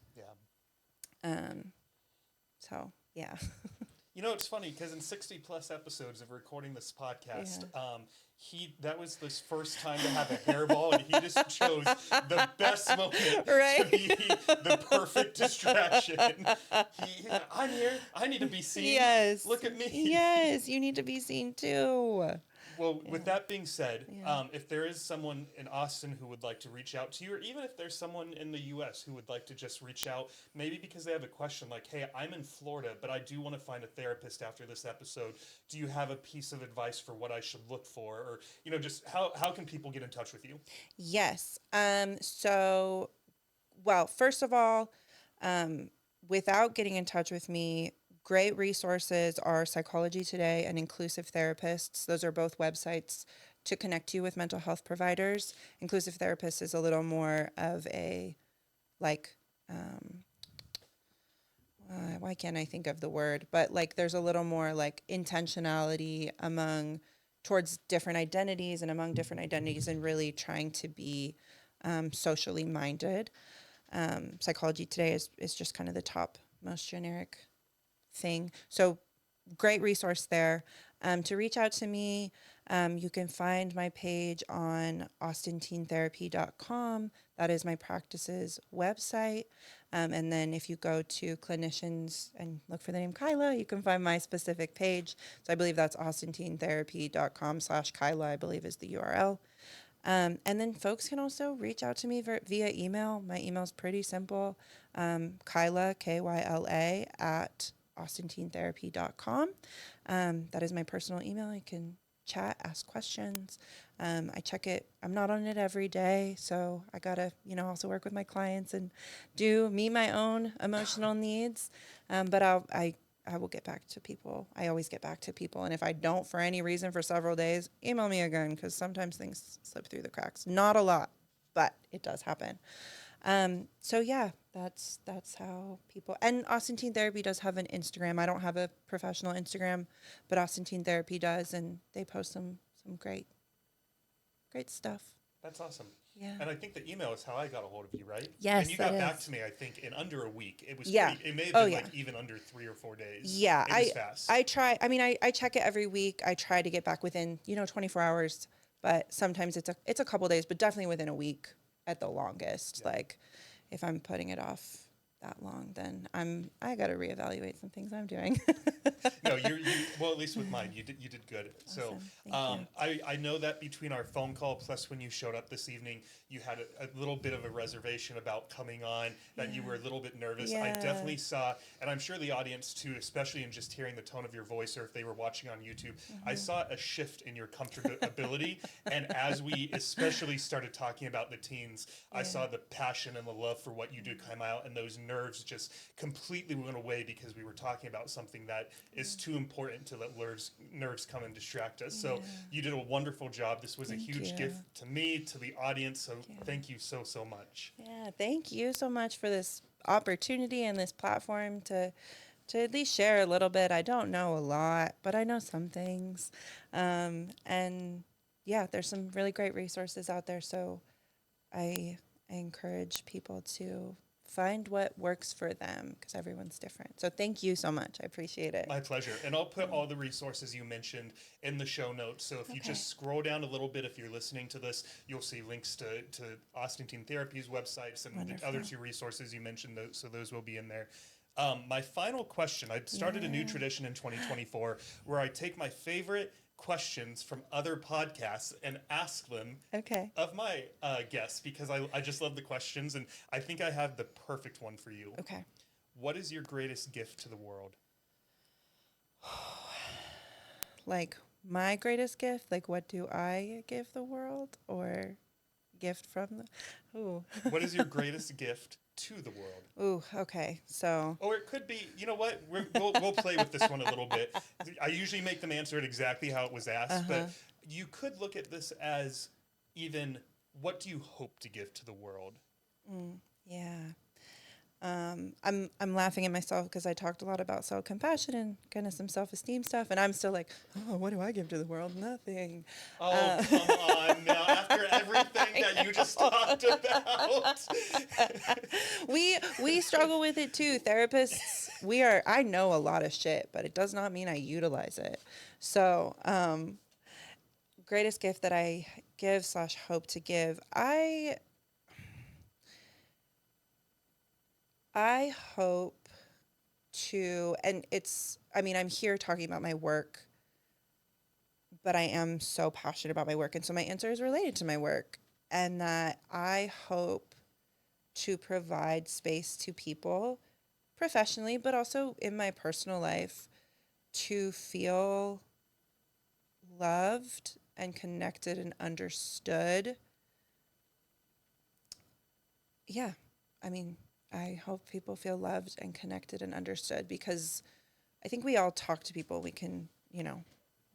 Yeah. So, yeah. You know, it's funny because in 60 plus episodes of recording this podcast, Yeah. that was this first time to have a hairball, and he just chose the best moment to Right? be the perfect distraction. I'm here. I need to be seen. Yes. Look at me. Yes, you need to be seen too. Well, Yeah. with that being said, Yeah. if there is someone in Austin who would like to reach out to you, or even if there's someone in the U.S. who would like to just reach out, maybe because they have a question like, hey, I'm in Florida, but I do want to find a therapist after this episode. Do you have a piece of advice for what I should look for? Or, just how can people get in touch with you? Yes. Well, first of all, um, without getting in touch with me, great resources are Psychology Today and Inclusive Therapists. Those are both websites to connect you with mental health providers. Inclusive Therapist is a little more of a, like, why can't I think of the word? But like, there's a little more like intentionality towards different identities and among different identities, and really trying to be socially minded. Psychology Today is just kind of the top, most generic thing. So great resource there. To reach out to me, you can find my page on AustinTeenTherapy.com. That is my practice's website. And then if you go to clinicians and look for the name Kyla, you can find my specific page. So I believe that's AustinTeenTherapy.com/Kyla, I believe is the URL. And then folks can also reach out to me via email. My email's pretty simple. Kyla, Kyla, at AustinTeenTherapy.com. That is my personal email. You can chat, ask questions. I check it. I'm not on it every day, so I gotta, also work with my clients and meet my own emotional needs. But I will get back to people. I always get back to people. And if I don't for any reason for several days, email me again, because sometimes things slip through the cracks. Not a lot, but it does happen. So yeah, that's how people, and Austin Teen Therapy does have an Instagram. I don't have a professional Instagram, but Austin Teen Therapy does, and they post some great stuff. That's awesome. Yeah. And I think the email is how I got a hold of you, right? Yes, and you that got back is. to me, I think, in under a week. It was Yeah. pretty, it may have Oh, been yeah. like even under 3 or 4 days. Yeah, It was fast. I try. I mean, I check it every week. I try to get back within 24 hours, but sometimes it's a couple days, but definitely within a week at the longest. Yeah. Like, if I'm putting it off that long, then I got to reevaluate some things I'm doing. No, well, at least with mine, you did good. Awesome. So, Thank you. I know that between our phone call plus when you showed up this evening, you had a little bit of a reservation about coming on, that you were a little bit nervous. I Yeah. definitely saw, and I'm sure the audience too, especially in just hearing the tone of your voice, or if they were watching on YouTube, I saw a shift in your comfortability. And as we especially started talking about the teens, I saw the passion and the love for what you do come out, and those nerves just completely went away, because we were talking about something that is too important to let nerves come and distract us. So you did a wonderful job. This was a huge gift to me, to the audience. So thank you so much. Yeah, thank you so much for this opportunity and this platform to at least share a little bit. I don't know a lot, but I know some things. And yeah, there's some really great resources out there. So I encourage people to find what works for them, because everyone's different. So thank you so much. I appreciate it. My pleasure. And I'll put all the resources you mentioned in the show notes. So if you just scroll down a little bit, if you're listening to this, you'll see links to Austin Teen Therapy's websites and the other two resources you mentioned. So those will be in there. My final question, I started a new tradition in 2024 where I take my favorite questions from other podcasts and ask them of my guests, because I just love the questions, and I think I have the perfect one for you. Okay. What is your greatest gift to the world? Like, my greatest gift? Like, what do I give the world, or gift from the... Ooh. What is your greatest gift to the world? Ooh, okay. So, Or it could be, you know what? We'll play with this one a little bit. I usually make them answer it exactly how it was asked, uh-huh. but you could look at this as even what do you hope to give to the world? Yeah. I'm laughing at myself because I talked a lot about self-compassion and kind of some self-esteem stuff, and I'm still like, oh, what do I give to the world? Nothing. Oh, come on now. After everything that you just talked about. We struggle with it too. Therapists, I know a lot of shit, but it does not mean I utilize it. So, greatest gift that I give slash hope to give. I hope to, and I mean, I'm here talking about my work, but I am so passionate about my work. And so my answer is related to my work, and that I hope to provide space to people professionally, but also in my personal life to feel loved and connected and understood. Yeah. I mean, I hope people feel loved and connected and understood, because I think we all talk to people. We can,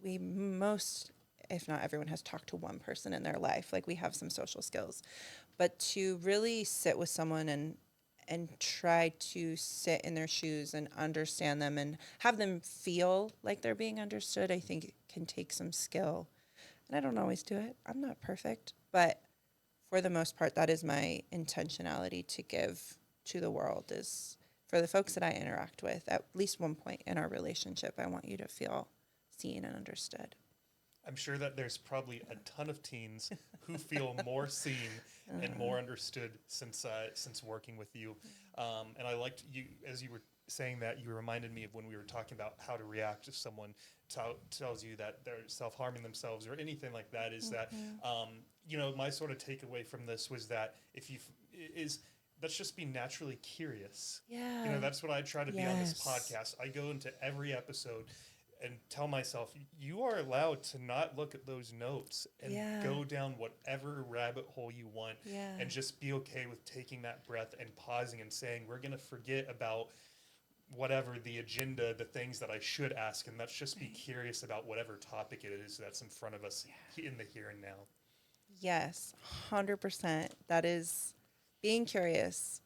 we most, if not everyone, has talked to one person in their life. Like, we have some social skills. But to really sit with someone and try to sit in their shoes and understand them and have them feel like they're being understood, I think can take some skill. And I don't always do it. I'm not perfect, but for the most part, that is my intentionality to give to the world, is for the folks that I interact with at least one point in our relationship, I want you to feel seen and understood. I'm sure that there's probably a ton of teens who feel more seen and more understood since working with you. And I liked you as you were saying that. You reminded me of when we were talking about how to react if someone tells you that they're self-harming themselves or anything like that. Is that my sort of takeaway from this was that if you is let's just be naturally curious. Yeah. That's what I try to be on this Yes. podcast. I go into every episode and tell myself, you are allowed to not look at those notes and Yeah. go down whatever rabbit hole you want, Yeah. and just be okay with taking that breath and pausing and saying, we're going to forget about whatever the agenda, the things that I should ask, and let's just be curious about whatever topic it is that's in front of us in the here and now. Yes, 100%. That is being curious.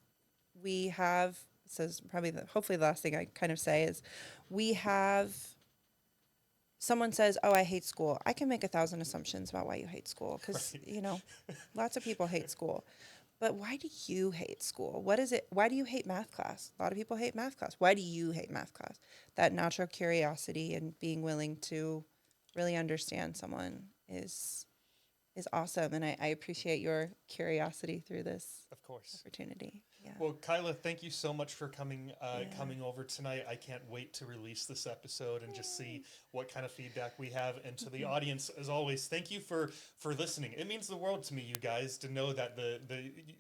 We have, this is probably hopefully the last thing I kind of say is, we have, someone says, oh, I hate school. I can make 1,000 assumptions about why you hate school, because, Right. lots of people hate school. But why do you hate school? What is it? Why do you hate math class? A lot of people hate math class. Why do you hate math class? That natural curiosity and being willing to really understand someone is awesome. And I appreciate your curiosity through this Of course. opportunity. Yeah. Well, Kyla, thank you so much for coming Yeah. coming over tonight. I can't wait to release this episode and just see what kind of feedback we have. And to the audience, as always, thank you for listening. It means the world to me, you guys, to know that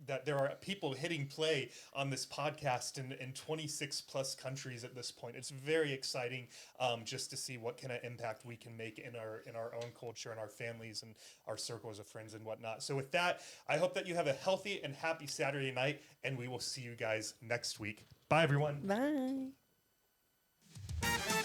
that there are people hitting play on this podcast in 26 plus countries at this point. It's very exciting, just to see what kind of impact we can make in our own culture and our families and our circles of friends and whatnot. So with that, I hope that you have a healthy and happy Saturday night, and we will see you guys next week. Bye, everyone. Bye.